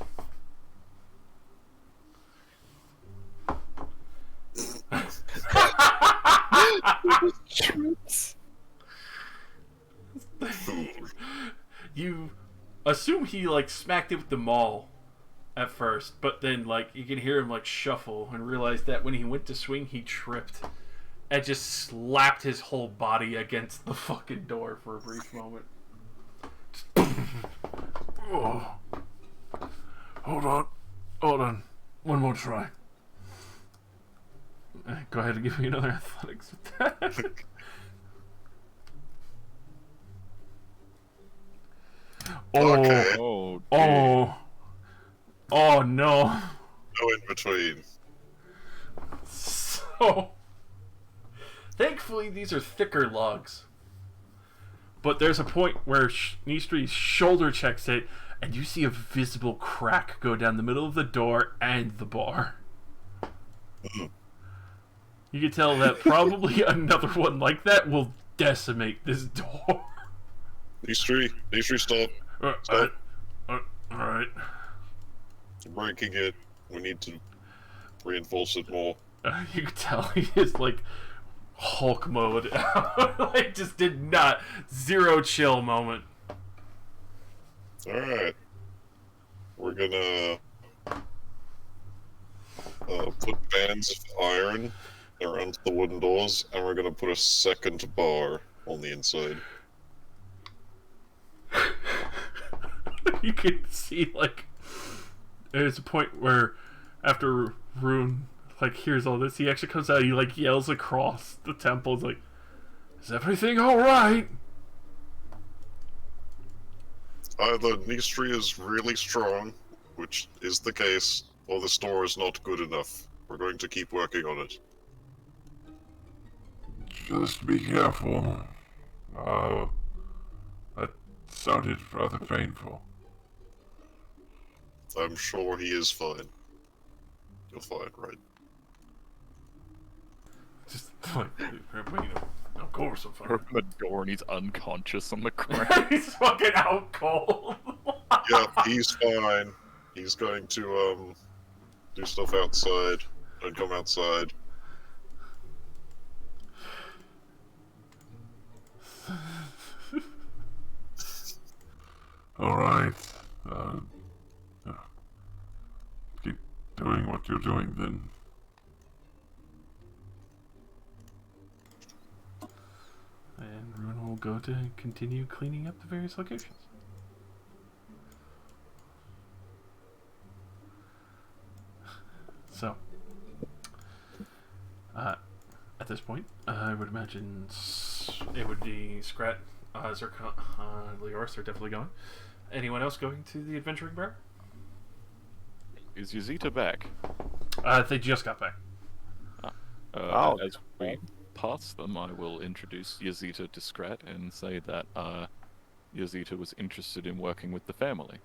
You assume he like smacked it with the maul at first, but then like you can hear him like shuffle and realize that when he went to swing he tripped and just slapped his whole body against the fucking door for a brief moment. Oh. Hold on. One more try. Go ahead and give me another athletics with that. Okay. Oh no. No in between. So, thankfully these are thicker logs. But there's a point where Neestri's shoulder checks it, and you see a visible crack go down the middle of the door and the bar. You can tell that probably another one like that will decimate this door. Neestri, stop. Stop. Alright. Breaking it. We need to reinforce it more. You can tell he is like Hulk mode. Like just did not. Zero chill moment. Alright. We're gonna put bands of iron around the wooden doors, and we're gonna put a second bar on the inside. You can see like there's a point where after Rune like hears all this, he actually comes out, he like yells across the temple, like, "Is everything alright?" Either Neestri is really strong, which is the case, or this door is not good enough. We're going to keep working on it. Just be careful. That sounded rather painful. I'm sure he is fine. You're fine, right? Just like, of course I'm fine. Open the door and he's unconscious on the ground. He's fucking out cold. Yeah, he's fine. He's going to, do stuff outside. Don't come outside. Alright. Keep doing what you're doing then. And Ruin will go to continue cleaning up the various locations. So, at this point, I would imagine it would be Scrat, Zircon, Leoris are definitely going. Anyone else going to the Adventuring Bear? Is Yazita back? They just got back. As we pass them, I will introduce Yazita to Scrat and say that Yazita was interested in working with the family,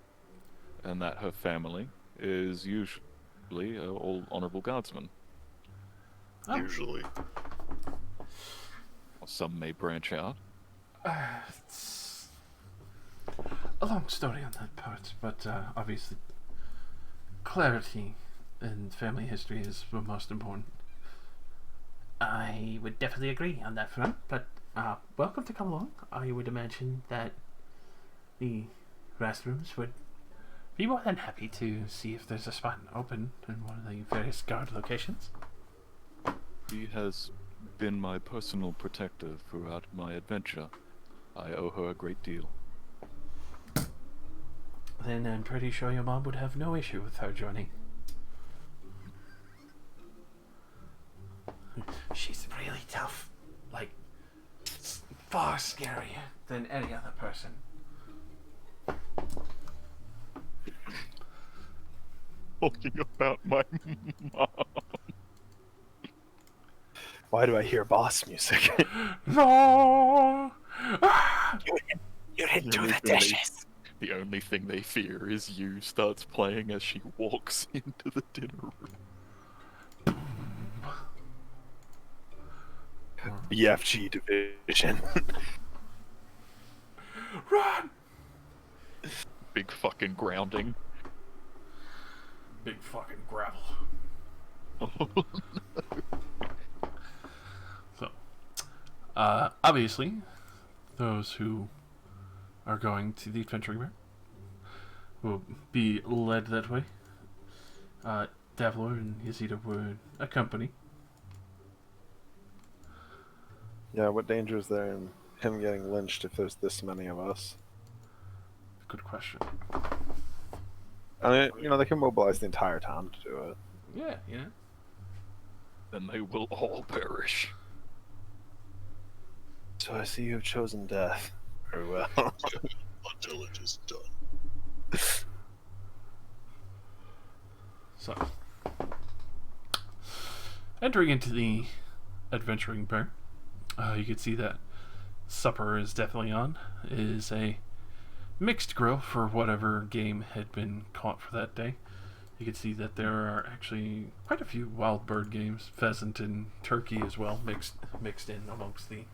and that her family is usually all honorable guardsmen. Oh. Usually. Some may branch out. It's a long story on that part, but obviously clarity in family history is the most important. I would definitely agree on that front, but welcome to come along. I would imagine that the restrooms would be more than happy to see if there's a spot open in one of the various guard locations. She has been my personal protector throughout my adventure. I owe her a great deal. Then I'm pretty sure your mom would have no issue with her joining. She's really tough. Like, far scarier than any other person. Talking about my mom. Why do I hear boss music? No! You didn't do the dishes. The only thing they fear is you starts playing as she walks into the dinner room. BFG division. Run! Big fucking grounding. Big fucking gravel. So, obviously, those who are going to the Adventuring Bear will be led that way. Davlor and Yazida would accompany. Yeah, what danger is there in him getting lynched if there's this many of us? Good question. I mean, you know, they can mobilize the entire town to do it. Yeah, you know. Then they will all perish. So I see you have chosen death. Very well. Until it is done. So, entering into the Adventuring Bear, you can see that supper is definitely on. It is a mixed grill for whatever game had been caught for that day. You can see that there are actually quite a few wild bird games, pheasant and turkey as well, mixed in amongst the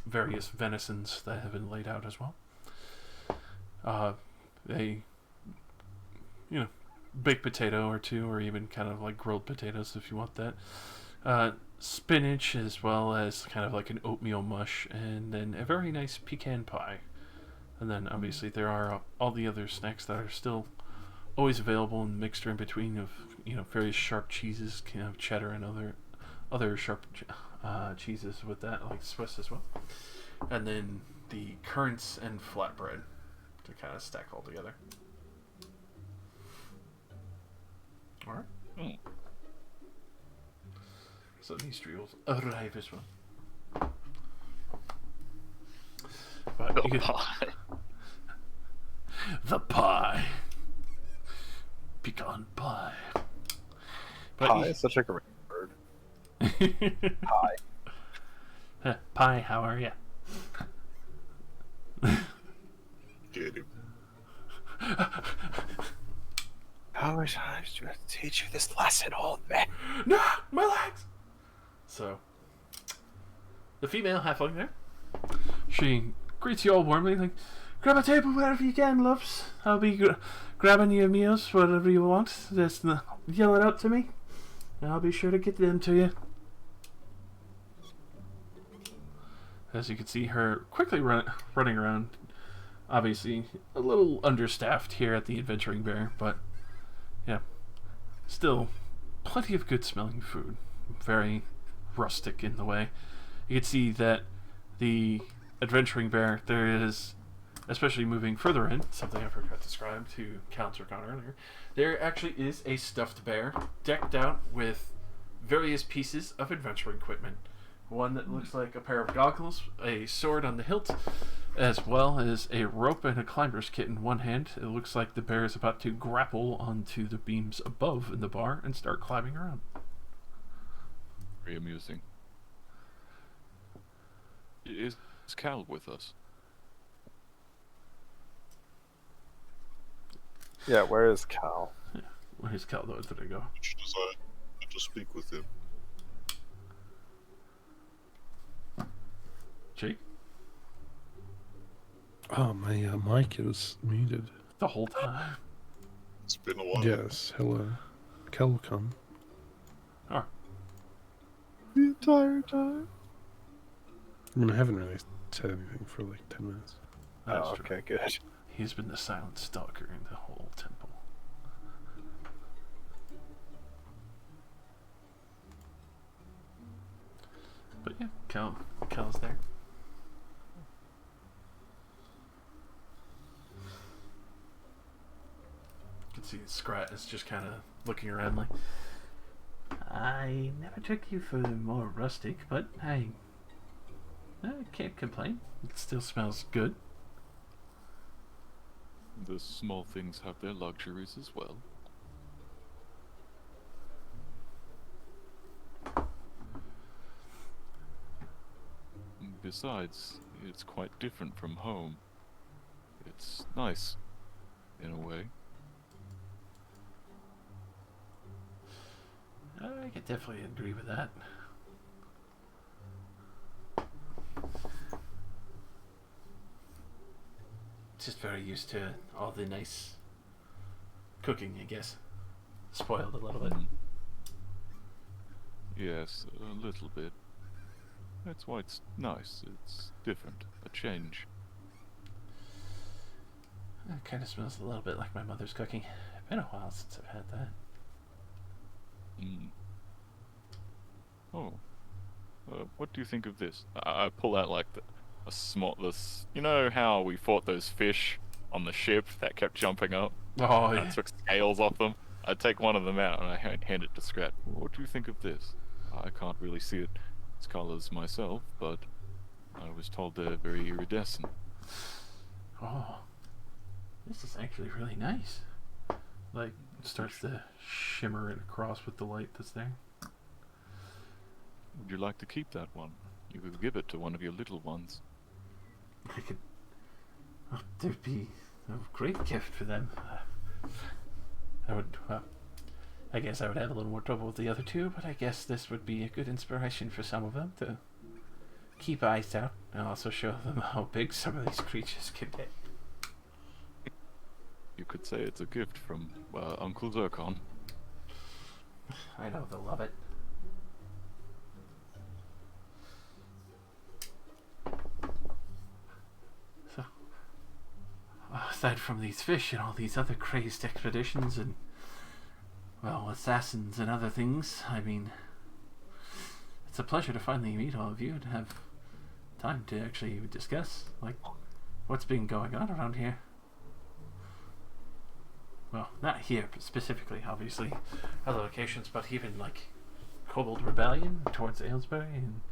various venisons that have been laid out as well. Baked potato or two, or even kind of like grilled potatoes if you want that. Spinach, as well as kind of like an oatmeal mush, and then a very nice pecan pie. And then obviously there are all the other snacks that are still always available and mixed in between of various sharp cheeses, cheddar and other sharp cheeses with that, like Swiss as well. And then the currants and flatbread to kind of stack all together. All right. Mm. So these three will arrive as well. But The you can- pie. The pie. Pecan pie. But Pie is such a great word. Pie. Hi, how are you? Get him. I wish I should teach you this lesson, old man. No, my legs. So, the female halfling there, she greets you all warmly, like, grab a table wherever you can, loves. I'll be grabbing your meals, whatever you want. Just yell it out to me, and I'll be sure to get them to you. As you can see her quickly running around. Obviously, a little understaffed here at the Adventuring Bear, but yeah, still plenty of good smelling food. Very rustic in the way. You can see that the Adventuring Bear, there is, especially moving further in, something I forgot to describe to Counselor Connor earlier, there actually is a stuffed bear decked out with various pieces of adventuring equipment. One that looks like a pair of goggles, a sword on the hilt, as well as a rope and a climber's kit in one hand. It looks like the bear is about to grapple onto the beams above in the bar and start climbing around. Very amusing. Is Cal with us? Yeah, where is Cal? Where's Caldo? Did I go? Which desire to speak with him. Jake? Oh, my mic is muted. The whole time. It's been a while. Yes, hello. Kel, come. Oh. The entire time. I mean, I haven't really said anything for like 10 minutes. That's Oh, true. okay, good. He's been the silent stalker in the whole temple. But yeah, Cal's there. You can see Scrat is just kind of looking around like, I never took you for more rustic, but I can't complain. It still smells good. The small things have their luxuries as well. Besides, it's quite different from home. It's nice, in a way. I could definitely agree with that. Just very used to all the nice cooking, I guess. Spoiled a little bit. Yes, a little bit. That's why it's nice. It's different. A change. It kind of smells a little bit like my mother's cooking. It's been a while since I've had that. Mm. Oh. What do you think of this? I pull out like a small... You know how we fought those fish on the ship that kept jumping up? Oh, I yeah. took scales off them. I take one of them out and I hand it to Scrat. What do you think of this? I can't really see its colors myself, but I was told they're very iridescent. Oh, this is actually really nice. Like, it starts to shimmer it across with the light that's there. Would you like to keep that one? You could give it to one of your little ones. I could. Oh, there'd be a great gift for them. I would. I guess I would have a little more trouble with the other two, but I guess this would be a good inspiration for some of them to keep eyes out and also show them how big some of these creatures can get. You could say it's a gift from Uncle Zircon. I know they'll love it. So, aside from these fish and all these other crazed expeditions and, well, assassins and other things, I mean, it's a pleasure to finally meet all of you and have time to actually discuss, like, what's been going on around here. Well, not here specifically, obviously, other locations, but even like Kobold Rebellion towards Aylesbury and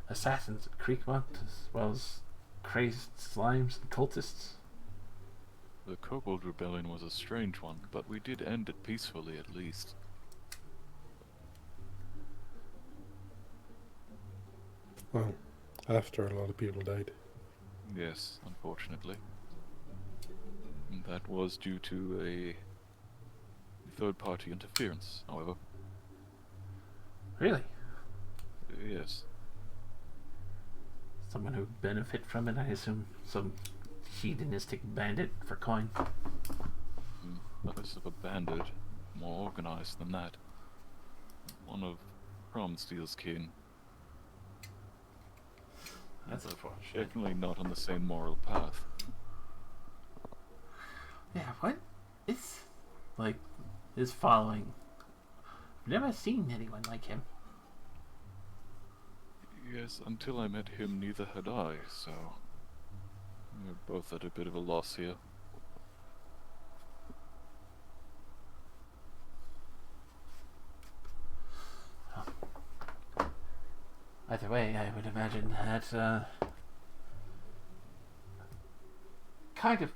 assassins at Creekmont, as well as crazed slimes and cultists. The Kobold Rebellion was a strange one, but we did end it peacefully at least. Well, after a lot of people died. Yes, unfortunately. And that was due to a third-party interference, however. Really? Yes. Someone who would benefit from it, I assume. Some hedonistic bandit for coin. Less of a bandit, more organized than that. One of Cromsteel's kin. That's unfortunate. Definitely not on the same moral path. Yeah, what is like his following? I've never seen anyone like him. Yes, until I met him, neither had I, so we're both at a bit of a loss here. Either way, I would imagine that kind of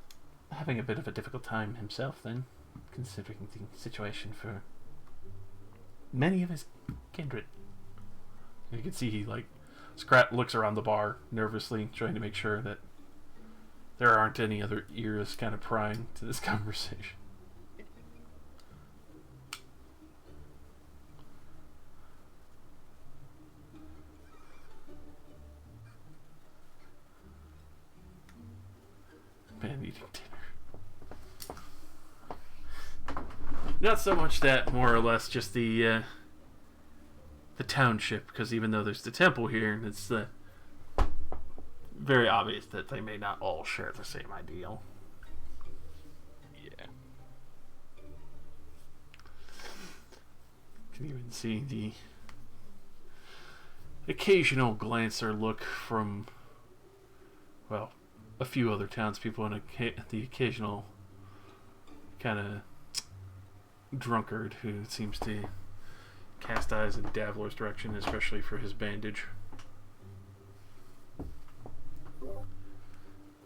having a bit of a difficult time himself then, considering the situation for many of his kindred. You can see he, like, Scrat looks around the bar nervously, trying to make sure that there aren't any other ears kind of prying to this conversation. Man eating dinner. Not so much that, more or less, just the township, because even though there's the temple here, it's very obvious that they may not all share the same ideal. Yeah. You can even see the occasional glance or look from, well, a few other townspeople and the occasional kind of drunkard who seems to cast eyes in Davlor's direction, especially for his bandage.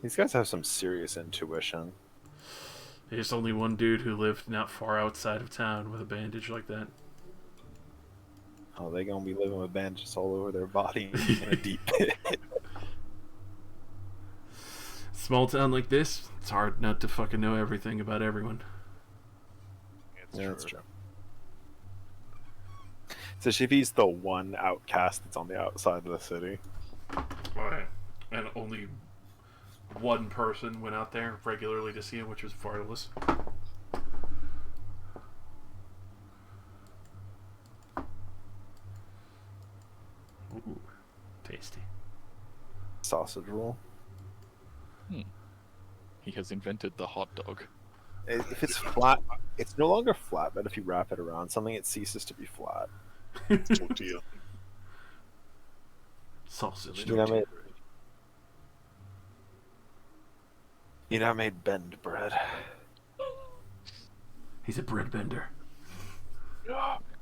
These guys have some serious intuition. There's only one dude who lived not far outside of town with a bandage like that. Oh, they gonna be living with bandages all over their body in a deep pit. Small town like this, it's hard not to fucking know everything about everyone. Yeah, that's true. So if he's the one outcast that's on the outside of the city. Right. And only one person went out there regularly to see him, which was Varlus. Ooh, tasty. Sausage roll. He has invented the hot dog. If it's flat, it's no longer flat, but if you wrap it around something, it ceases to be flat. Tortilla. Sausage. You know, I made bend bread. He's a bread bender.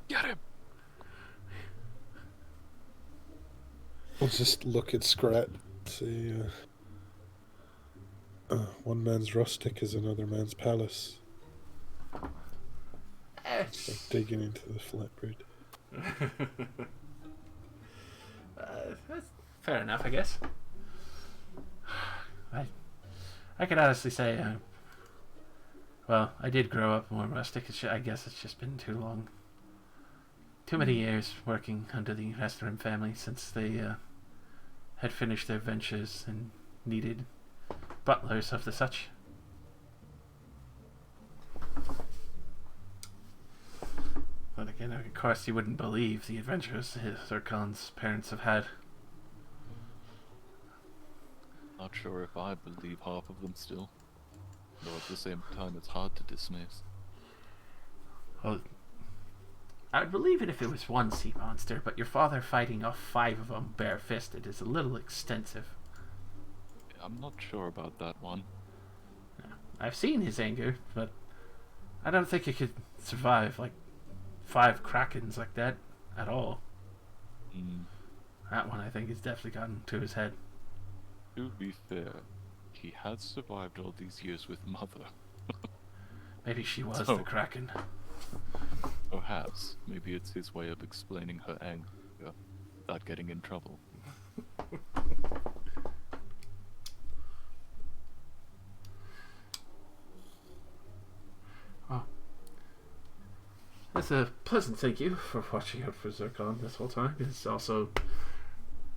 Get him! We'll just look at Scrat. See, one man's rustic is another man's palace. Start digging into the flatbread. That's fair enough, I guess. I could honestly say, well, I did grow up more rustic. I guess it's just been too long. Too many years working under the Festering family since they had finished their ventures and needed butlers of the such. But again, of course, you wouldn't believe the adventures Zircon's parents have had. Not sure if I believe half of them still. Though at the same time, it's hard to dismiss. Well, I'd believe it if it was one sea monster, but your father fighting off 5 of them bare-fisted is a little extensive. I'm not sure about that one. I've seen his anger, but I don't think he could survive, like, 5 krakens like that at all. That one, I think, has definitely gotten to his head. To be fair, he has survived all these years with Mother. Maybe she was So- the kraken. Perhaps. Maybe it's his way of explaining her anger without getting in trouble. as a pleasant thank you for watching out for Zircon this whole time, is also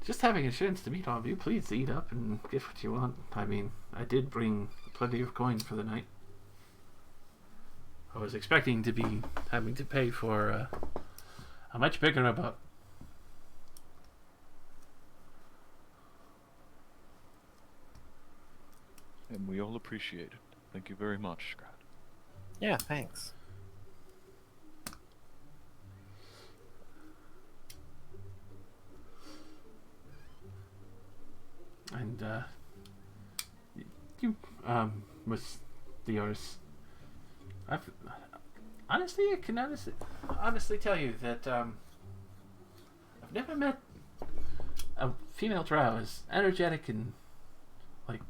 just having a chance to meet all of you. Please eat up and get what you want. I mean, I did bring plenty of coin for the night. I was expecting to be having to pay for a much bigger amount. And we all appreciate it. Thank you very much, Scrat. Yeah, thanks. And you with yours, I can honestly tell you that I've never met a female drow as energetic and like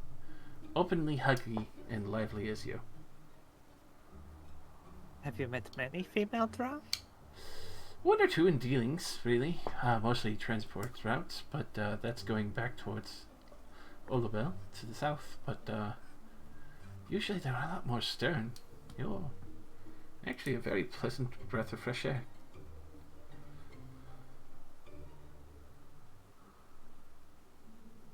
openly huggy and lively as you. Have you met many female drow? One or two in dealings, really. Mostly transport routes, but that's going back towards Olabel to the south. But usually they're a lot more stern. You're actually a very pleasant breath of fresh air.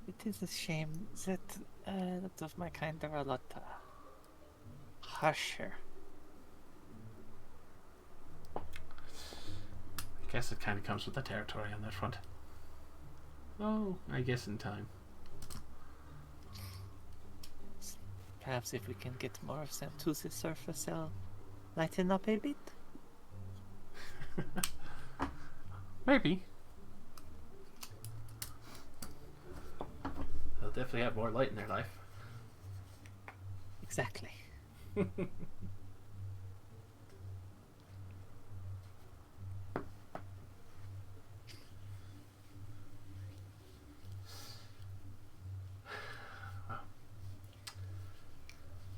It is a shame that that of my kind are a lot harsher. I guess it kind of comes with the territory on that front. Oh, I guess in time. Perhaps if we can get more of them to the surface, they'll lighten up a bit. Maybe. They'll definitely have more light in their life. Exactly.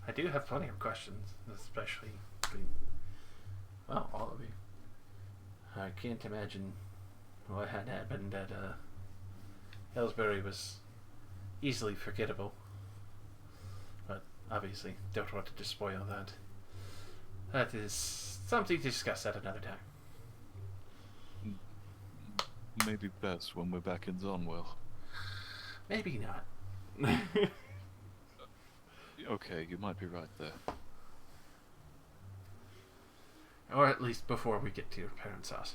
I do have plenty of questions, especially, well, all of you. I can't imagine what had happened at Hillsbury was easily forgettable. But obviously, don't want to just spoil that. That is something to discuss at another time. Maybe best when we're back in Zonwell. Maybe not. Okay, you might be right there. Or at least before we get to your parents' house.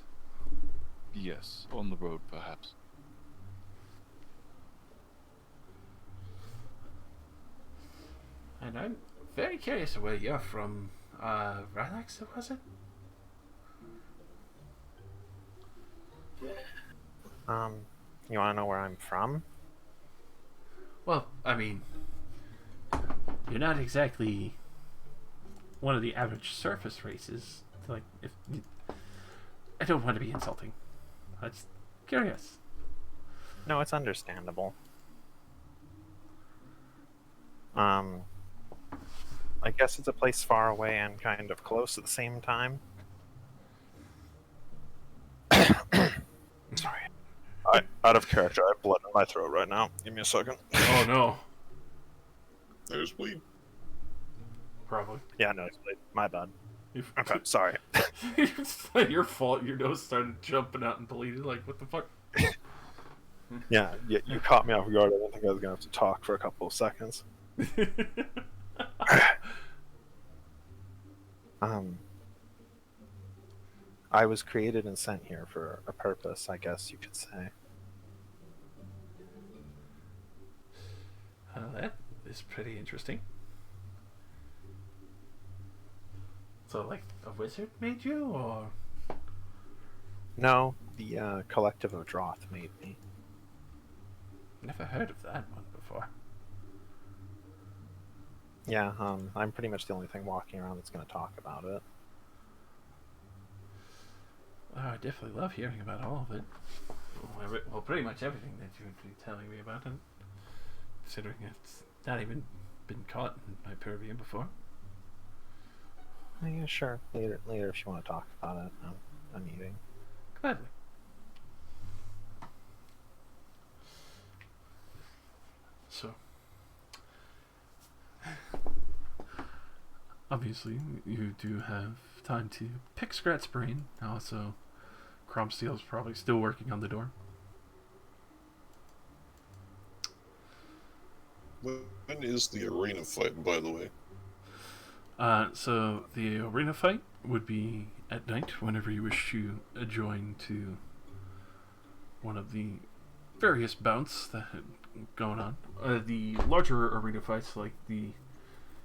Yes, on the road perhaps. And I'm very curious where you're from. Relax, was it? You want to know where I'm from? Well, I mean, you're not exactly one of the average surface races. Like, I don't want to be insulting. I'm just curious. No, it's understandable. I guess it's a place far away and kind of close at the same time. Sorry. Out of character, I have blood in my throat right now. Give me a second. Oh no. There's bleed. Probably. Yeah, no, it's my bad. If, Okay, sorry. It's not your fault. Your nose started jumping out and bleeding. Like, what the fuck? Yeah, you caught me off guard. I didn't think I was going to have to talk for a couple of seconds. I was created and sent here for a purpose, I guess you could say. That is pretty interesting. So, like, a wizard made you, or? No, the Collective of Droth made me. Never heard of that one before. Yeah, I'm pretty much the only thing walking around that's going to talk about it. Oh, I definitely love hearing about all of it. Well, pretty much everything that you've been telling me about it. Considering it's not even been caught in my purview before. Yeah, sure. Later if you want to talk about it. I'm eating. Gladly. So, obviously, you do have time to pick Scrat's brain. Also, Cromsteel's probably still working on the door. When is the arena fight, by the way? So the arena fight would be at night whenever you wish to join to one of the various bouts that are going on. The larger arena fights, like the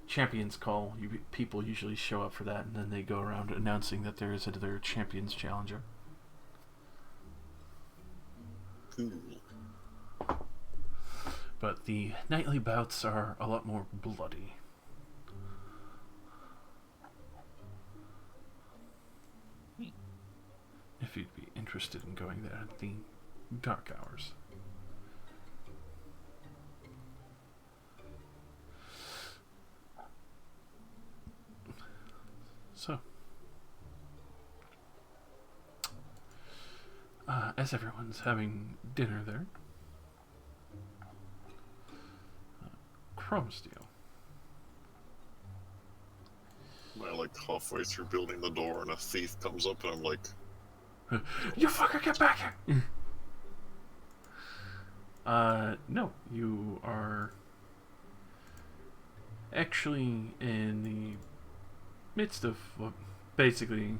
Champions Call, people usually show up for that, and then they go around announcing that there is another Champions Challenger. Cool. But the nightly bouts are a lot more bloody. If you'd be interested in going there at the dark hours. So, as everyone's having dinner there, Chrome Steel. I like halfway through building the door and a thief comes up and I'm like, You fucker, get back here! No, you are actually in the midst of basically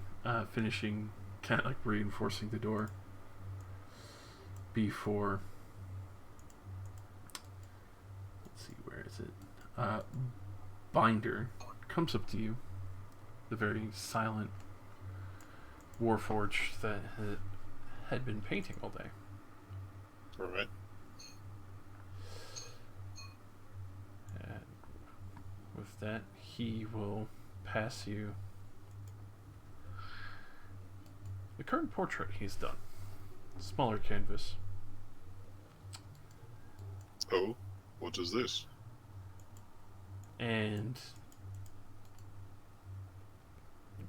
finishing, kind of like reinforcing the door before. Let's see, where is it? Binder comes up to you, the very silent Warforged that had been painting all day. alright. And with that, he will pass you the current portrait he's done. Smaller canvas. Oh, what is this? And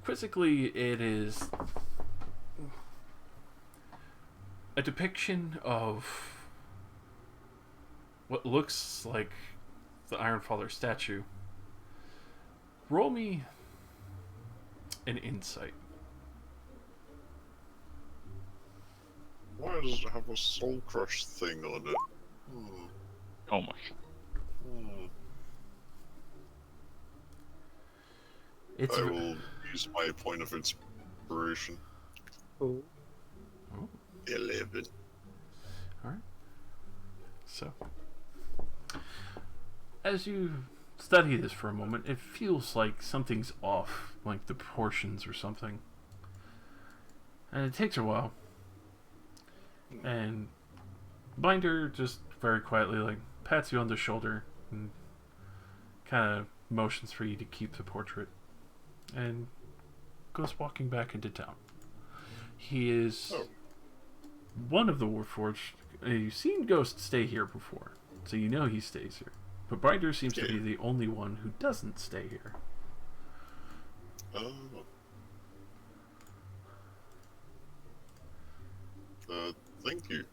quizzically, it is a depiction of what looks like the Ironfather statue. Roll me an insight. Why does it have a soul crush thing on it? Oh my. It's I will use my point of inspiration. Oh. 11. Alright. So, as you study this for a moment, it feels like something's off, like the proportions or something. And it takes a while. And Binder just very quietly like pats you on the shoulder and kind of motions for you to keep the portrait and goes walking back into town. He is one of the Warforged. You've seen Ghost stay here before, so you know he stays here. But Binder seems to be the only one who doesn't stay here. Oh. Thank you.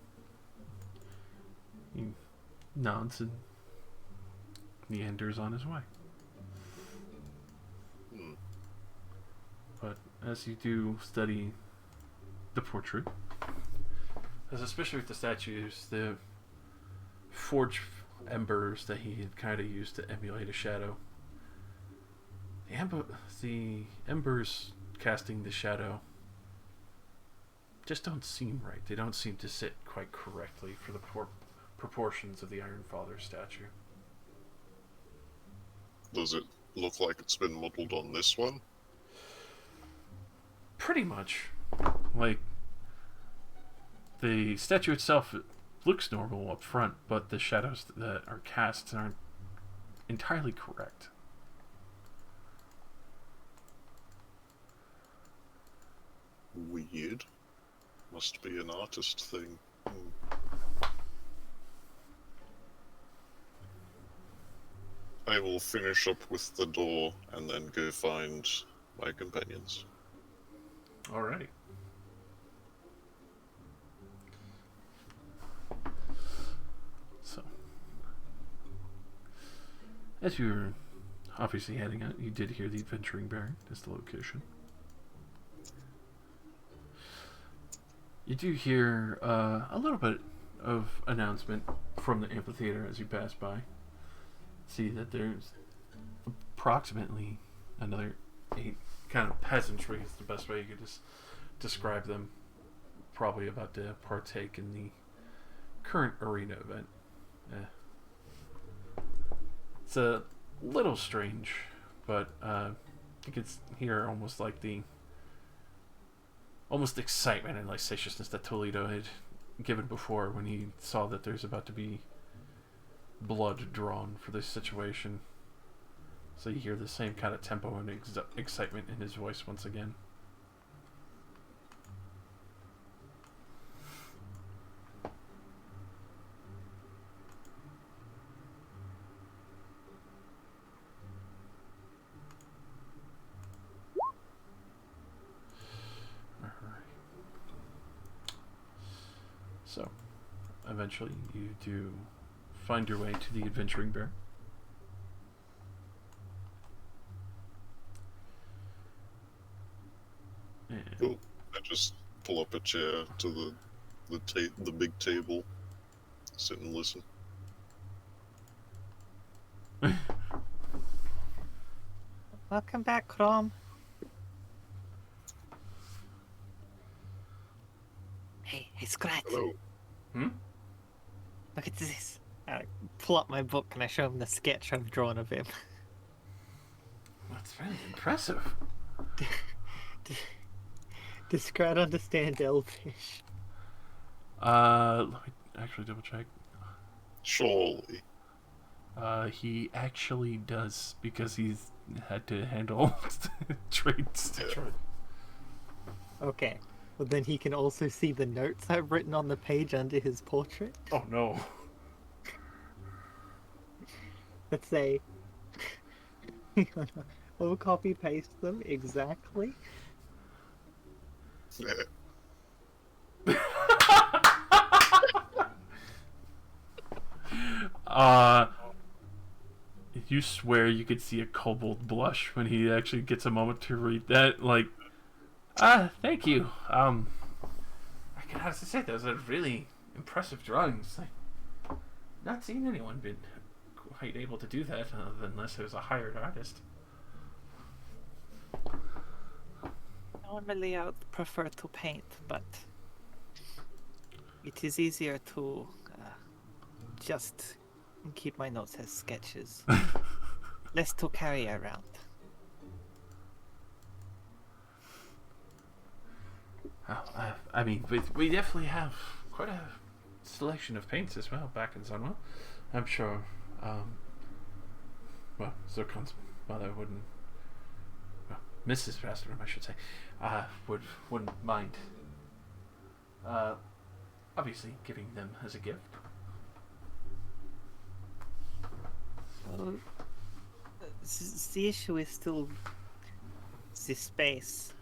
He nods and meanders on his way. But as you do study the portrait, as especially with the statues, the forged embers that he had kind of used to emulate a shadow, the embers casting the shadow just don't seem right. They don't seem to sit quite correctly for the proportions of the Ironfather statue. Does it look like it's been modeled on this one? Pretty much. Like, the statue itself looks normal up front, but the shadows that are cast aren't entirely correct. Weird. Must be an artist thing. I will finish up with the door and then go find my companions. Alrighty. So, as you were obviously heading out, you did hear the Adventuring Baron is the location. You do hear a little bit of announcement from the amphitheater as you pass by. See that there's approximately another 8 kind of peasantry is the best way you could just describe them. Probably about to partake in the current arena event. It's a little strange, but you can hear almost like the excitement and licentiousness that Toledo had given before when he saw that there's about to be blood drawn for this situation. So you hear the same kind of tempo and excitement in his voice once again. So, eventually you do find your way to the Adventuring Bear. And Cool. I just pull up a chair to the big table, sit and listen. Welcome back, Crom. Hey, Scratch. Hello. Look at this. I pull up my book and I show him the sketch I've drawn of him. That's really impressive. Does Scrat understand Elvish? Let me actually double check. Surely. He actually does because he's had to handle traits. Yeah. Okay. Well, then he can also see the notes I've written on the page under his portrait. Oh no. Let's say we'll copy paste them exactly. Yeah. You swear you could see a kobold blush when he actually gets a moment to read that. Like, thank you. I can have to say those are really impressive drawings. I've not seen anyone been quite able to do that unless it was a hired artist. Normally I would prefer to paint, but it is easier to just keep my notes as sketches. Less to carry around. I mean, we definitely have quite a selection of paints as well back in Sunwell. I'm sure, well, Zircon's mother wouldn't, well, Mrs. Festering, I should say, wouldn't mind, obviously giving them as a gift. Well, the issue is still the space.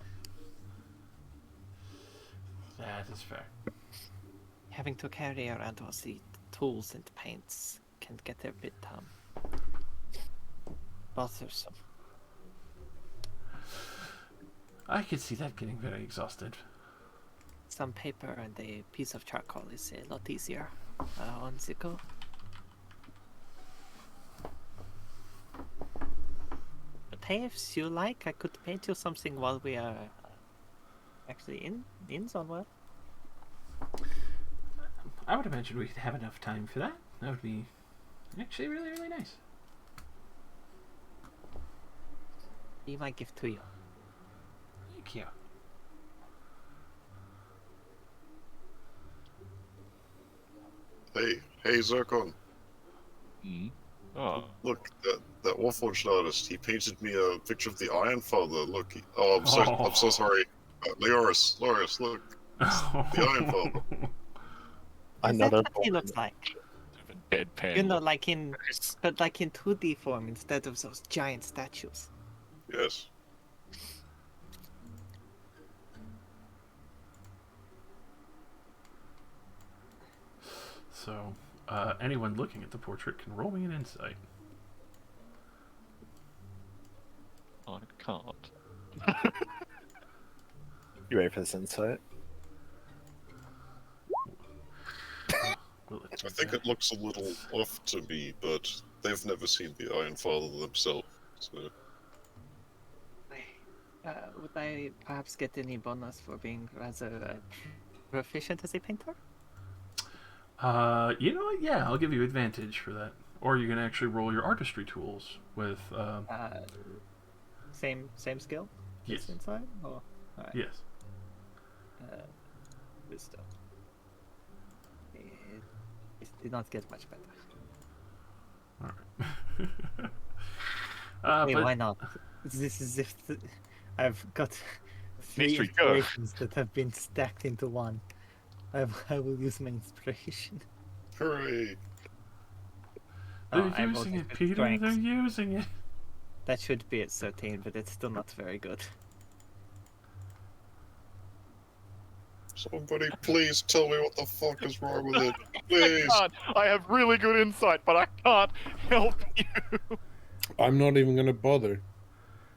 That is fair. Having to carry around all the tools and paints can get a bit bothersome. I could see that getting very exhausted. Some paper and a piece of charcoal is a lot easier on the go. But hey, if you like, I could paint you something while we are actually in Sunwell. I would imagine we could have enough time for that. That would be actually really, really nice. Be my gift to you. Thank you. Hey, Zircon. Hmm? Oh. Look, that Warforged artist. He painted me a picture of the Iron Father. Look. I'm so sorry. Leoris, look. The Iron Father. Another Is that what he looks like? Deadpan. You know, but like in 2D form instead of those giant statues. Yes. So, anyone looking at the portrait can roll me an insight. I can't. You ready for this insight? Will it I think it looks a little off to me, but they've never seen the Iron Father themselves, so... Would I perhaps get any bonus for being rather proficient as a painter? You know what? Yeah, I'll give you advantage for that. Or you can actually roll your artistry tools with. Same skill? Yes. Just inside? Or... Alright. Yes. Wisdom. It did not get much better. All right. Why not? This is if I've got three Mystery, go. inspirations that have been stacked into one. I will use my inspiration. Hooray! They're I using voted it, for Peter. strength. They're using it. That should be at 13, but it's still not very good. Somebody please tell me what the fuck is wrong with it. Please! I have really good insight, but I can't help you. I'm not even gonna bother,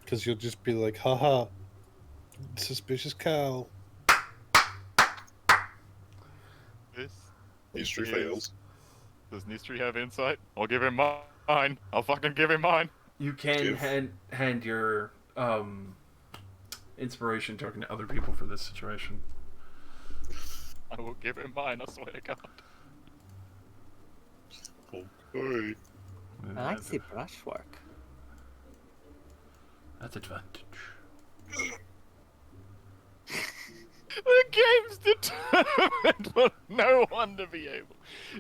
because you'll just be like, haha, suspicious cow. This History is- fails. Does Nistri have insight? I'll give him mine. I'll fucking give him mine. You can Give. hand your inspiration token to other people for this situation. I will give him mine, I swear to God. Okay. I like the brushwork. That's advantage. The game's determined for no one to be able.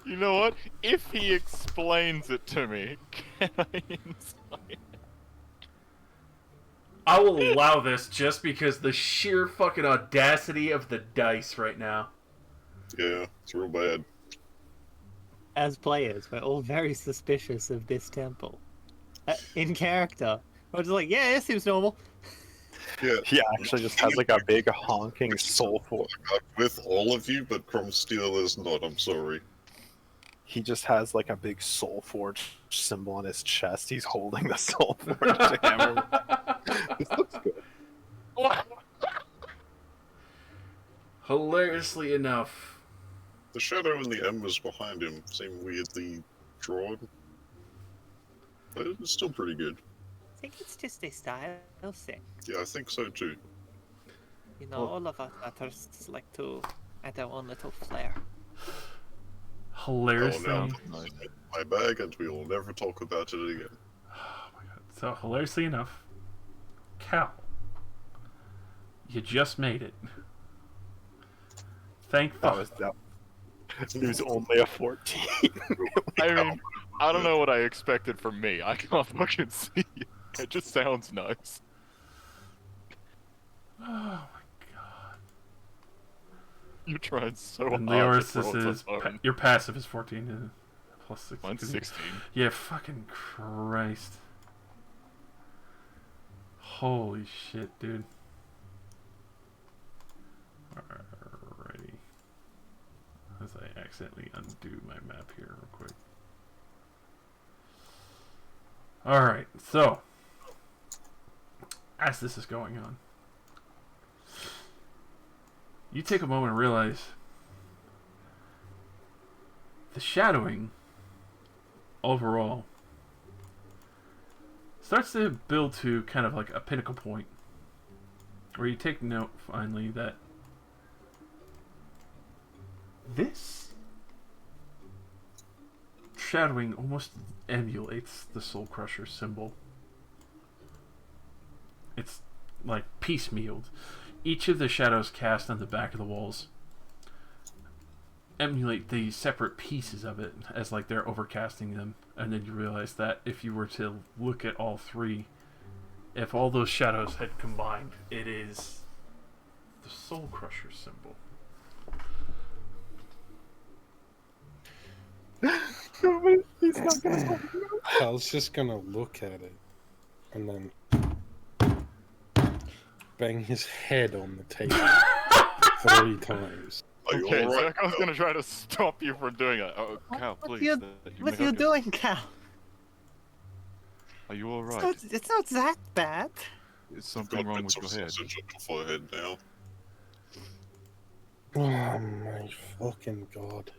You know what? If he explains it to me, can I insight? I will allow this just because the sheer fucking audacity of the dice right now. Yeah, it's real bad. As players, we're all very suspicious of this temple. In character, we're just like, yeah, it seems normal. Yeah, He actually just has like a big honking soul forge. I'm with all of you, but Crom Steel is not, I'm sorry. He just has like a big soul forge symbol on his chest. He's holding the soul forge to hammer. This looks good. Hilariously enough, The shadow and the embers behind him seem weirdly drawn. But it's still pretty good. I think it's just a style thing. Yeah, I think so too. You know, all of us artists like to add our own little flair. hilariously. Oh, no, it's in my bag, and we will never talk about it again. Oh my god. So hilariously enough, Cal, you just made it. Thank That fuck. was that. It was only a 14. I mean, I don't know what I expected from me. I can't fucking see it. It just sounds nice. Oh my god. You're trying so And hard Leoris, to this throw is it on. your passive is 14 plus 6. Mine's 16. Yeah, fucking Christ. Holy shit, dude. Alrighty. As I accidentally undo my map here real quick. Alright, so as this is going on, you take a moment and realize the shadowing overall starts to build to kind of like a pinnacle point where you take note finally that this shadowing almost emulates the Soul Crusher symbol. It's like piecemealed. Each of the shadows cast on the back of the walls emulate the separate pieces of it as like they're overcasting them, and then you realize that if you were to look at all three, if all those shadows had combined, it is the Soul Crusher symbol. He's not gonna. Hal's just gonna look at it and then bang his head on the table 3 times. Are you Okay, alright? so I was gonna try to stop you from doing it. Oh, Cal, What please. you- you What may are you have doing, Cal? Are you It's alright? not, it's not that bad. Is something wrong with your head? Sausage on your forehead now. Oh my fucking god.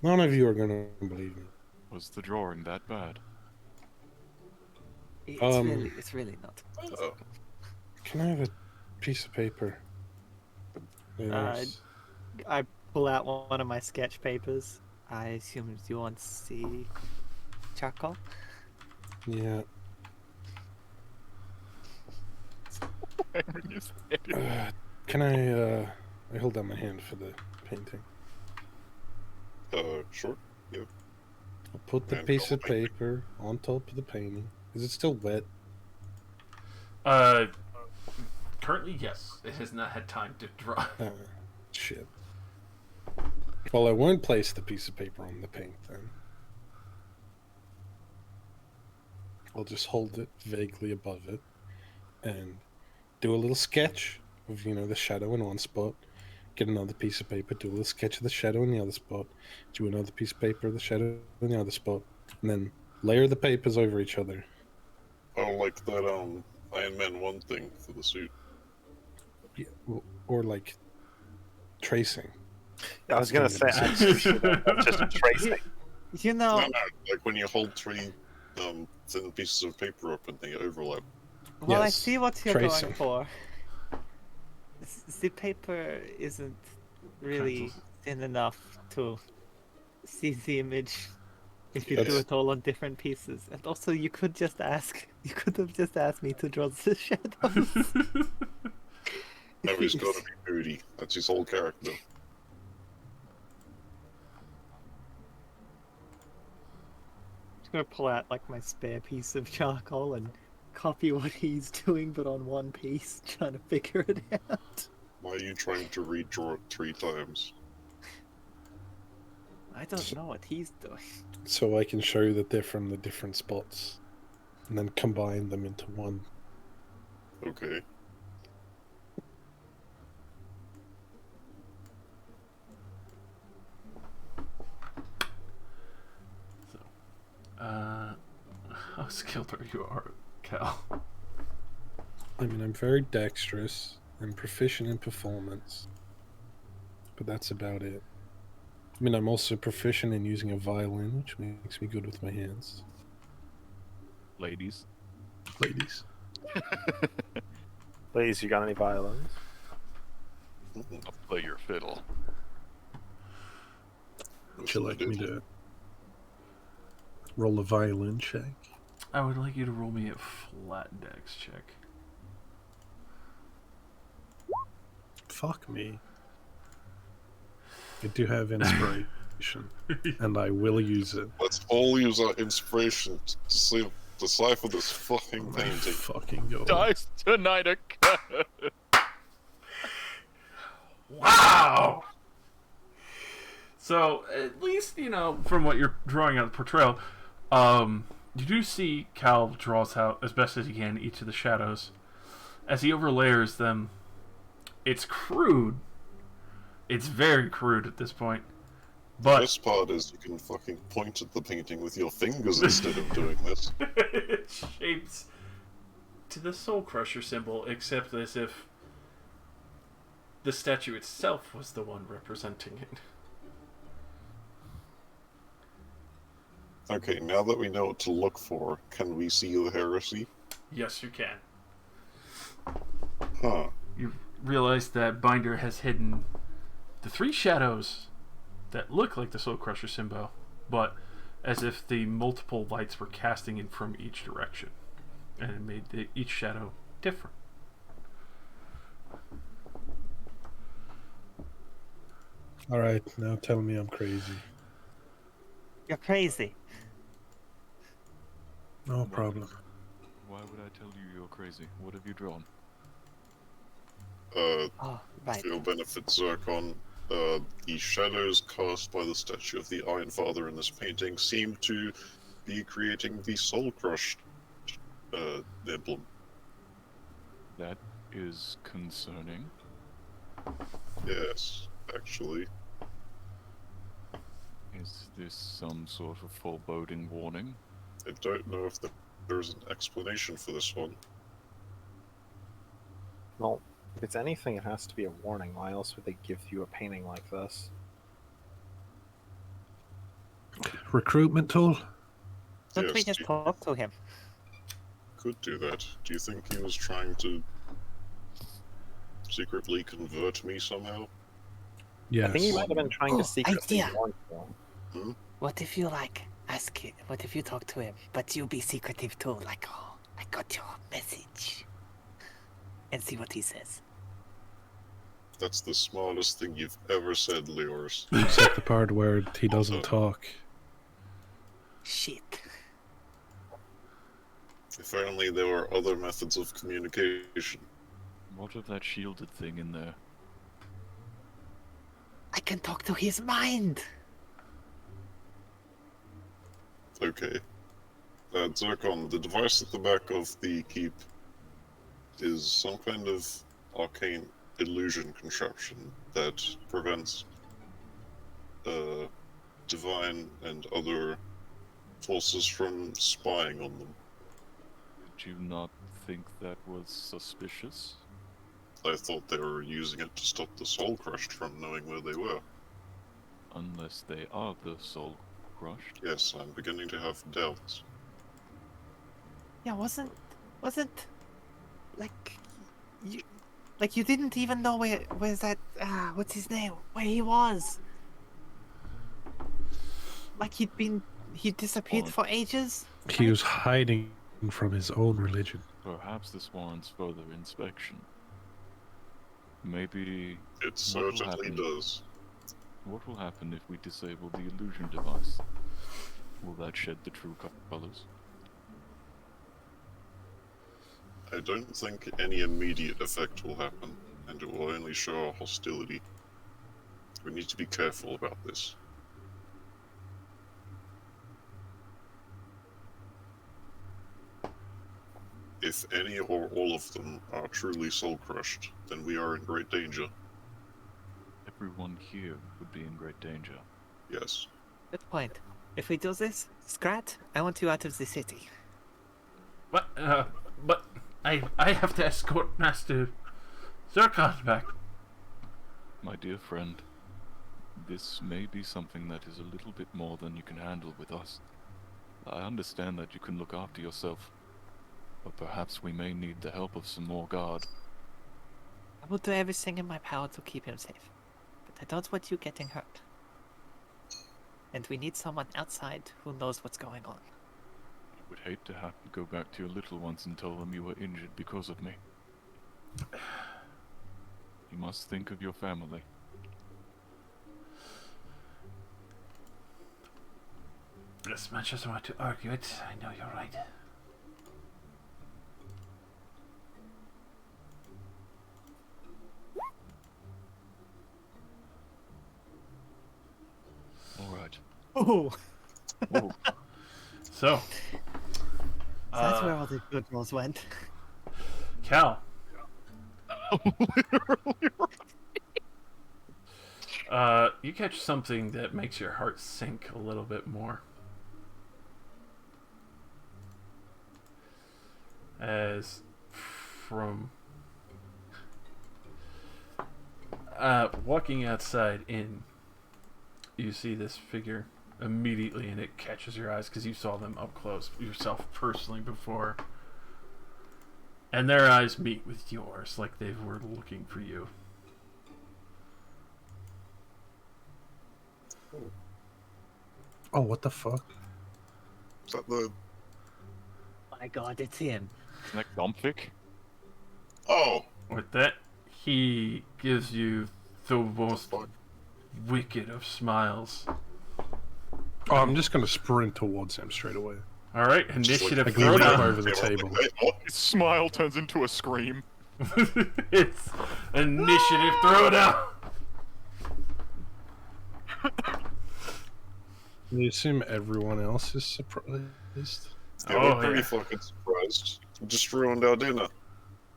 None of you are gonna believe me. Was the drawing that bad? It's really not. Oh, Can I have a piece of paper? Yes. I pull out one of my sketch papers. I assume you want to see charcoal. Yeah. Can I hold out my hand for the painting? sure. Yeah. I'll put the And piece of painting. paper on top of the painting. Is it still wet? Currently, yes. It has not had time to dry. Shit. Well, I won't place the piece of paper on the paint then. I'll just hold it vaguely above it and do a little sketch of, the shadow in one spot. Get another piece of paper, do a little sketch of the shadow in the other spot. Do another piece of paper of the shadow in the other spot. And then layer the papers over each other. Oh, like that Iron Man 1 thing for the suit. Yeah, or like tracing. I was gonna say, I'm just tracing. You know, No, like when you hold three thin pieces of paper up and they overlap. well, I Yes, see what you're tracing. going for. The paper isn't really thin enough to see the image if you do That's- it all on different pieces. And also, you could have just asked me to draw the shadows. Now he's gotta be moody. That's his whole character. I'm gonna pull out like my spare piece of charcoal and copy what he's doing, but on one piece, trying to figure it out. Why are you trying to redraw it 3 times? I don't know what he's doing. So I can show you that they're from the different spots. And then combine them into one. Okay. How skilled are you, Cal? I mean, I'm very dexterous. I'm proficient in performance. But that's about it. I mean, I'm also proficient in using a violin, which makes me good with my hands. Ladies. Ladies. Ladies, you got any violins? I'll play your fiddle. Would you like me to roll a violin check? I would like you to roll me a flat dex check. Fuck me. I do have inspiration, and I will use it. Let's all use our inspiration to decipher this fucking painting. Fucking go. Dice tonight, Wow! So, at least, from what you're drawing out the portrayal, you do see Cal draws out, as best as he can, each of the shadows. As he overlayers them, it's crude. It's very crude at this point. But Best part is you can fucking point at the painting with your fingers instead of doing this. it shapes to the Soul Crusher symbol, except as if the statue itself was the one representing it. Okay, now that we know what to look for, can we see the heresy? Yes, you can. Huh. You realize that Binder has hidden the 3 shadows that look like the Soul Crusher symbol, but as if the multiple lights were casting in from each direction, and it made each shadow different. Alright, now tell me I'm crazy. You're crazy. No problem. Why would I tell you you're crazy? What have you drawn? Oh, right. For your benefit, Zircon, the shadows cast by the statue of the Iron Father in this painting seem to be creating the Soul Crush emblem. That is concerning. Yes, actually. Is this some sort of foreboding warning? I don't know if there's an explanation for this one. Well, if it's anything, it has to be a warning. Why else would they give you a painting like this? recruitment tool? Don't we Yes, just you talk to him? could do that. Do you think he was trying to secretly convert me somehow? Yes. I think he might have been trying to secretly idea. warn you. What if you ask it? What if you talk to him, but you be secretive too? Like, oh, I got your message, and see what he says. That's the smartest thing you've ever said, Leors. Except the part where he doesn't talk. Shit. If only there were other methods of communication. What of that shielded thing in there? I can talk to his mind. Okay. Zircon, the device at the back of the keep is some kind of arcane illusion contraption that prevents divine and other forces from spying on them. Did you not think that was suspicious? I thought they were using it to stop the Soul Crushed from knowing where they were. Unless they are the soul crushed. Yes, I'm beginning to have doubts. Yeah, wasn't like you didn't even know where's that what's his name, where he was. Like he disappeared for ages. He was hiding from his own religion. Perhaps this warrants further inspection. Maybe... It certainly happen? does. What will happen if we disable the illusion device? Will that shed the true colors? I don't think any immediate effect will happen, and it will only show our hostility. We need to be careful about this. If any or all of them are truly soul-crushed, then we are in great danger. Everyone here would be in great danger. Yes. Good point. If we do this, Scrat, I want you out of the city. But I have to escort Master Zircon back. My dear friend, this may be something that is a little bit more than you can handle with us. I understand that you can look after yourself, but perhaps we may need the help of some more guard. I will do everything in my power to keep him safe, but I don't want you getting hurt. And we need someone outside who knows what's going on. I would hate to have to go back to your little ones and tell them you were injured because of me. You must think of your family. As much as I want to argue it, I know you're right. Alright. Oh! Oh, So, That's where all the good rolls went. Cal. You catch something that makes your heart sink a little bit more. As from walking outside in, you see this figure immediately, and it catches your eyes because you saw them up close yourself personally before. And their eyes meet with yours like they were looking for you. Oh, what the fuck? Is that the... My god, it's him. isn't that Gompic? Oh! With that, he gives you the most wicked of smiles. Oh, I'm just gonna sprint towards him straight away. Alright, initiative Like lean throwdown. over the table. Wait, what? His smile turns into a scream. It's initiative throwdown. You assume everyone else is surprised? Yeah, Oh, we're pretty yeah. fucking surprised. Just ruined our dinner.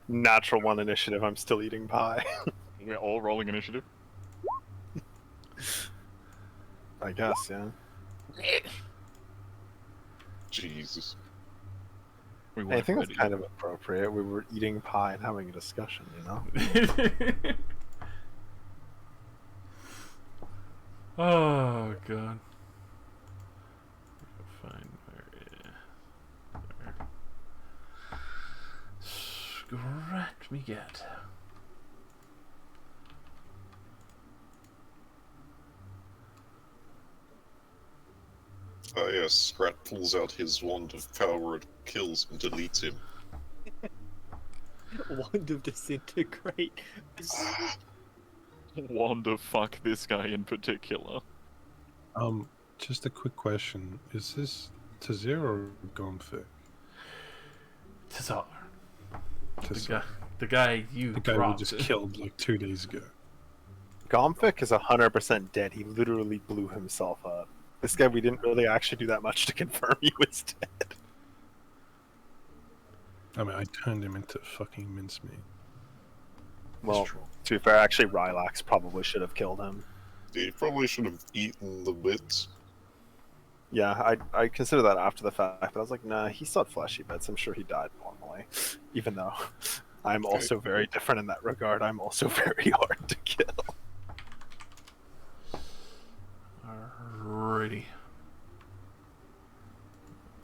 Natural 1 initiative. I'm still eating pie. We're all rolling initiative. I guess, yeah. Jesus. We I weren't think that's ready. kind of appropriate. We were eating pie and having a discussion, you know? Oh god. Let me get. Yes, Scrat pulls out his wand of power and kills and deletes him. Wand of disintegrate. Wanda, fuck this guy in particular. Just a quick question: is this Tazir or Gomfik? Tazar. Tazir. The guy you The guy we dropped. just killed like 2 days ago. Gomfik is 100% dead. He literally blew himself up. This guy, we didn't really actually do that much to confirm he was dead. I mean, I turned him into fucking mincemeat. Well, to be fair, actually, Rylax probably should have killed him. He probably should have eaten the bits. Yeah, I consider that after the fact, but I was like, nah, he still had fleshy bits. I'm sure he died normally. Even though I'm also very different in that regard. I'm also very hard to kill. Alrighty.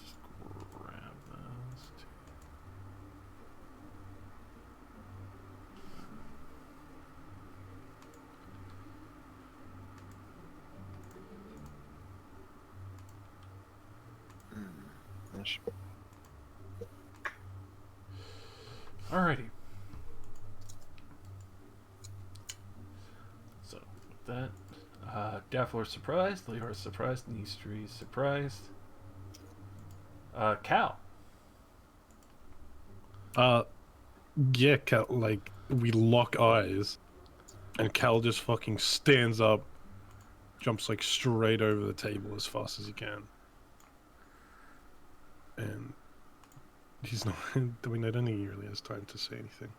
Just grab those two. Alrighty. So, with that, Dafflor's surprised, Leor's surprised, Nistree's surprised. Cal. Yeah, Cal, like, we lock eyes, and Cal just fucking stands up, jumps like straight over the table as fast as he can. And he's not, I mean, I don't think he really has time to say anything.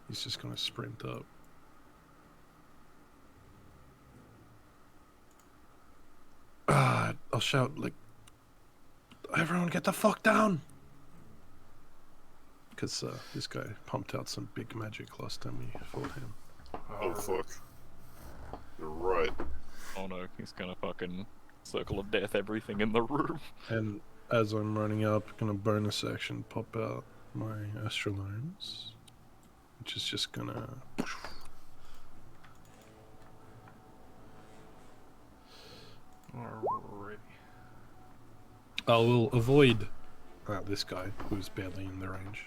He's just gonna sprint up. I'll shout, like, everyone get the fuck down! Because this guy pumped out some big magic last time we fought him. Oh fuck. You're right. Oh no, he's gonna fucking circle of death everything in the room. And as I'm running up, gonna bonus action pop out my astrolames, which is just gonna. Alrighty. I will avoid this guy who's barely in the range.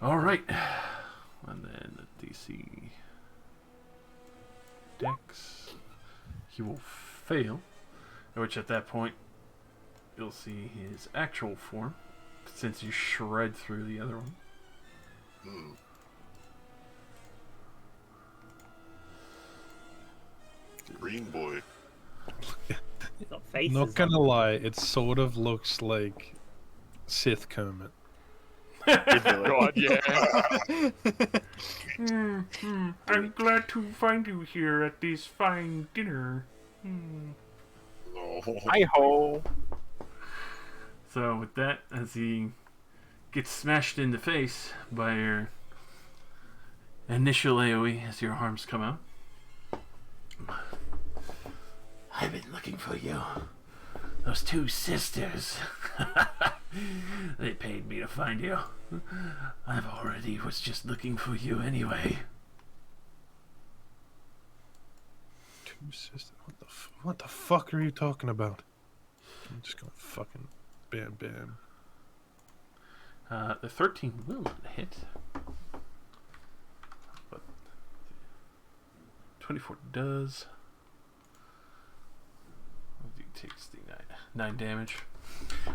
Alright. And then the DC Dex. He will fail. Which at that point, you'll see his actual form. Since you shred through the other one. Hmm. Green boy. He's got faces Not gonna on. lie, it sort of looks like Sith Kermit. God, yeah. I'm glad to find you here at this fine dinner. No. Hi ho! So with that, as he gets smashed in the face by your initial AoE as your arms come out. I've been looking for you. Those two sisters. They paid me to find you. I've already was just looking for you anyway. Two sisters? What the fuck are you talking about? I'm just gonna fucking bam bam. The 13 will hit. But 24 does. He takes the 9 damage.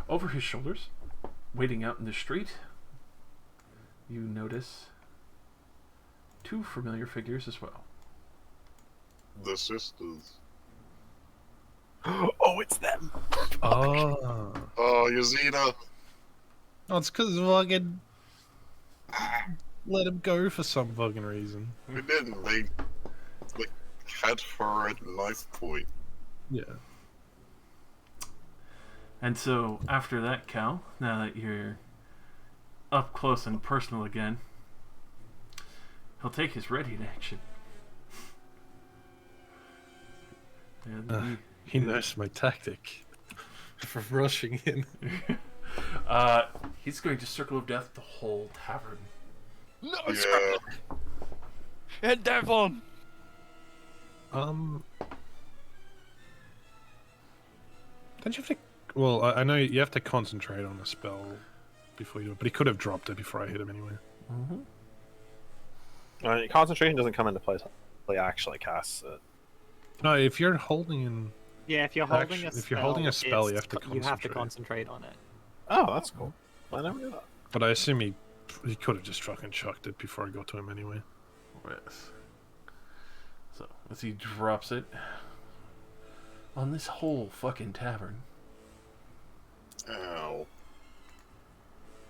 Over his shoulders, waiting out in the street, you notice 2 familiar figures as well. The sisters. Oh, it's them! Oh. Oh, Yazina! Oh, it's because fucking let him go for some fucking reason. We didn't. They like had her at knife point. Yeah. And so, after that, Cal, now that you're up close and personal again, he'll take his ready to action. And He knows my tactic for rushing in. He's going to circle of death the whole tavern. No, Yeah. and Devon. Don't you have to? Well, I know you have to concentrate on a spell before you do it, but he could have dropped it before I hit him anyway. Concentration doesn't come into play until he actually casts it. No, if you're holding in. Yeah, if you're holding a spell, if you're holding a spell, you have to you have to concentrate. concentrate on it. Oh, that's cool. I never knew that. But I assume he could have just fucking chucked it before I got to him anyway. Yes. So, as he drops it on this whole fucking tavern. Ow.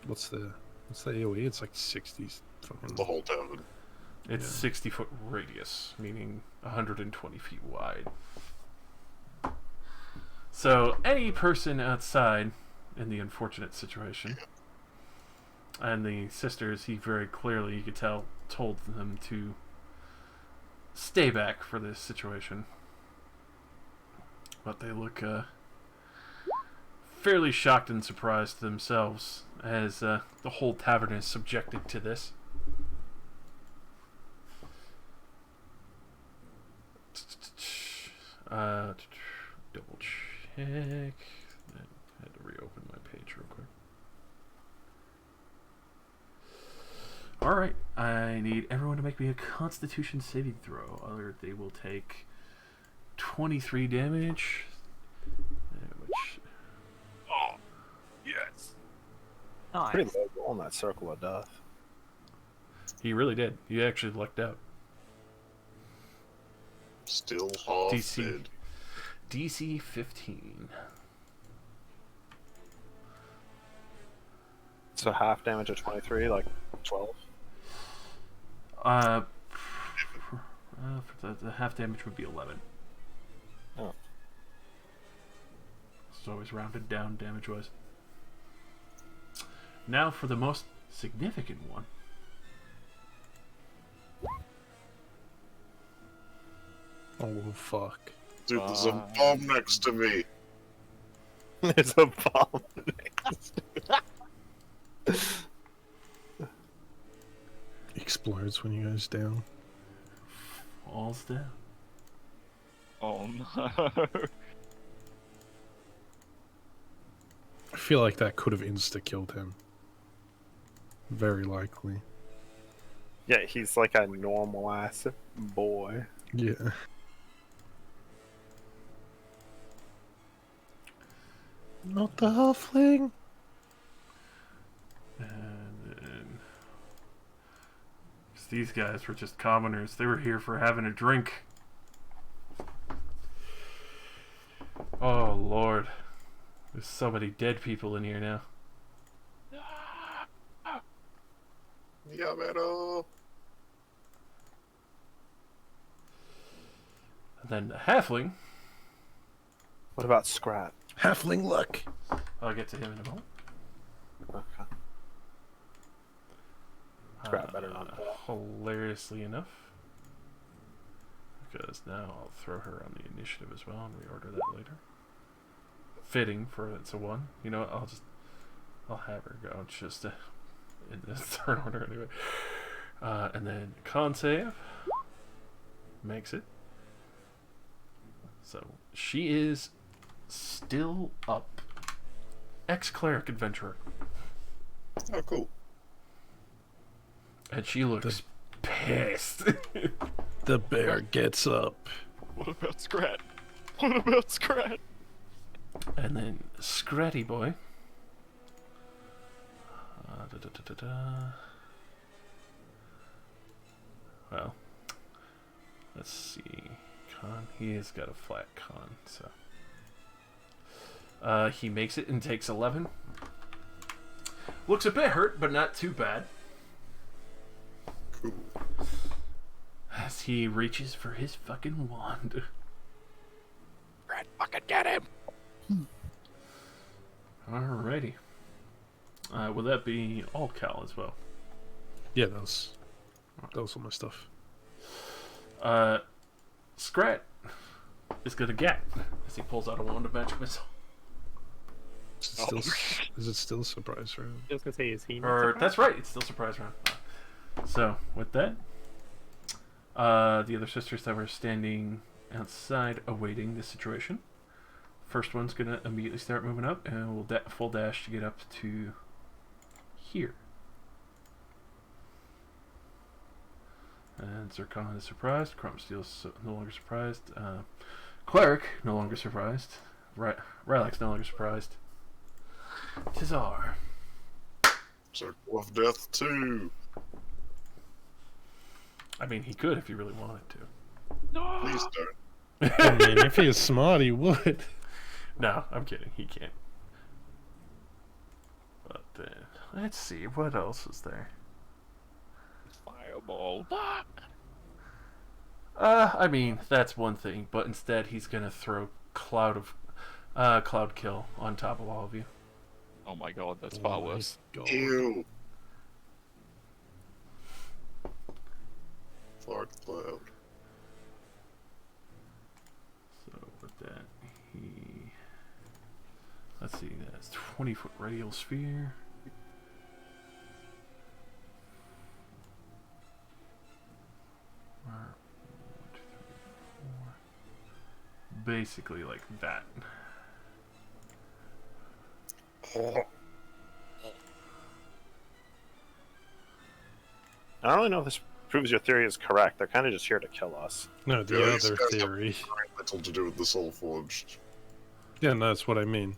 What's the AoE? It's like 60 fucking. The whole tavern. It's 60-foot radius, meaning 120 feet wide. So, any person outside in the unfortunate situation, and the sisters, he very clearly, you could tell, told them to stay back for this situation. But they look fairly shocked and surprised themselves as the whole tavern is subjected to this. Double check. I had to reopen my page real quick. Alright, I need everyone to make me a Constitution saving throw, or they will take 23 damage. Which... Oh, yes. Nice. Pretty low roll on that circle of death. He really did. He actually lucked out. Still half DC. dead. DC 15. So half damage of 23, like 12. The half damage would be 11. Oh. It's always rounded down damage-wise. Now for the most significant one. Oh fuck! Dude, there's a bomb next to me. There's a bomb next. Explodes when you guys down. Falls down. Oh no. I feel like that could have insta-killed him. Very likely. Yeah, he's like a normal ass boy. Yeah. Not the halfling. And then... 'cause these guys were just commoners. They were here for having a drink. Oh, Lord. There's so many dead people in here now. Yamero. And then the halfling. What about Scrat? Halfling luck. I'll get to him in a moment. Okay. Scrat better not. Hilariously enough. Because now I'll throw her on the initiative as well and reorder that later. Fitting for it's a 1. You know what? I'll have her go just in this third order anyway. And then con save. Makes it. So she is still up. Ex-cleric adventurer. Oh, cool. And she looks pissed. The bear gets up. What about Scrat? What about Scrat? And then Scratty boy. Well, let's see. Con. He has got a flat con, so. He makes it and takes 11. Looks a bit hurt, but not too bad. Cool. As he reaches for his fucking wand. Scrat, fucking get him! Alrighty. Will that be all Cal as well? Yeah, that was all my stuff. Scrat is gonna get as he pulls out a wand of magic missile. Still, is it still a surprise round? I was gonna say, is he? not Or surprised? that's right, it's still surprise round. So with that, the other sisters that were standing outside awaiting the situation. First one's gonna immediately start moving up, and we'll full dash to get up to here. And Zircon is surprised. Crumpsteel's no longer surprised. Cleric no longer surprised. Rylak's no longer surprised. Tizar. Circle of Death 2. I mean, he could if he really wanted to. Please don't. I mean, if he is smart, he would. No, I'm kidding. He can't. But let's see, what else is there? Fireball. I mean, that's one thing, but instead he's gonna throw cloud kill on top of all of you. Oh my god, that's far worse. Ew. Fart cloud. So with that, let's see, that's 20-foot radial sphere. One, two, three, four. Basically like that. I don't really know if this proves your theory is correct. They're kind of just here to kill us. No, the Yeah, these other guys have theory. very little to do with the Soul Forged. Yeah, no, that's what I mean.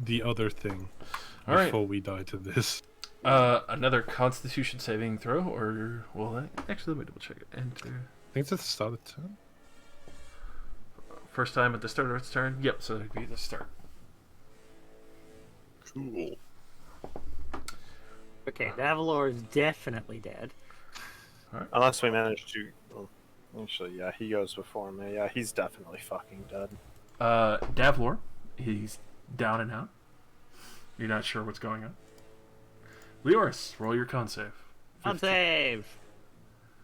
The other thing. All right. Before we die to this. Another Constitution saving throw, or actually let me double check it. Enter. I think it's at the start of the turn. First time at the start of its turn. Yep, so it'd be the start. Cool. Okay, Davalor is definitely dead. Unless we manage to... Well, actually, yeah, he goes before me. Yeah, he's definitely fucking dead. Davlor, he's down and out. You're not sure what's going on. Leoris, roll your con save. Con save!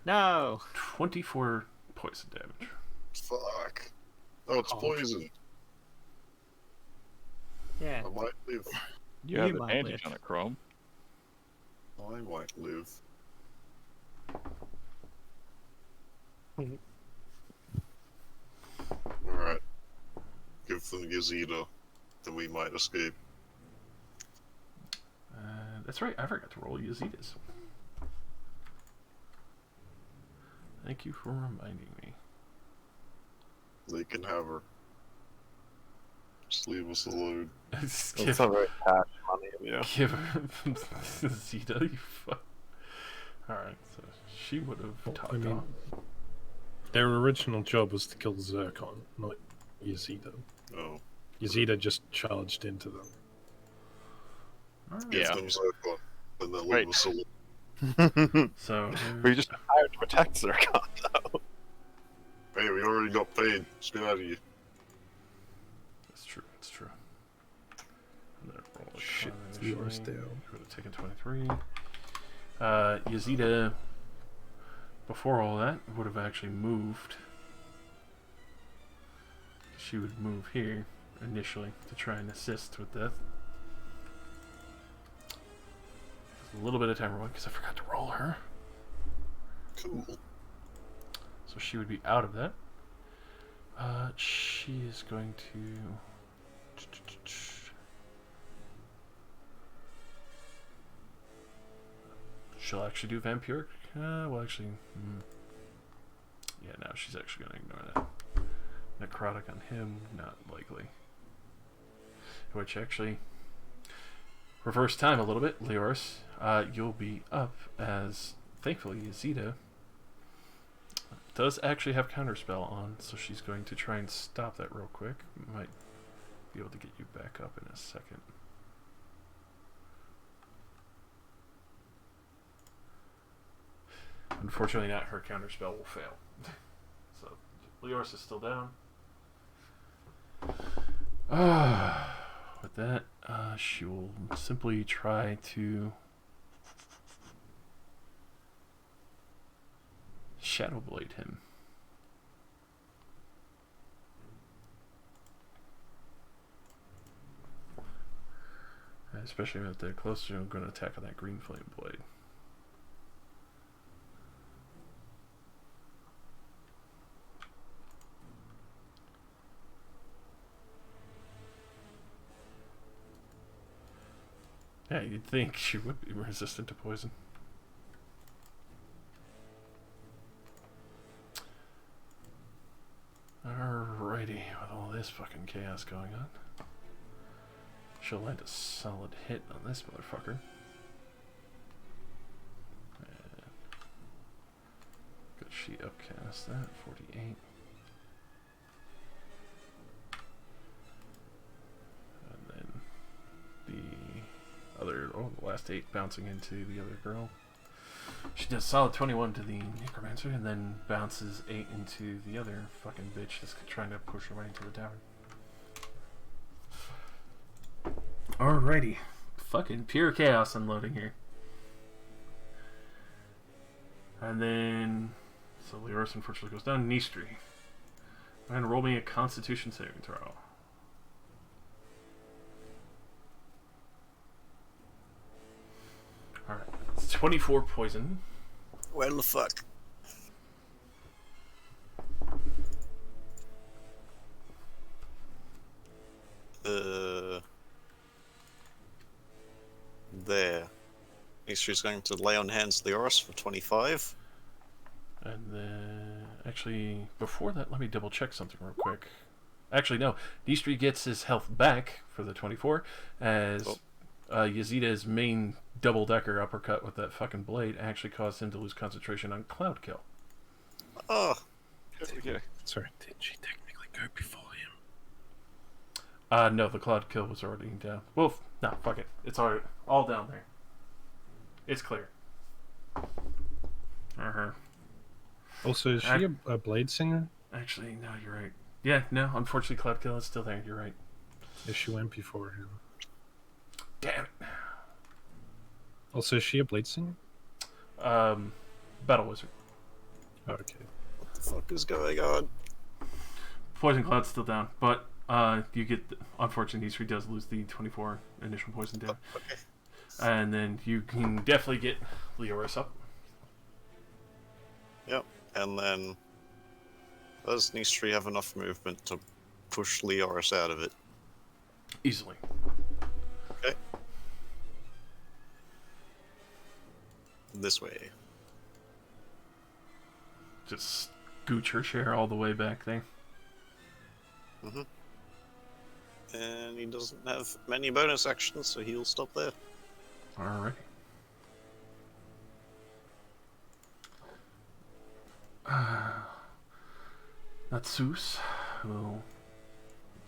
No! 24 poison damage. Fuck. Oh, it's poison. Yeah. I might live. You have You might advantage live. on it, Chrome. I might live. Alright. Give them Yazida, then we might escape. That's right, I forgot to roll Yazidis. Thank you for reminding me. They can have her. Just leave us alone. Just It's not very cash money of you. give her Yazida, you fuck. Alright, so she would have talked I mean- on. Their original job was to kill Zircon, not Yazida. Oh. Yazida just charged into them. Alright. Give Yeah. them Zircon, and then Right. leave us alone. So, We just hired to protect Zircon, though. Hey, we already got paid. Let's get out of here. that's true, that's true. I'm gonna roll a Shit, con Leoris initially. down. Would have taken 23. Yazida, before all that, would have actually moved. She would move here initially to try and assist with that. A little bit of time rolling because I forgot to roll her. Cool. So she would be out of that. She is going to. She'll actually do vampiric. Well, actually, yeah, no, she's actually going to ignore that. Necrotic on him, not likely. Which actually, reverse time a little bit, Leoris. You'll be up as, thankfully, Yazida does actually have counterspell on, so she's going to try and stop that real quick. Might be able to get you back up in a second. Unfortunately, not her counterspell will fail. So, Leoris is still down. With that, she will simply try to Shadow Blade him. Especially if they're closer, I'm going to attack on that green flame blade. Yeah, you'd think she would be resistant to poison. Alrighty, with all this fucking chaos going on. She'll land a solid hit on this motherfucker. And could she upcast that? 48. And then the other, the last 8 bouncing into the other girl. She does solid 21 to the necromancer and then bounces 8 into the other fucking bitch that's trying to push her way into the tavern. Alrighty. Fucking pure chaos unloading here. And then... So Leoris unfortunately goes down. Nistri. I'm going to roll me a constitution saving throw. Alright. It's 24 poison. Well, the fuck. There. Nistri's going to lay on hands Leoris for 25. And then... Actually, before that, let me double check something real quick. Actually, no. Nistri gets his health back for the 24, as Yazida's main double-decker uppercut with that fucking blade actually caused him to lose concentration on Cloud Kill. Oh. Okay. Sorry, did she technically go before him? No, the Cloud Kill was already down. Well, no, fuck it. It's already all down there. It's clear. Uh-huh. Also, is she a blade singer? Actually, no, you're right. Yeah, no, unfortunately Cloud Kill is still there. You're right. If she went before him. Damn it. Also, is she a blade singer? Battle Wizard. Okay. What the fuck is going on? Poison Cloud's still down, but you get... Unfortunately, Nistri does lose the 24 initial poison down. Okay. And then you can definitely get Leoris up. Yep. And then does Nistri have enough movement to push Leoris out of it? Easily. Okay. This way. Just scooch her chair all the way back there. Mm-hmm. And he doesn't have many bonus actions, so he'll stop there. Alright. Natsus will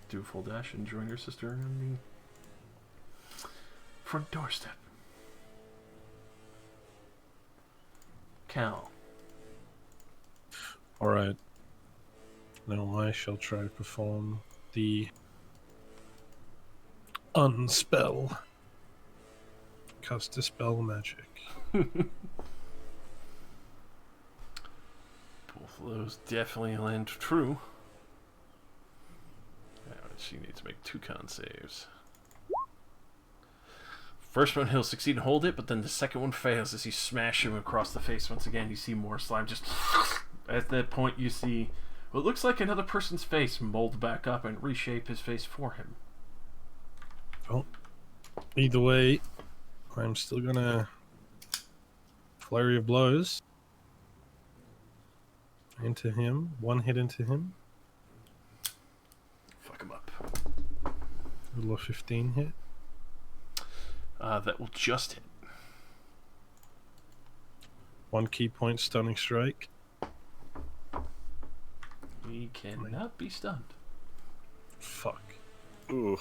do a full dash and join her sister on the front doorstep. Cal. Alright. Now I shall try to perform the unspell. Cast Dispel Magic. Both of those definitely land true. Now she needs to make 2 con saves. First one he'll succeed and hold it, but then the second one fails as you smash him across the face once again. You see more slime just... At that point you see what looks like another person's face mold back up and reshape his face for him. Well, either way, I'm still gonna flurry of blows into him. 1 hit into him. Fuck him up. Little 15 hit. That will just hit. 1 key point stunning strike. He cannot be stunned. Fuck. Ooh.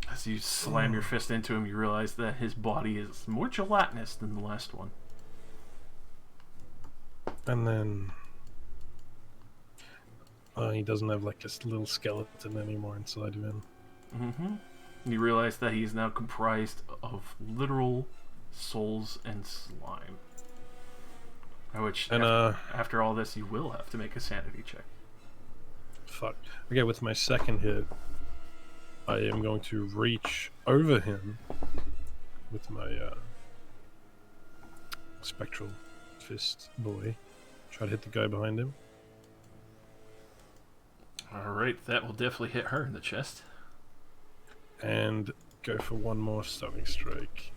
As you slam your fist into him, you realize that his body is more gelatinous than the last one. And then he doesn't have like a little skeleton anymore inside of him. Mm-hmm. You realize that he is now comprised of literal souls and slime. Which, And after all this, you will have to make a sanity check. fuck. Okay, with my second hit, I am going to reach over him with my spectral fist boy. Try to hit the guy behind him. Alright, that will definitely hit her in the chest. And go for one more stunning strike.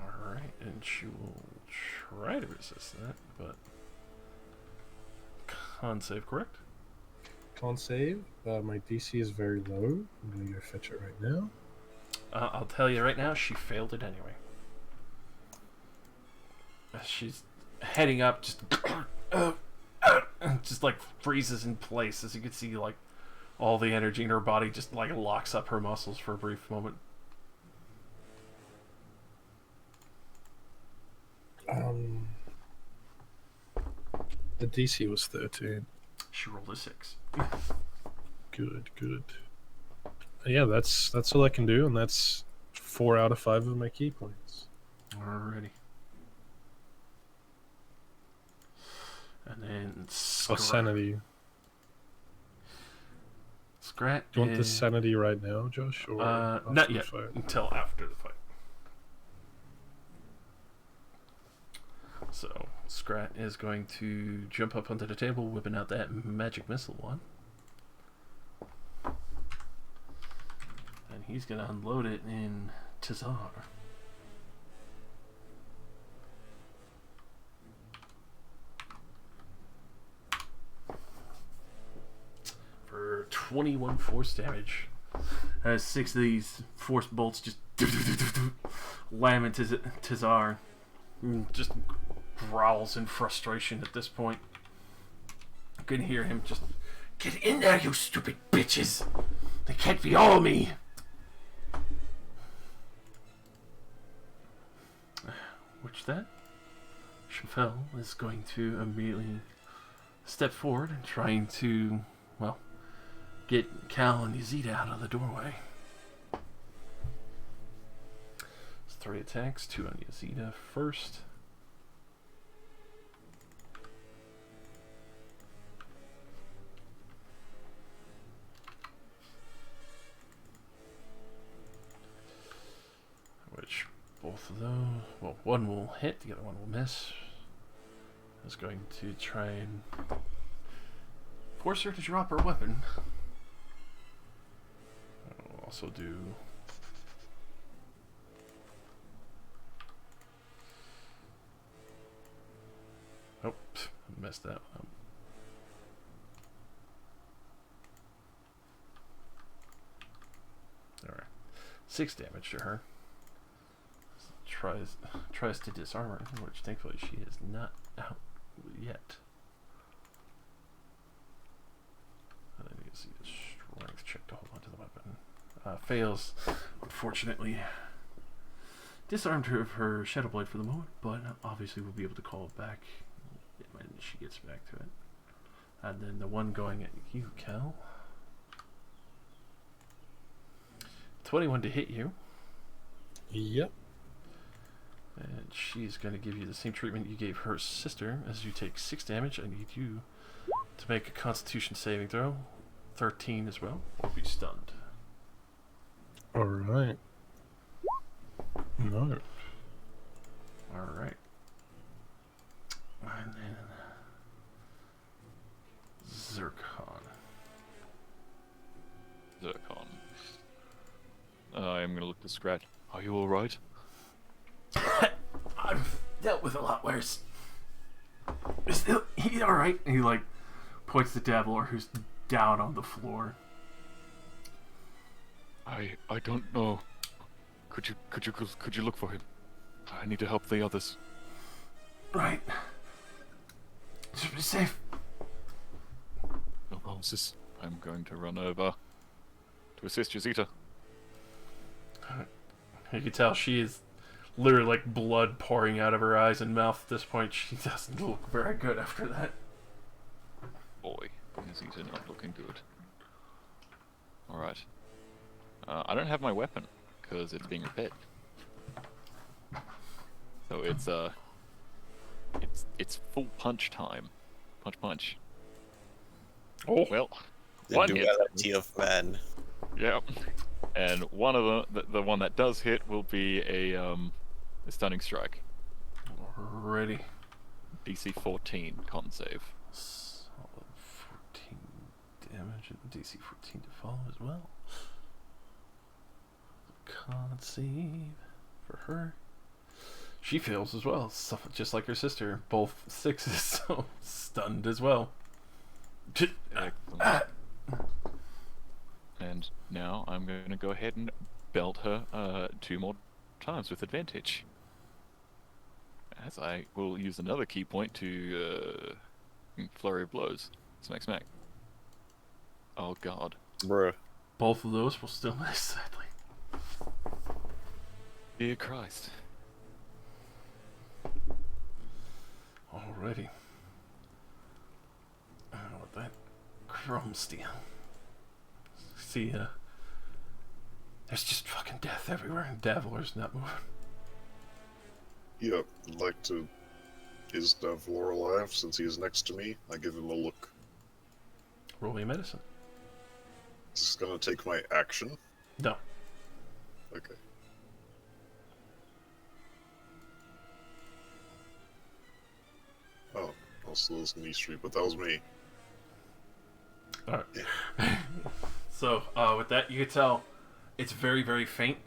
Alright, and she will try to resist that, but con save, correct? Can't save. My DC is very low. I'm gonna go fetch it right now. I'll tell you right now, she failed it anyway. She's heading up, just like freezes in place. As you can see, like all the energy in her body just like locks up her muscles for a brief moment. The DC was 13. She rolled a 6. Good, good. Yeah, that's all I can do, and that's 4 out of 5 of my key points. Alrighty. And then Oh, sanity. Scrat. Do you want the sanity right now, Josh? Or not yet. Until after the fight. So Scrat is going to jump up onto the table, whipping out that magic missile one. And he's going to unload it in Tazar. For 21 force damage. As 6 of these force bolts just lam into Tazar. Just growls in frustration at this point. You can hear him just, "Get in there, you stupid bitches! They can't be all me!" Which that Chauvel is going to immediately step forward and trying to, well, get Cal and Yazida out of the doorway. It's 3 attacks, 2 on Yazida first. Which both of those, well, one will hit, the other one will miss. I was going to try and force her to drop her weapon. I'll also do oh, messed that one up. Alright. 6 damage to her. Tries to disarm her, which thankfully she is not out yet. I need to see the strength check to hold onto the weapon. Fails, unfortunately. Disarmed her of her Shadow Blade for the moment, but obviously we'll be able to call it back when she gets back to it. And then the one going at you, Cal. 21 to hit you. Yep. And she's going to give you the same treatment you gave her sister. As you take 6 damage, I need you to make a Constitution saving throw. 13 as well, or be stunned. Alright. No. Alright. And then Zircon. Zircon. I'm gonna look to Scrat. Are you alright? I've dealt with a lot worse. Is he alright? And he like points to Dabbler, who's down on the floor. I don't know. Could you look for him? I need to help the others. Right. Should be safe. No promises. I'm going to run over to assist Yazita. You can tell she is literally like blood pouring out of her eyes and mouth at this point. She doesn't look very good after that. Boy, Yazita not looking good. Alright. I don't have my weapon, because it's being repaired. So it's full punch time. Punch. Oh. Well, The one hit. duality of man. Yep. And one of the one that does hit will be a stunning strike. Ready. DC 14 con save. Solid 14 damage and DC 14 to fall as well. Con save for her. She fails as well, just like her sister. Both 6s, so stunned as well. Excellent. And now I'm going to go ahead and belt her 2 more times with advantage. As I will use another key point to flurry of blows. Smack, smack. Oh god. Bruh. Both of those will still miss, sadly. Dear Christ. Alrighty. With that chrome steel. See, there's just fucking death everywhere, and Daviler's not moving. Yep, I'd like to... Is Davlor alive? Since he's next to me, I give him a look. Roll me a medicine. Is this gonna take my action? No. Okay. Oh, also there's an Easter egg, but that was me. Alright. So, with that, you can tell it's very, very faint.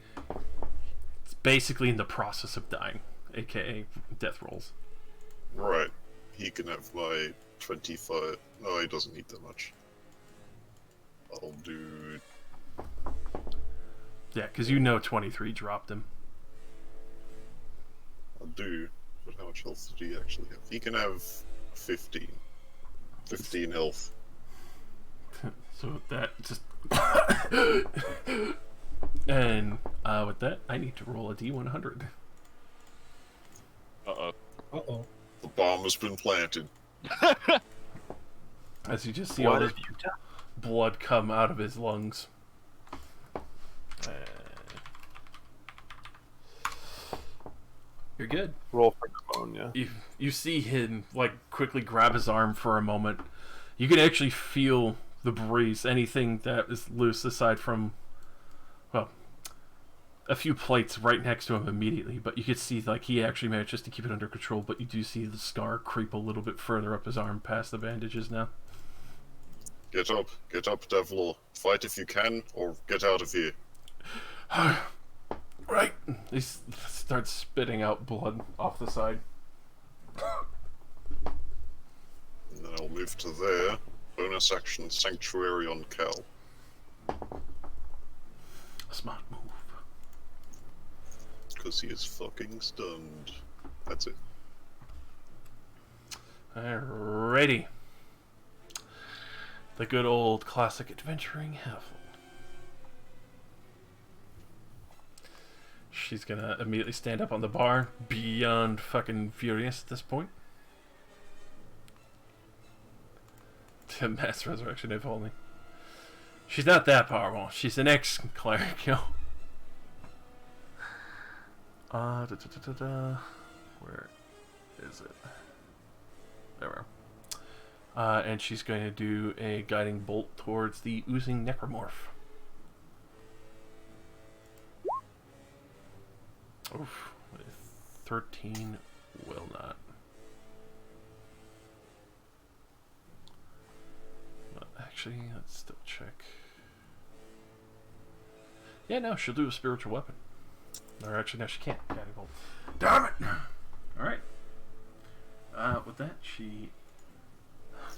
It's basically in the process of dying, aka death rolls. Right. He can have my 25... No, he doesn't need that much. I'll do... Yeah, because you know 23 dropped him. I'll do... But how much health do he actually have? He can have 15. 15 health. So with that, just... and with that, I need to roll a D100. Uh-oh. Uh-oh. The bomb has been planted. As you just see all this blood come out of his lungs. You're good. Roll for pneumonia. You see him like quickly grab his arm for a moment. You can actually feel the breeze. Anything that is loose aside from, well, a few plates right next to him immediately. But you could see like he actually manages to keep it under control. But you do see the scar creep a little bit further up his arm past the bandages now. Get up, Devil. Fight if you can, or get out of here. Right. He starts spitting out blood off the side. And then I'll move to there. Bonus action Sanctuary on Cal. A smart move. Because he is fucking stunned. That's it. Alrighty. The good old classic adventuring halfling. She's gonna immediately stand up on the bar, beyond fucking furious at this point. To mass resurrection, if only. She's not that powerful. She's an ex-cleric, yo. Where is it? There we are. And she's going to do a guiding bolt towards the oozing necromorph. Oof. 13 will not. But actually, let's still check. Yeah, no, she'll do a spiritual weapon. Or actually, no, she can't. Guiding bolt. Damn it! Alright. With that, she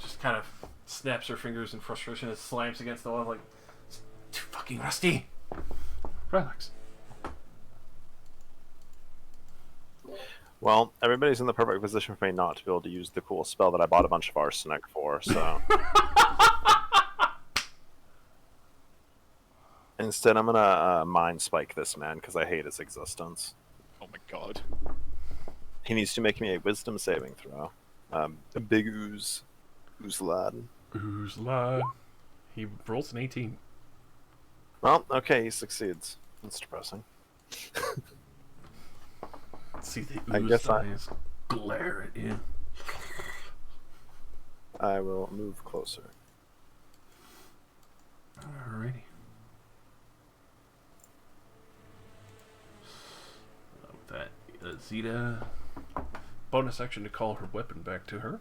just kind of snaps her fingers in frustration and slams against the wall like, it's too fucking rusty. Relax. Well, everybody's in the perfect position for me not to be able to use the cool spell that I bought a bunch of arsenic for, so... Instead, I'm gonna mind spike this man, because I hate his existence. Oh my god. He needs to make me a wisdom saving throw. A big ooze. Ooze lad. Ooze lad. He rolls an 18. Well, okay, he succeeds. That's depressing. See the I ooze guess eyes glare at you. I will move closer. Alrighty. Zeta bonus action to call her weapon back to her.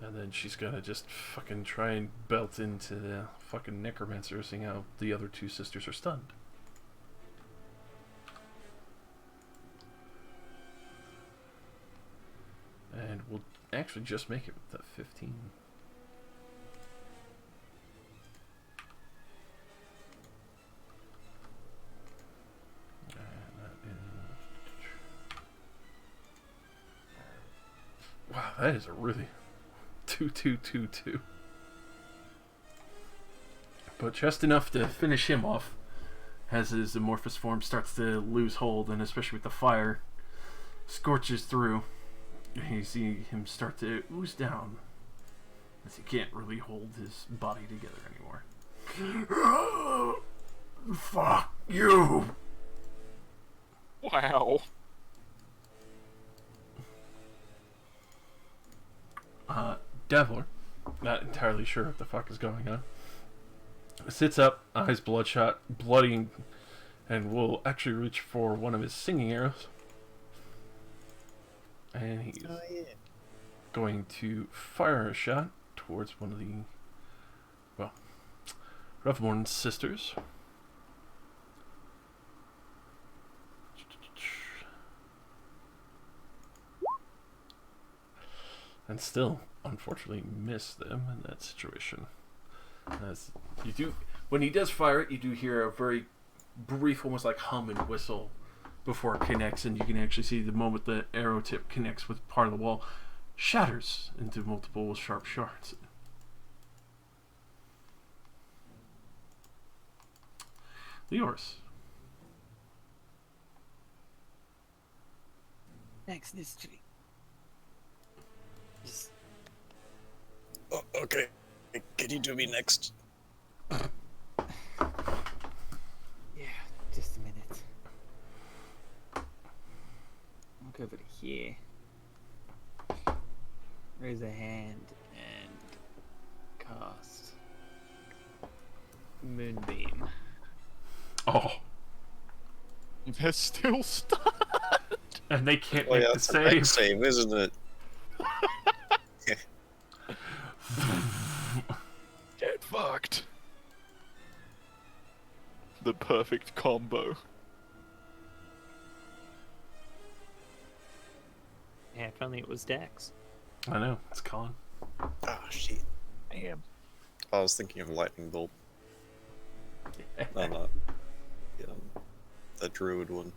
And then she's gonna just fucking try and belt into the fucking necromancer, seeing how the other two sisters are stunned. And we'll actually just make it with that 15. Wow, that is a really 2-2-2-2. But just enough to finish him off as his amorphous form starts to lose hold, and especially with the fire scorches through. You see him start to ooze down as he can't really hold his body together anymore. Fuck you! Wow. Devler, not entirely sure what the fuck is going on, sits up, eyes bloodshot, bloody, and will actually reach for one of his singing arrows. And he's going to fire a shot towards one of the, well, Roughborn sisters. And still, unfortunately, miss them in that situation. As you do, when he does fire it, you do hear a very brief, almost like hum and whistle before it connects, and you can actually see the moment the arrow tip connects with part of the wall, shatters into multiple sharp shards. Yours. Next mystery. Just Oh, okay. Can you do me next? yeah, just a minute. Look over to here. Raise a hand and cast Moonbeam. Oh, They're still stunned. and they can't Oh make yeah, the that's a next save. save, isn't it? Get fucked. The perfect combo. Yeah, if only it was Dex. I know, it's Colin. Ah, shit. Damn. I was thinking of lightning bolt. No, not the druid one.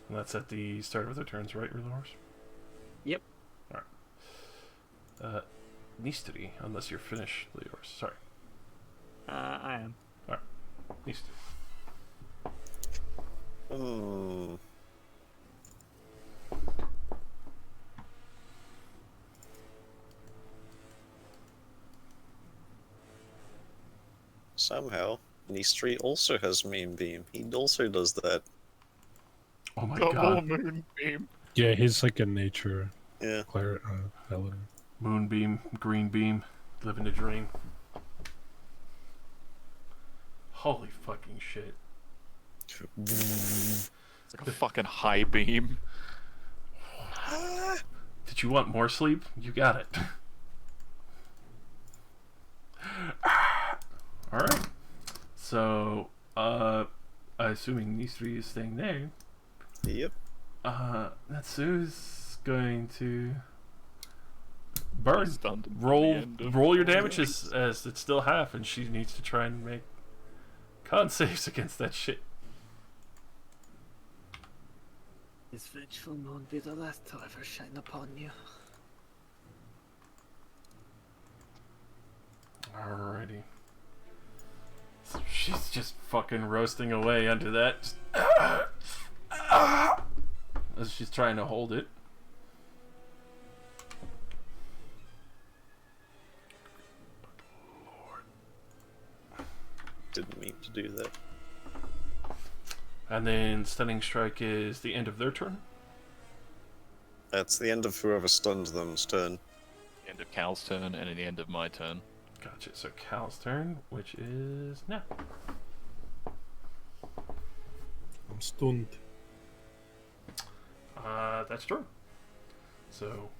And that's at the start of their turns, right, Ruler Horse? Yep. Alright. Nistri, unless you're finished, yours. Sorry. I am. Alright. Nistri. Hmm. Somehow, Nistri also has Moonbeam. He also does that. Oh my Double god. moonbeam. Yeah, he's like a nature Yeah. paladin. Moonbeam, green beam, living the dream. Holy fucking shit. It's like a fucking high beam. Did you want more sleep? You got it. Alright. So, assuming these three is staying there, Yep. Natsu's going to burn. Stunned until the Roll end of roll your all damage this. as it's still half, and she needs to try and make con saves against that shit. This vengeful moon be the last to ever shine upon you. Alrighty. So she's just fucking roasting away under that. Just, as she's trying to hold it. Didn't mean to do that. And then Stunning Strike is the end of their turn. That's the end of whoever stuns them's turn. End of Cal's turn and at the end of my turn. Gotcha. So Cal's turn, which is now. I'm stunned. That's true. So,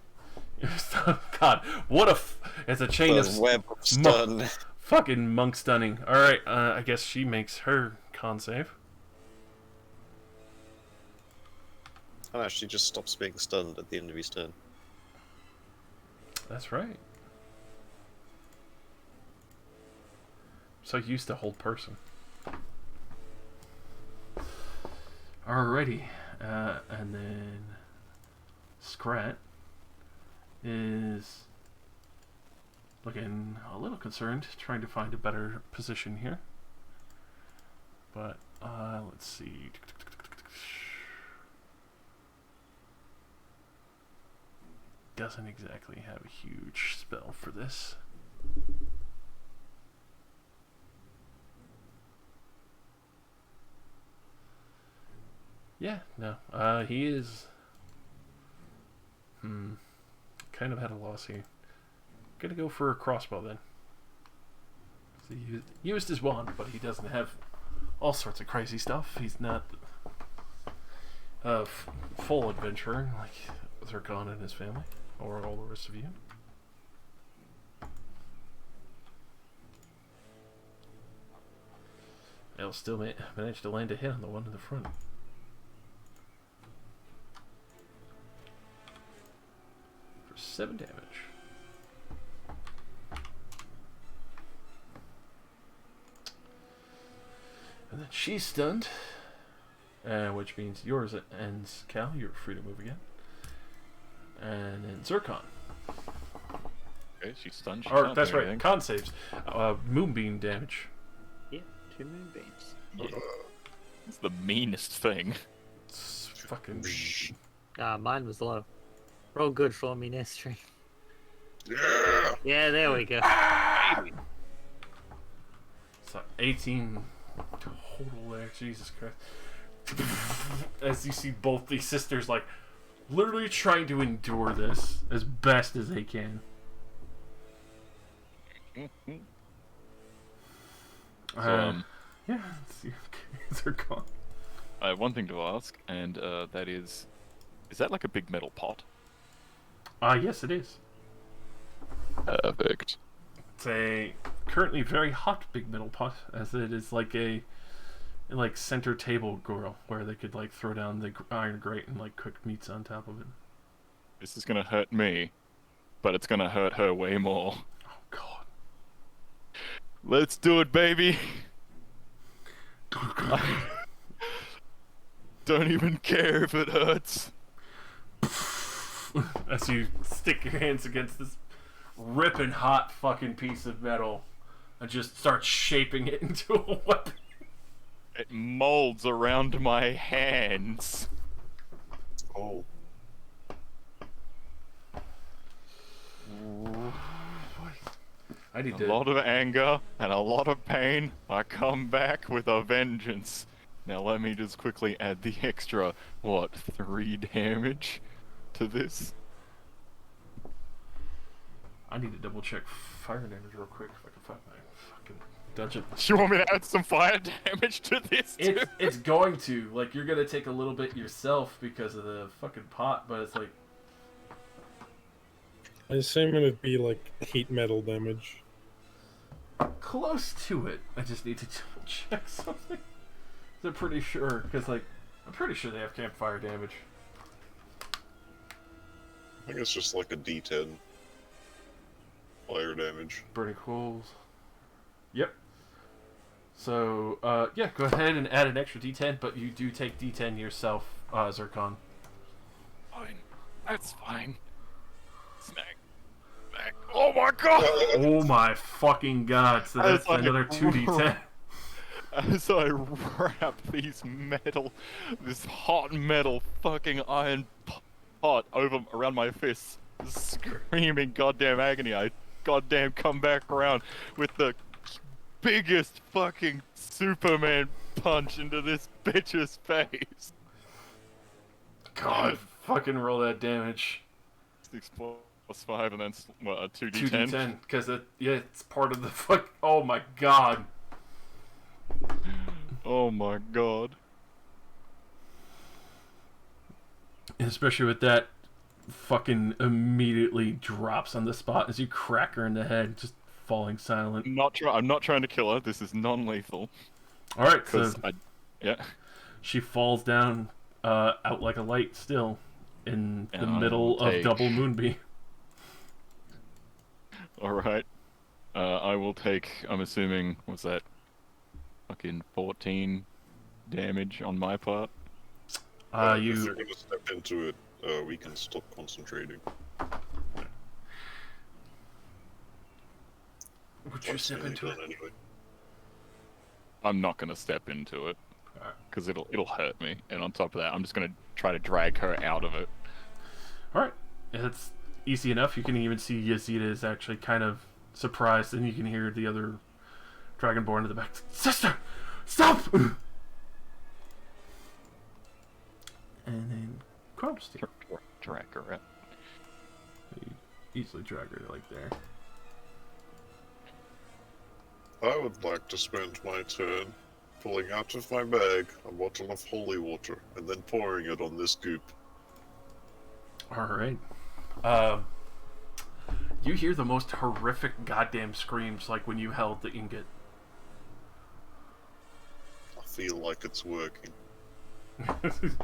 God, what a it's a chain The of web of stun. fucking monk stunning. All right, I guess she makes her con save. Oh, actually, just stops being stunned at the end of his turn. That's right. So used to hold person. Alrighty, and then Scrat is looking a little concerned, trying to find a better position here. But let's see. Doesn't exactly have a huge spell for this. Yeah, no. He is kind of had a loss here. Gonna go for a crossbow then. So he used his wand, but he doesn't have all sorts of crazy stuff. He's not a full adventurer like Zircon and his family, or all the rest of you. They'll still manage to land a hit on the one in the front. For 7 damage. And then she's stunned. Which means yours ends, Cal. You're free to move again. And then Zircon. Okay, she's stunned. She Or, can't that's do right, anything. con saves. Moonbeam damage. Yeah, 2 moonbeams. Yeah. That's the meanest thing. It's fucking... Mine was low. Roll good for me, Nestry. Yeah! Yeah, there we go. So 18 total there, Jesus Christ. As you see both these sisters, like, literally trying to endure this as best as they can. Yeah, they're gone. I have one thing to ask, and that is that like a big metal pot? Yes it is. Perfect. It's a currently very hot big metal pot, as it is like a center table grill where they could like throw down the iron grate and like cook meats on top of it. This is gonna hurt me, but it's gonna hurt her way more. Oh God. Let's do it, baby. Don't even care if it hurts. As you stick your hands against this ripping hot fucking piece of metal and just start shaping it into a weapon. It molds around my hands. Oh. I need A lot of anger and a lot of pain. I come back with a vengeance. Now let me just quickly add the extra, 3 damage to this? I need to double check fire damage real quick if I can find my fucking dungeon. You want me to add some fire damage to this too? It's going to. Like, you're gonna take a little bit yourself because of the fucking pot, but it's like... I assume it'd be like heat metal damage. Close to it. I just need to double check something. I'm pretty sure, because like, I'm pretty sure they have campfire damage. I think it's just like a D10 fire damage. Burning coals. Yep. So, yeah, go ahead and add an extra D10, but you do take D10 yourself, Zircon. Fine. That's fine. Smack. Smack. Oh my god! Oh my fucking god, so that's another 2D10. As I wrap this hot metal fucking iron pot around my fists, screaming goddamn agony, I goddamn come back around with the biggest fucking Superman punch into this bitch's face. God, fucking roll that damage. 6 plus 5 and then what, a 2d10? 2D10, because it's part of the fuck. Oh my god. Oh my god. especially with that, fucking immediately drops on the spot as you crack her in the head, just falling silent. I'm not trying to kill her. This is non-lethal. All right, so yeah, she falls down, out like a light, still in the And I middle will of take- double moonbeam. all right. I will take. I'm assuming what's that? Fucking 14 damage on my part. If You you're gonna step into it, we can stop concentrating. would you step Nearly into done it? anyway. I'm not gonna step into it Alright. because it'll hurt me. And on top of that, I'm just gonna try to drag her out of it. All right, it's easy enough. You can even see Yazida is actually kind of surprised, and you can hear the other Dragonborn in the back. Sister, stop! And then Crumps, Drag her out. you easily drag her like there. I would like to spend my turn pulling out of my bag a bottle of holy water and then pouring it on this goop. All right. You hear the most horrific goddamn screams, like when you held the ingot. I feel like it's working.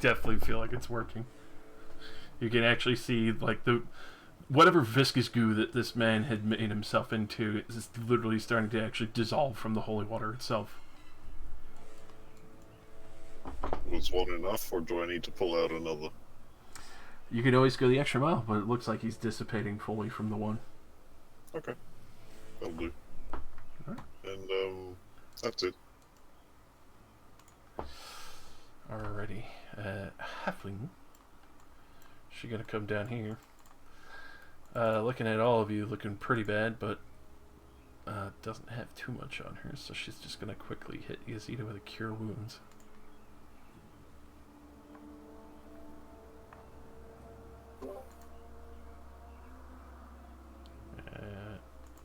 Definitely feel like it's working. You can actually see like the whatever viscous goo that this man had made himself into is literally starting to actually dissolve from the holy water itself. Was one enough, or do I need to pull out another? You could always go the extra mile, but it looks like he's dissipating fully from the one. Okay. That'll do. Alright. And, that's it. Alrighty. Halfling. She gonna come down here. Looking at all of you, looking pretty bad, but doesn't have too much on her, so she's just gonna quickly hit Yazida with a Cure Wounds.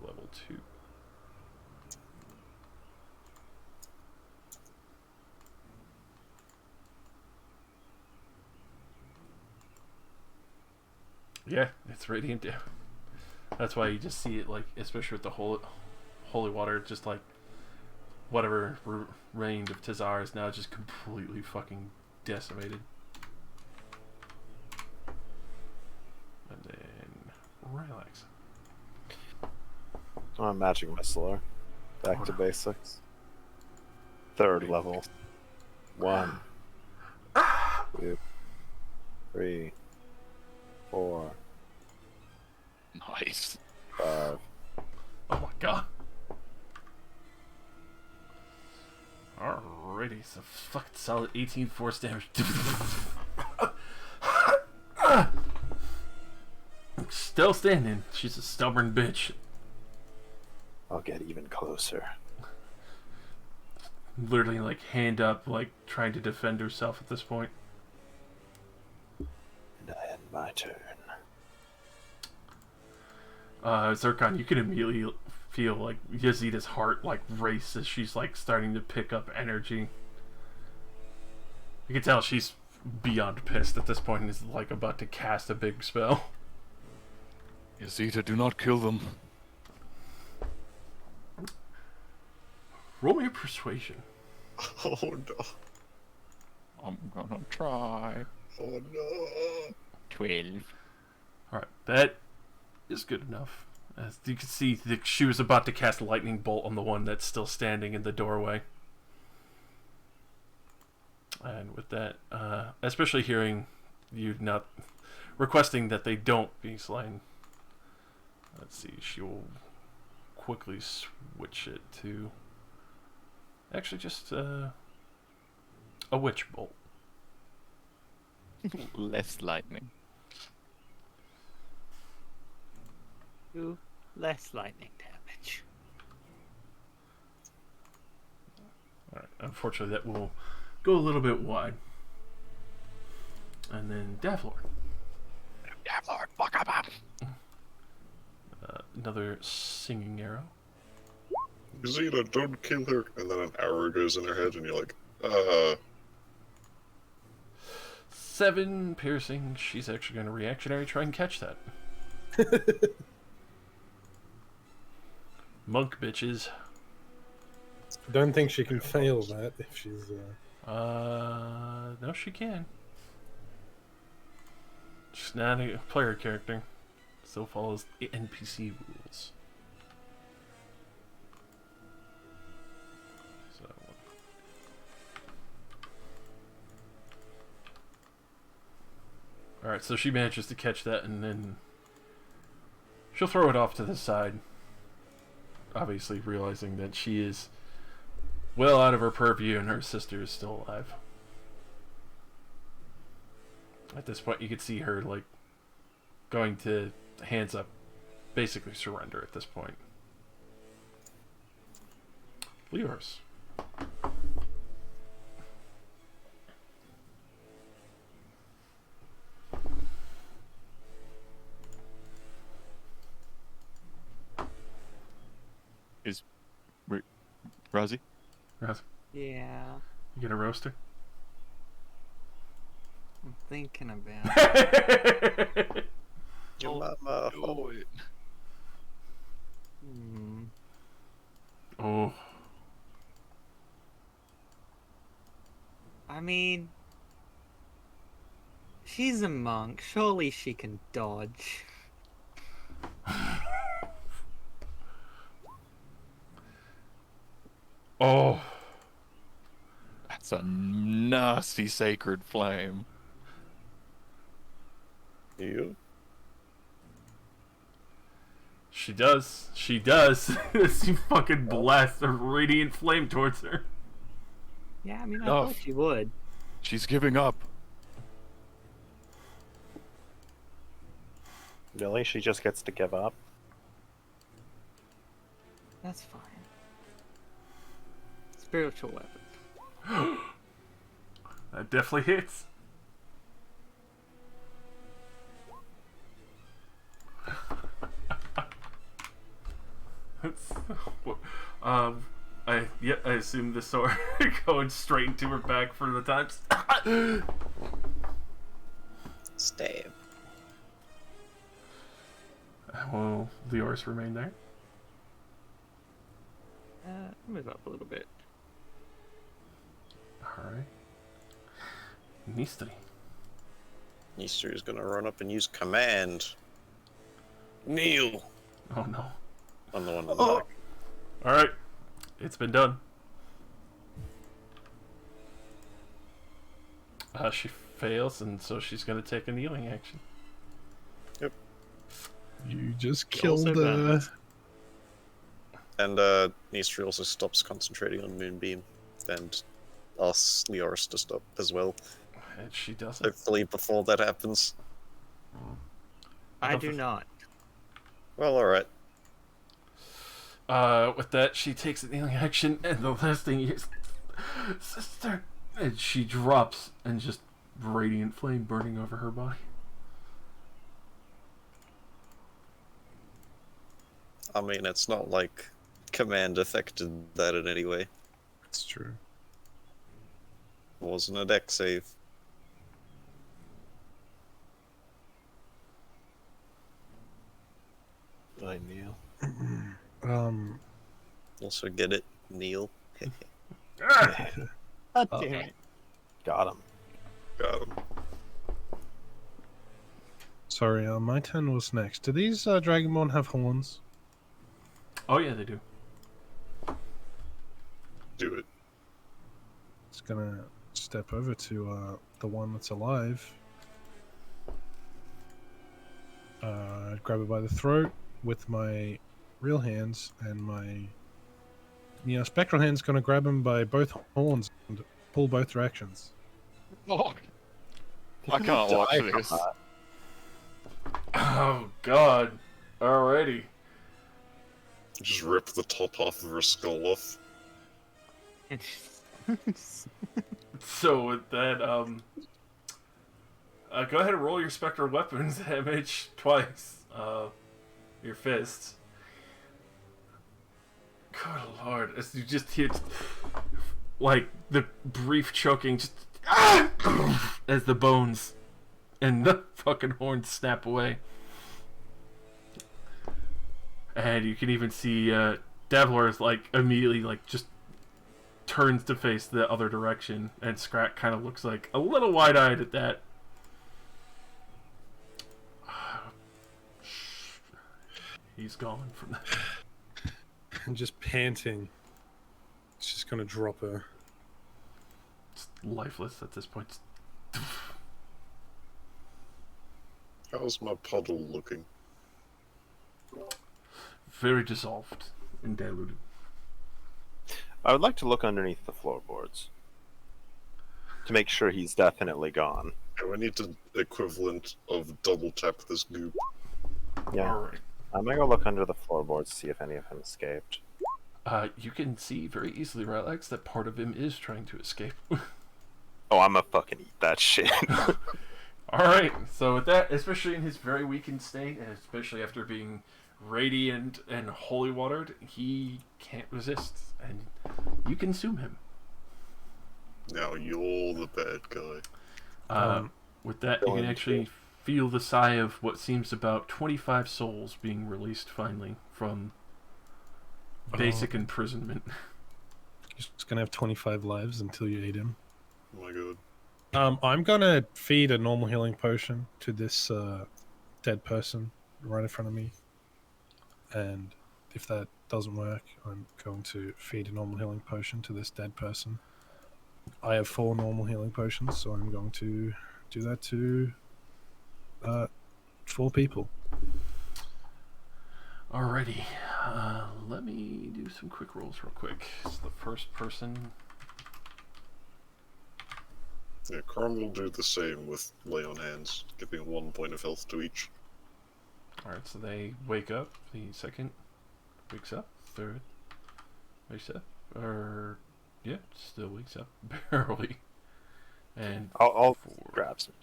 Level 2. Yeah, it's radiant damage. That's why you just see it, like, especially with the holy water, just like whatever reigned of Tazar is now just completely fucking decimated. And then relax. I'm Magic Missiler. Back to basics. 3rd level. 1, 2, 3, 4, Nice. 5. Oh my god. Alrighty, so fucking solid 18 force damage. Still standing. She's a stubborn bitch. I'll get even closer. Literally, like, hand up, like, trying to defend herself at this point. And I end my turn. Zircon, you can immediately feel, like, Yazida's heart, like, race as she's, like, starting to pick up energy. You can tell she's beyond pissed at this point and is, like, about to cast a big spell. Yazida, do not kill them. Roll me a persuasion. Oh no. I'm gonna try. Oh no. 12. Alright, that is good enough. As you can see, she was about to cast lightning bolt on the one that's still standing in the doorway. And with that, especially hearing you not requesting that they don't be slain, let's see, she will quickly switch it to actually just a witch bolt. Less lightning. 2 less lightning damage. Alright, unfortunately that will go a little bit wide. And then Davlor. Davlor, fuck up. Another singing arrow. Zeta, don't kill her. And then an arrow goes in her head, and you're like, 7 piercing. She's actually going to reactionary try and catch that. Monk bitches. I don't think she can fail that if she's. No, she can. She's not a player character. Still follows NPC rules. So. Alright, so she manages to catch that and then she'll throw it off to the side. Obviously realizing that she is well out of her purview and her sister is still alive. At this point, you could see her, like, going to hands up, basically surrender at this point. Leors. Is Rosie? Raz, Yeah, you get a roaster? I'm thinking about it. Your mama. Oh, it. Hmm. Oh. I mean, she's a monk. Surely she can dodge. Oh. That's a nasty sacred flame. You? She does. She does. She fucking blasts a radiant flame towards her. Yeah, I mean, I Oh. thought she would. She's giving up. Really? She just gets to give up? That's fine. Spiritual weapon. That definitely hits. I assume the sword going straight into her back for the times. Stab. Will the Ors remain there? Move up a little bit. Alright. Mystery. Easter is gonna run up and use command. Kneel! Oh no. On the one on the back. Alright. It's been done. She fails, and so she's gonna take a kneeling action. Yep. You just Also killed. balanced. And Easter also stops concentrating on Moonbeam and asks Leoris to stop as well. And she doesn't. Hopefully before that happens. I do not. Well, alright. With that, she takes a kneeling action, and the last thing is, sister, and she drops, and just radiant flame burning over her body. I mean, it's not like command affected that in any way. It's true. It wasn't a deck save. I kneel. Also get it, Neil. God damn it. Got him. Got him. Sorry, my turn was next. Do these Dragonborn have horns? Oh yeah, they do. Do it. It's gonna step over to the one that's alive. Grab it by the throat with my real hands, and my spectral hand's gonna grab him by both horns and pull both directions. Oh, I can't watch this. Oh god. Alrighty. Just rip the top half of her skull off. So with that, go ahead and roll your spectral weapons damage twice. Your fists. Good lord, as you just hit, like, the brief choking, just as the bones and the fucking horns snap away. And you can even see Davlor is like immediately like just turns to face the other direction, and Scrat kind of looks like a little wide-eyed at that. He's gone from that. And just panting. It's just gonna drop her. It's lifeless at this point. How's my puddle looking? Very dissolved and diluted. I would like to look underneath the floorboards to make sure he's definitely gone. Yeah, we need the equivalent of double tap this goop. Yeah. Alright. I'm gonna go look under the floorboards to see if any of them escaped. You can see very easily, Relax, that part of him is trying to escape. Oh, I'm gonna fucking eat that shit. Alright, so with that, especially in his very weakened state, and especially after being radiant and holy watered, he can't resist, and you consume him. Now you're the bad guy. With that, you can actually feel the sigh of what seems about 25 souls being released finally from basic imprisonment. He's just gonna have 25 lives until you eat him. Oh my god. I'm gonna feed a normal healing potion to this dead person right in front of me. And if that doesn't work, I'm going to feed a normal healing potion to this dead person. I have 4 normal healing potions, so I'm going to do that to 4 people. Alrighty, let me do some quick rolls real quick. It's the first person. Yeah, Karm will do the same with lay on hands, giving 1 point of health to each. Alright, so they wake up. The second wakes up. Third wakes up. Yeah, still wakes up. Barely. And I'll grab some.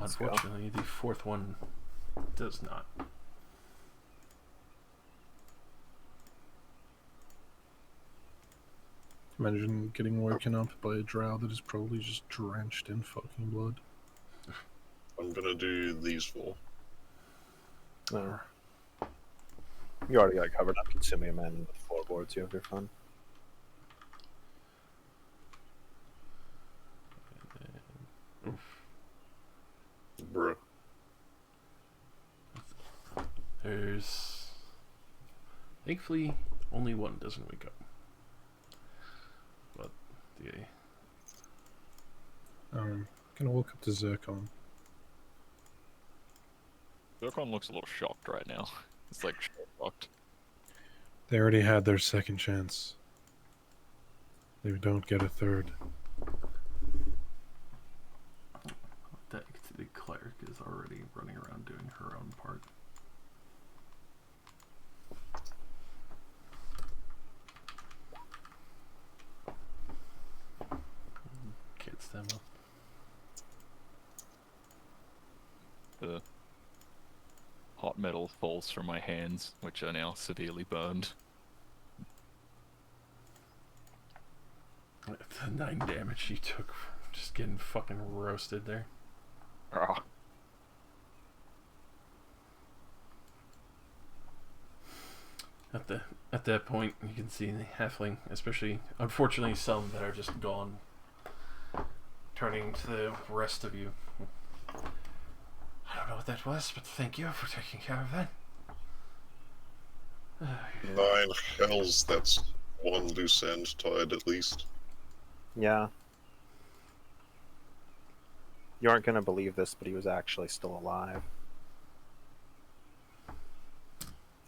unfortunately, the fourth one does not. Imagine getting woken up by a drow that is probably just drenched in fucking blood. I'm gonna do these 4. No. You already got covered. I'm consuming them in the floorboards. You have your fun. Bruh. There's thankfully only one doesn't wake up. But the Gonna walk up to Zircon. Zircon looks a little shocked right now. It's like shocked. They already had their second chance. They don't get a third. the cleric is already running around doing her own part. Gets them up. The hot metal falls from my hands, which are now severely burned. The 9 damage she took from just getting fucking roasted there. Ah. At that point, you can see the halfling, especially, unfortunately, some that are just gone, turning to the rest of you. I don't know what that was, but thank you for taking care of that. 9 hells, that's 1 loose end tied at least. Yeah. You aren't gonna believe this, but he was actually still alive.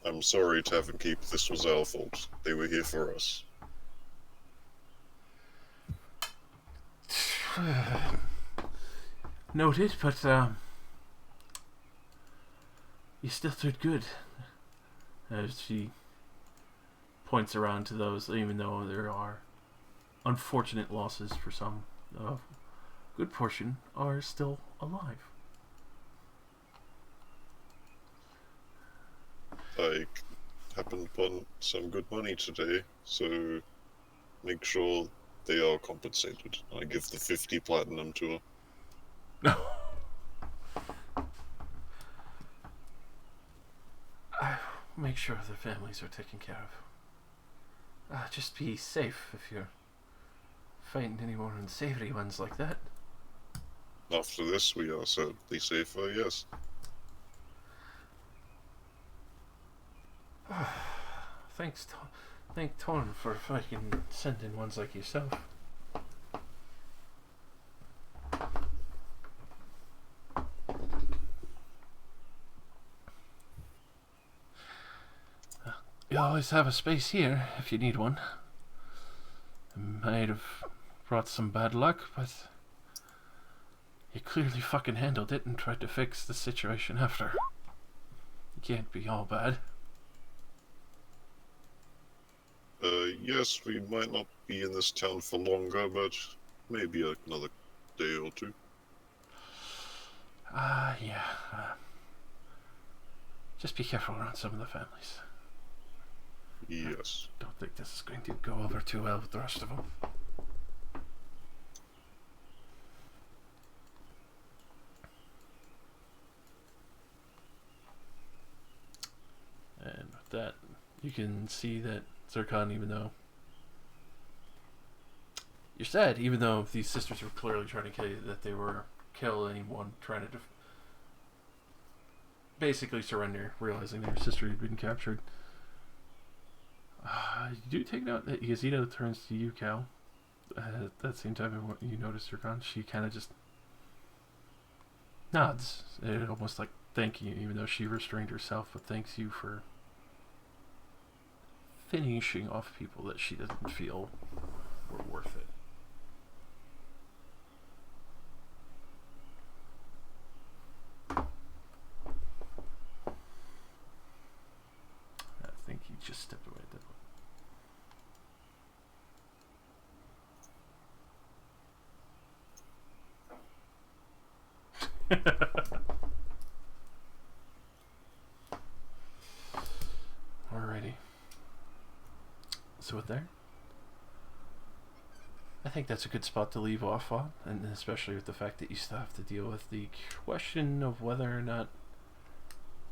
I'm sorry, Tavern Keep, this was our fault. They were here for us. Noted, but you still did good. As she points around to those, even though there are unfortunate losses for some, a good portion are still alive. I happened upon some good money today, so make sure They are compensated. I give the 50 platinum to her. No. I make sure the families are taken care of. Just be safe if you're fighting any more unsavory ones like that. After this, we are certainly safer, yes. Thank Torn for fucking sending ones like yourself. You always have a space here if you need one. I might have brought some bad luck, but you clearly fucking handled it and tried to fix the situation after. You can't be all bad. Yes, we might not be in this town for longer, but maybe another day or two. Yeah. Just be careful around some of the families. Yes. Don't think this is going to go over too well with the rest of them. And with that, you can see that Zircon, even though you're sad, even though these sisters were clearly trying to kill you, that they were kill anyone trying to basically surrender, realizing their sister had been captured. You do take note that Yazida turns to you, Cal. At that same time, you notice Zircon, she kind of just nods, almost like thanking you, even though she restrained herself, but thanks you for finishing off people that she doesn't feel were worth it. I think he just stepped away at that point. Alrighty. So with there, I think that's a good spot to leave off on, and especially with the fact that you still have to deal with the question of whether or not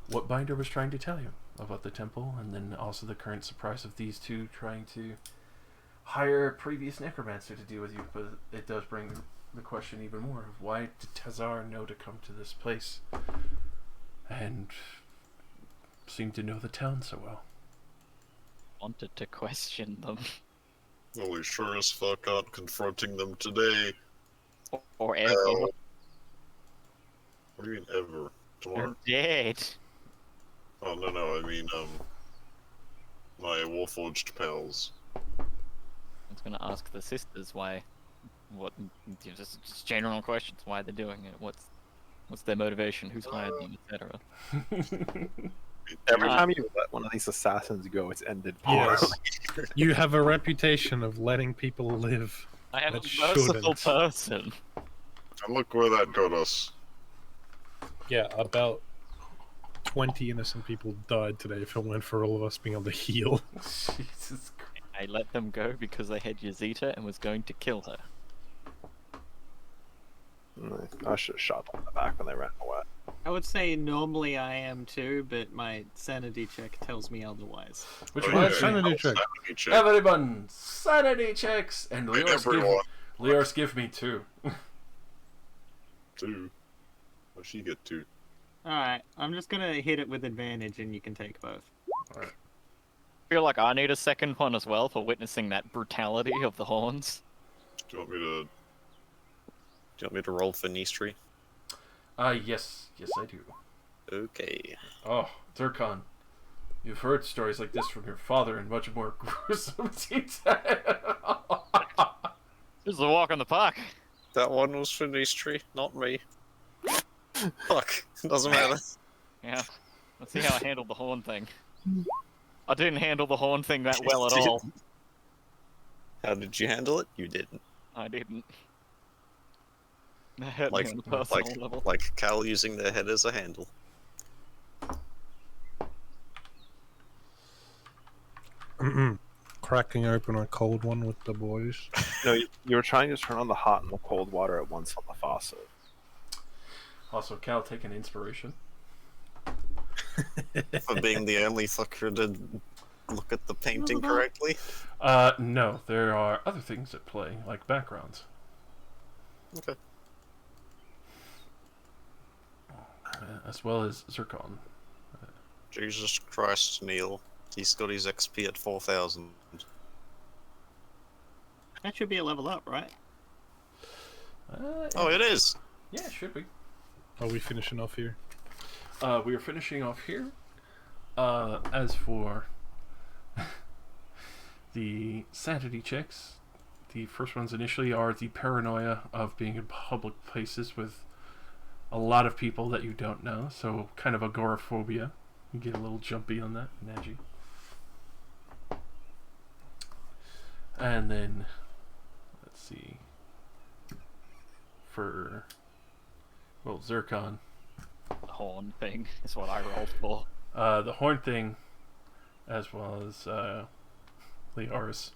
what Binder was trying to tell you about the temple, and then also the current surprise of these two trying to hire a previous necromancer to deal with you. But it does bring the question even more of why did Tazar know to come to this place and seem to know the town so well? Wanted to question them. Well, we sure as fuck aren't confronting them today. Or ever. What do you mean ever? Tomorrow? They're dead. Oh, no, I mean, my Warforged pals. I was gonna ask the sisters why, just general questions, why they're doing it, what's their motivation, who's hired them, etc. Every time you let one of these assassins go, it's ended poorly. Yes. You have a reputation of letting people live. I am That a merciful shouldn't. person. And look where that got us. Yeah, about 20 innocent people died today if it went for all of us being able to heal. Jesus Christ. I let them go because I had Yazita and was going to kill her. I should have shot them in the back when they ran away. I would say normally I am too, but my sanity check tells me otherwise. Which Oh, one? yeah, Sanity check. sanity check. Everyone, sanity checks, and Wait, Leor's everyone. give me 2. 2. What'd she get 2? Alright, I'm just gonna hit it with advantage and you can take both. I feel like I need a second one as well for witnessing that brutality of the horns. Do you want me to roll for Nistri? Yes, I do. Okay. Oh, Zircon, you've heard stories like this from your father in much more gruesome detail. This is a walk in the park. That one was for Nistri, not me. Fuck, doesn't matter. Yeah, let's see how I handled the horn thing. I didn't handle the horn thing that well at all. How did you handle it? You didn't. I didn't. That hurt me on a personal level. Like Cal using their head as a handle. cracking open a cold one with the boys. No, you were trying to turn on the hot and the cold water at once on the faucet. Also, Cal, take an inspiration. For being the only fucker to look at the painting correctly. No, there are other things at play, like backgrounds. Okay. As well as Zircon. Jesus Christ, Neil. He's got his XP at 4,000. That should be a level up, right? Oh, it is! Yeah, it should be. Are we finishing off here? We are finishing off here. As for the sanity checks, the first ones initially are the paranoia of being in public places with a lot of people that you don't know, so kind of agoraphobia. You get a little jumpy on that, Nagy. And then, let's see, for, well, Zircon. The horn thing is what I rolled for. The horn thing, as well as Leoris.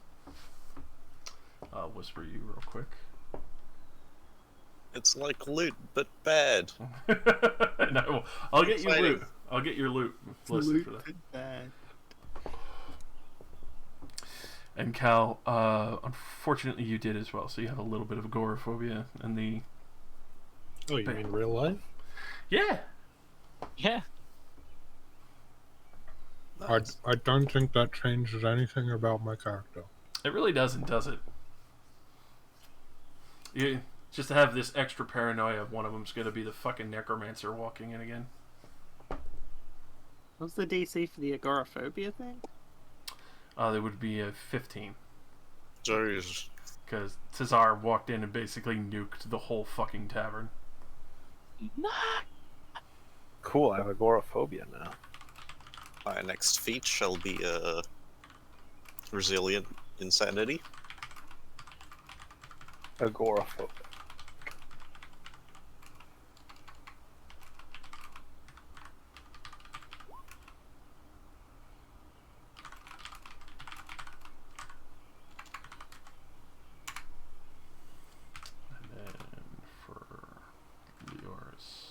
I'll whisper you real quick. It's like loot, but bad. No, I'll get you Exciting. loot. I'll get your loot. Listen Loot for that. bad. And Cal, unfortunately you did as well, so you have a little bit of agoraphobia and the... Oh, you mean real life? Yeah! Yeah. I don't think that changes anything about my character. It really doesn't, does it? You just have this extra paranoia of one of them's gonna be the fucking necromancer walking in again. What's the DC for the agoraphobia thing? There would be a 15. Jeez. Because Cesar walked in and basically nuked the whole fucking tavern. Cool, I have agoraphobia now. My next feat shall be resilient insanity. Agoraphobia. And then for Leoris.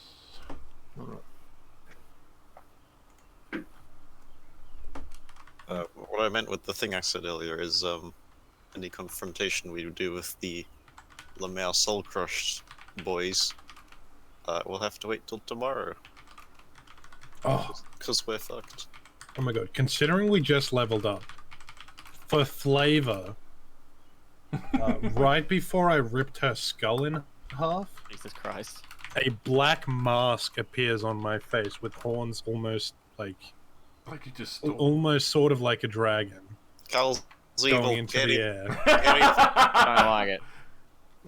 What I meant with the thing I said earlier is any confrontation we do with the Lemaire Soul Crushed boys, we'll have to wait till tomorrow. Oh, Because we're fucked. oh my god. Considering we just leveled up, for flavor, right before I ripped her skull in half, Jesus Christ. a black mask appears on my face with horns almost like you just stole. almost sort of like a dragon Cal's evil. going into Get the him. air. I don't like it.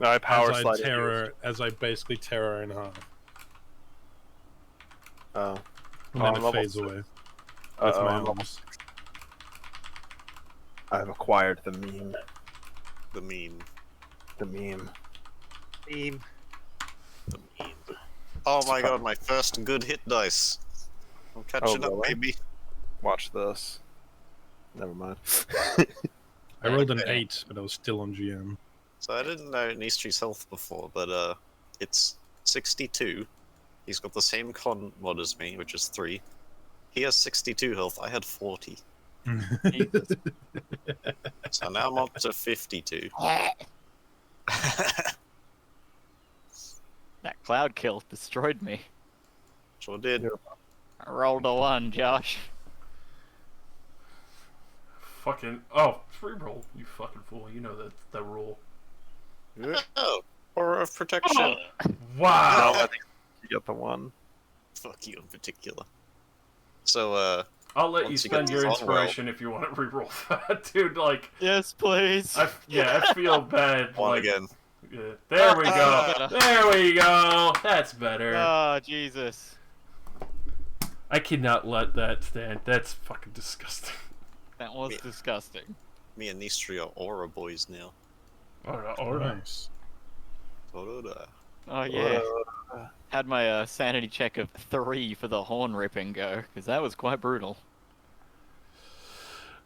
I power as I slide tear her, as I basically tear her in half, Oh. and I'm then it level fades 6. away with Uh-oh, my I'm level arms. I've acquired the meme. The meme. The meme. Meme. The meme. Oh my god, my first good hit dice. I'm catching up, really? baby. Watch this. Never mind. I rolled an Okay. 8, but I was still on GM. So I didn't know Nistry's health before, but it's 62. He's got the same con mod as me, which is 3. He has 62 health, I had 40. Jesus. So now I'm up to 52. That cloud kill destroyed me. Sure did. I rolled a 1, Josh. Fucking... Oh, free roll, you fucking fool. You know the rule. Oh, Aura of Protection. Wow! No, I think you got the one. Fuck you in particular. So, I'll let you once you spend get your to Zonwell- inspiration if you want to reroll that, dude. Like, Yes, please. I feel bad. one like, again. yeah, there we go. There we go. That's better. Oh, Jesus. I cannot let that stand. That's fucking disgusting. That was Me- disgusting. Me and Nistry are Aura boys now. Alright. Nice. Aura. Oh, yeah. Had my sanity check of 3 for the horn ripping go, because that was quite brutal.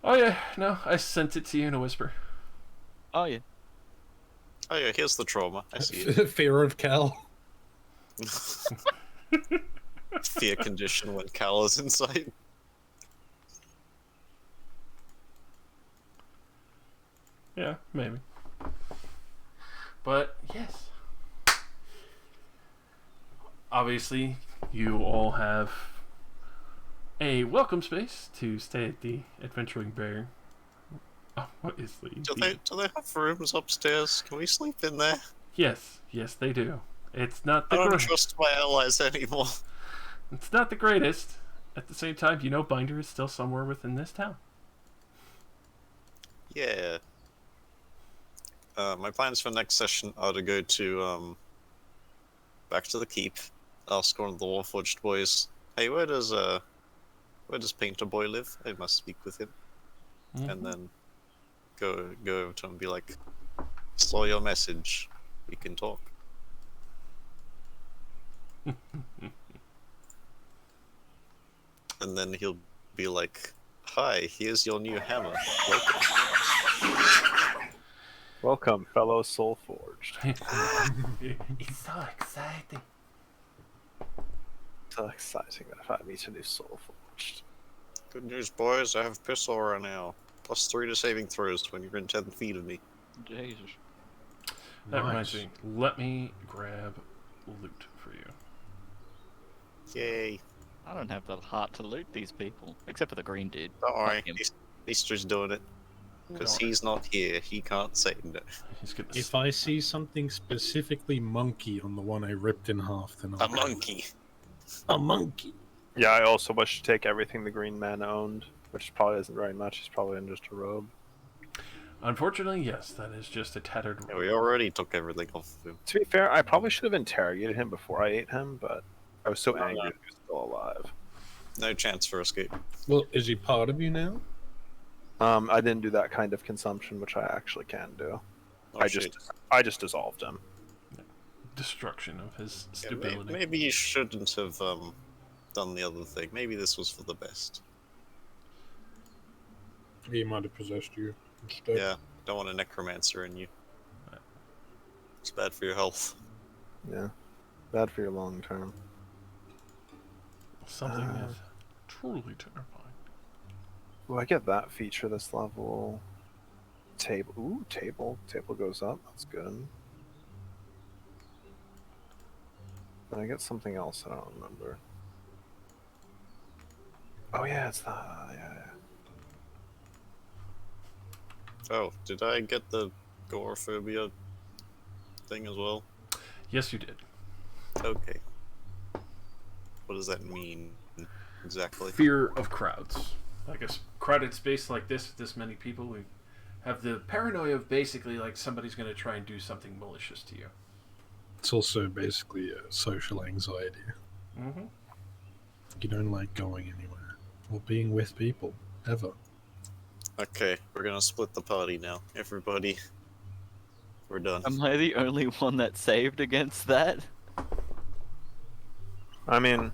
Oh yeah, no, I sent it to you in a whisper. Oh yeah. Oh yeah, here's the trauma. I see it. Fear of Cal. Fear condition when Cal is inside. Yeah, maybe. But yes, obviously, you all have a welcome space to stay at the Adventuring Bear. Oh, what is the? Do they have rooms upstairs? Can we sleep in there? Yes, they do. It's not the I don't greatest. trust my allies anymore. It's not the greatest. At the same time, you know, Binder is still somewhere within this town. Yeah. My plans for next session are to go to back to the keep. Ask one of the Warforged boys, "Hey, where does Painter Boy live? I must speak with him." And then go over to him and be like, "Saw your message. We can talk." And then he'll be like, "Hi, here's your new hammer. Welcome." Welcome, fellow Soul Forged. It's so exciting. So exciting that I meet a new Soul Forged. Good news, boys. I have Piss Aura now. +3 to saving throws when you're in 10 feet of me. Jesus. That reminds me. Let me grab loot for you. Yay. I don't have the heart to loot these people, except for the green dude. Don't worry. Fuck him. Easter's doing it. Because he's not here. He can't say no. He's gonna If I see something specifically monkey on the one I ripped in half, then I'll A monkey. A monkey. Yeah, I also wish to take everything the green man owned, which probably isn't very much. He's probably in just a robe. Unfortunately, yes, that is just a tattered. Yeah, we already took everything off of him. To be fair, I probably should have interrogated him before I ate him, but I was so No, angry no. that he was still alive. No chance for escape. Well, is he part of you now? I didn't do that kind of consumption, which I actually can do. Oh, I shit. just dissolved him. Destruction of his Yeah, stability. maybe you shouldn't have done the other thing. Maybe this was for the best. He might have possessed you instead. Yeah, don't want a necromancer in you. It's bad for your health. Yeah, bad for your long term. Something that's truly terrifying. Will I get that feature this level? Table. Ooh, table. Table goes up. That's good. Did I get something else? I don't remember. Oh yeah, it's that. Yeah. Oh, did I get the agoraphobia thing as well? Yes, you did. Okay. What does that mean exactly? Fear of crowds. Like a crowded space like this, with this many people, we have the paranoia of basically like somebody's going to try and do something malicious to you. It's also basically a social anxiety. Mm-hmm. You don't like going anywhere or being with people ever. Okay, we're gonna split the party now. Everybody, we're done. Am I the only one that saved against that? I mean,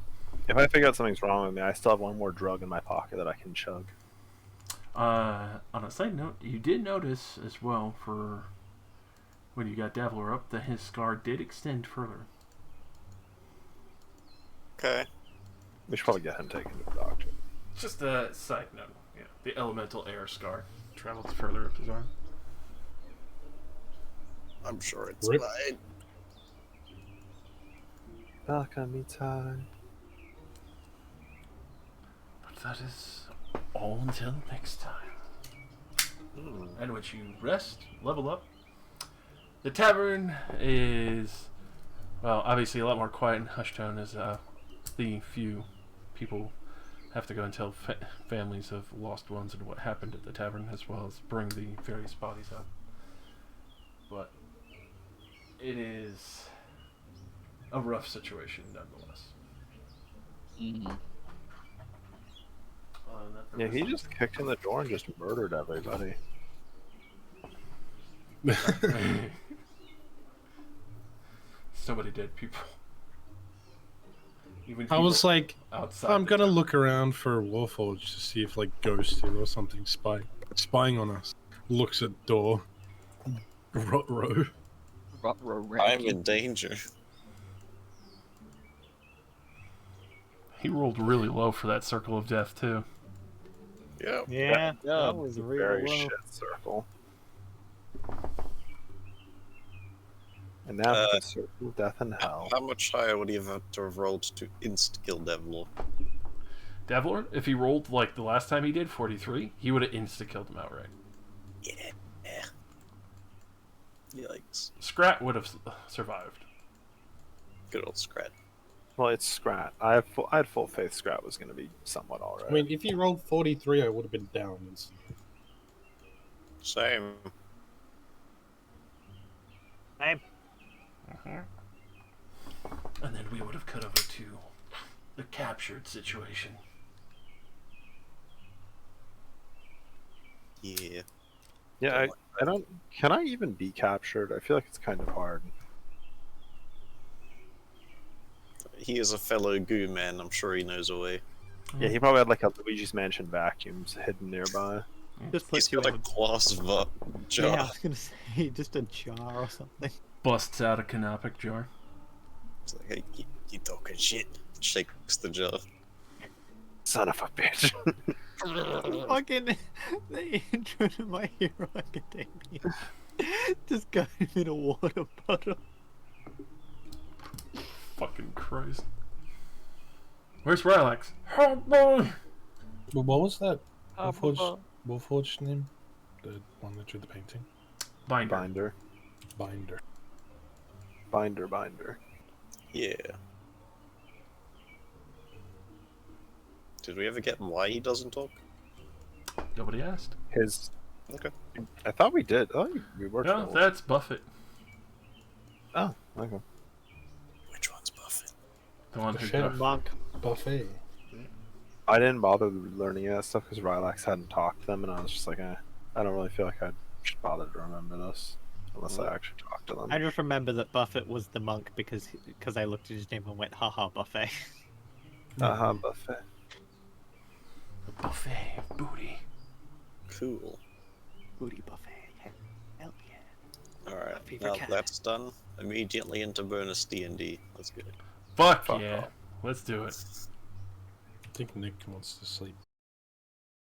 if I figure out something's wrong with me, I still have one more drug in my pocket that I can chug. On a side note, you did notice as well for when you got Daviler up that his scar did extend further. Okay. We should probably get him taken to the doctor. Just a side note. Yeah, the elemental air scar travels further up his arm. I'm sure it's Rip. fine. Alchemy time. But that is all until next time. And which you rest, level up. The tavern is, well, obviously a lot more quiet and hushed tone as the few people have to go and tell families of lost ones and what happened at the tavern, as well as bring the various bodies up. But it is a rough situation nonetheless. Mm. Yeah, he just kicked in the door and just murdered everybody. So many dead people. Even if I you was were like, outside. I'm the gonna town. look around for Warforged to see if like Ghosty or something spying on us. Looks at door. Row. I'm in danger. He rolled really low for that circle of death too. Yeah. Yeah, Yeah, that was it's a real very low. shit circle. And now Uh, the circle of death and hell. How much higher would he have had to have rolled to insta-kill Devlor? Devlor, if he rolled like the last time he did, 43, he would have insta-killed him outright. Yeah. Yikes. Scrat would have survived. Good old Scrat. Well, it's Scrat. I had full faith Scrat was going to be somewhat alright. I mean, if he rolled 43, I would have been down instantly. Same. Same. And then we would have cut over to the captured situation. Yeah. Yeah, I don't. Can I even be captured? I feel like it's kind of hard. He is a fellow goo man. I'm sure he knows a way. Yeah, he probably had like a Luigi's Mansion vacuums hidden nearby. Just put He's two got a in. glass jar. Yeah, I was gonna say just a jar or something. Busts out a canopic jar. It's like, hey, you talking shit? Shakes the jar. Son of a bitch. Fucking the intro to My Hero Academia. Just got him in a water bottle. Fucking Christ. Where's Rylax? Oh boy! Well, what was that Warforged name? The one that drew the painting? Binder. Binder. Yeah. Did we ever get why he doesn't talk? Nobody asked. His. Okay. I thought we did. Oh, we worked. No, that's Buffett. Oh, okay. Which one's Buffett? The one who Buffet. got Monk. Buffet. I didn't bother learning that stuff because Rylax hadn't talked to them, and I was just like, I don't really feel like I should bother to remember this unless I actually talk to them. I just remember that Buffett was the monk because I looked at his name and went, haha, Buffet. Buffet. buffet of booty. Cool. Booty buffet. Hell yeah. Alright, Favorite now cat. that's done, immediately into bonus D&D. Let's go. Fuck Fuck yeah. off. Let's do it. I think Nick wants to sleep.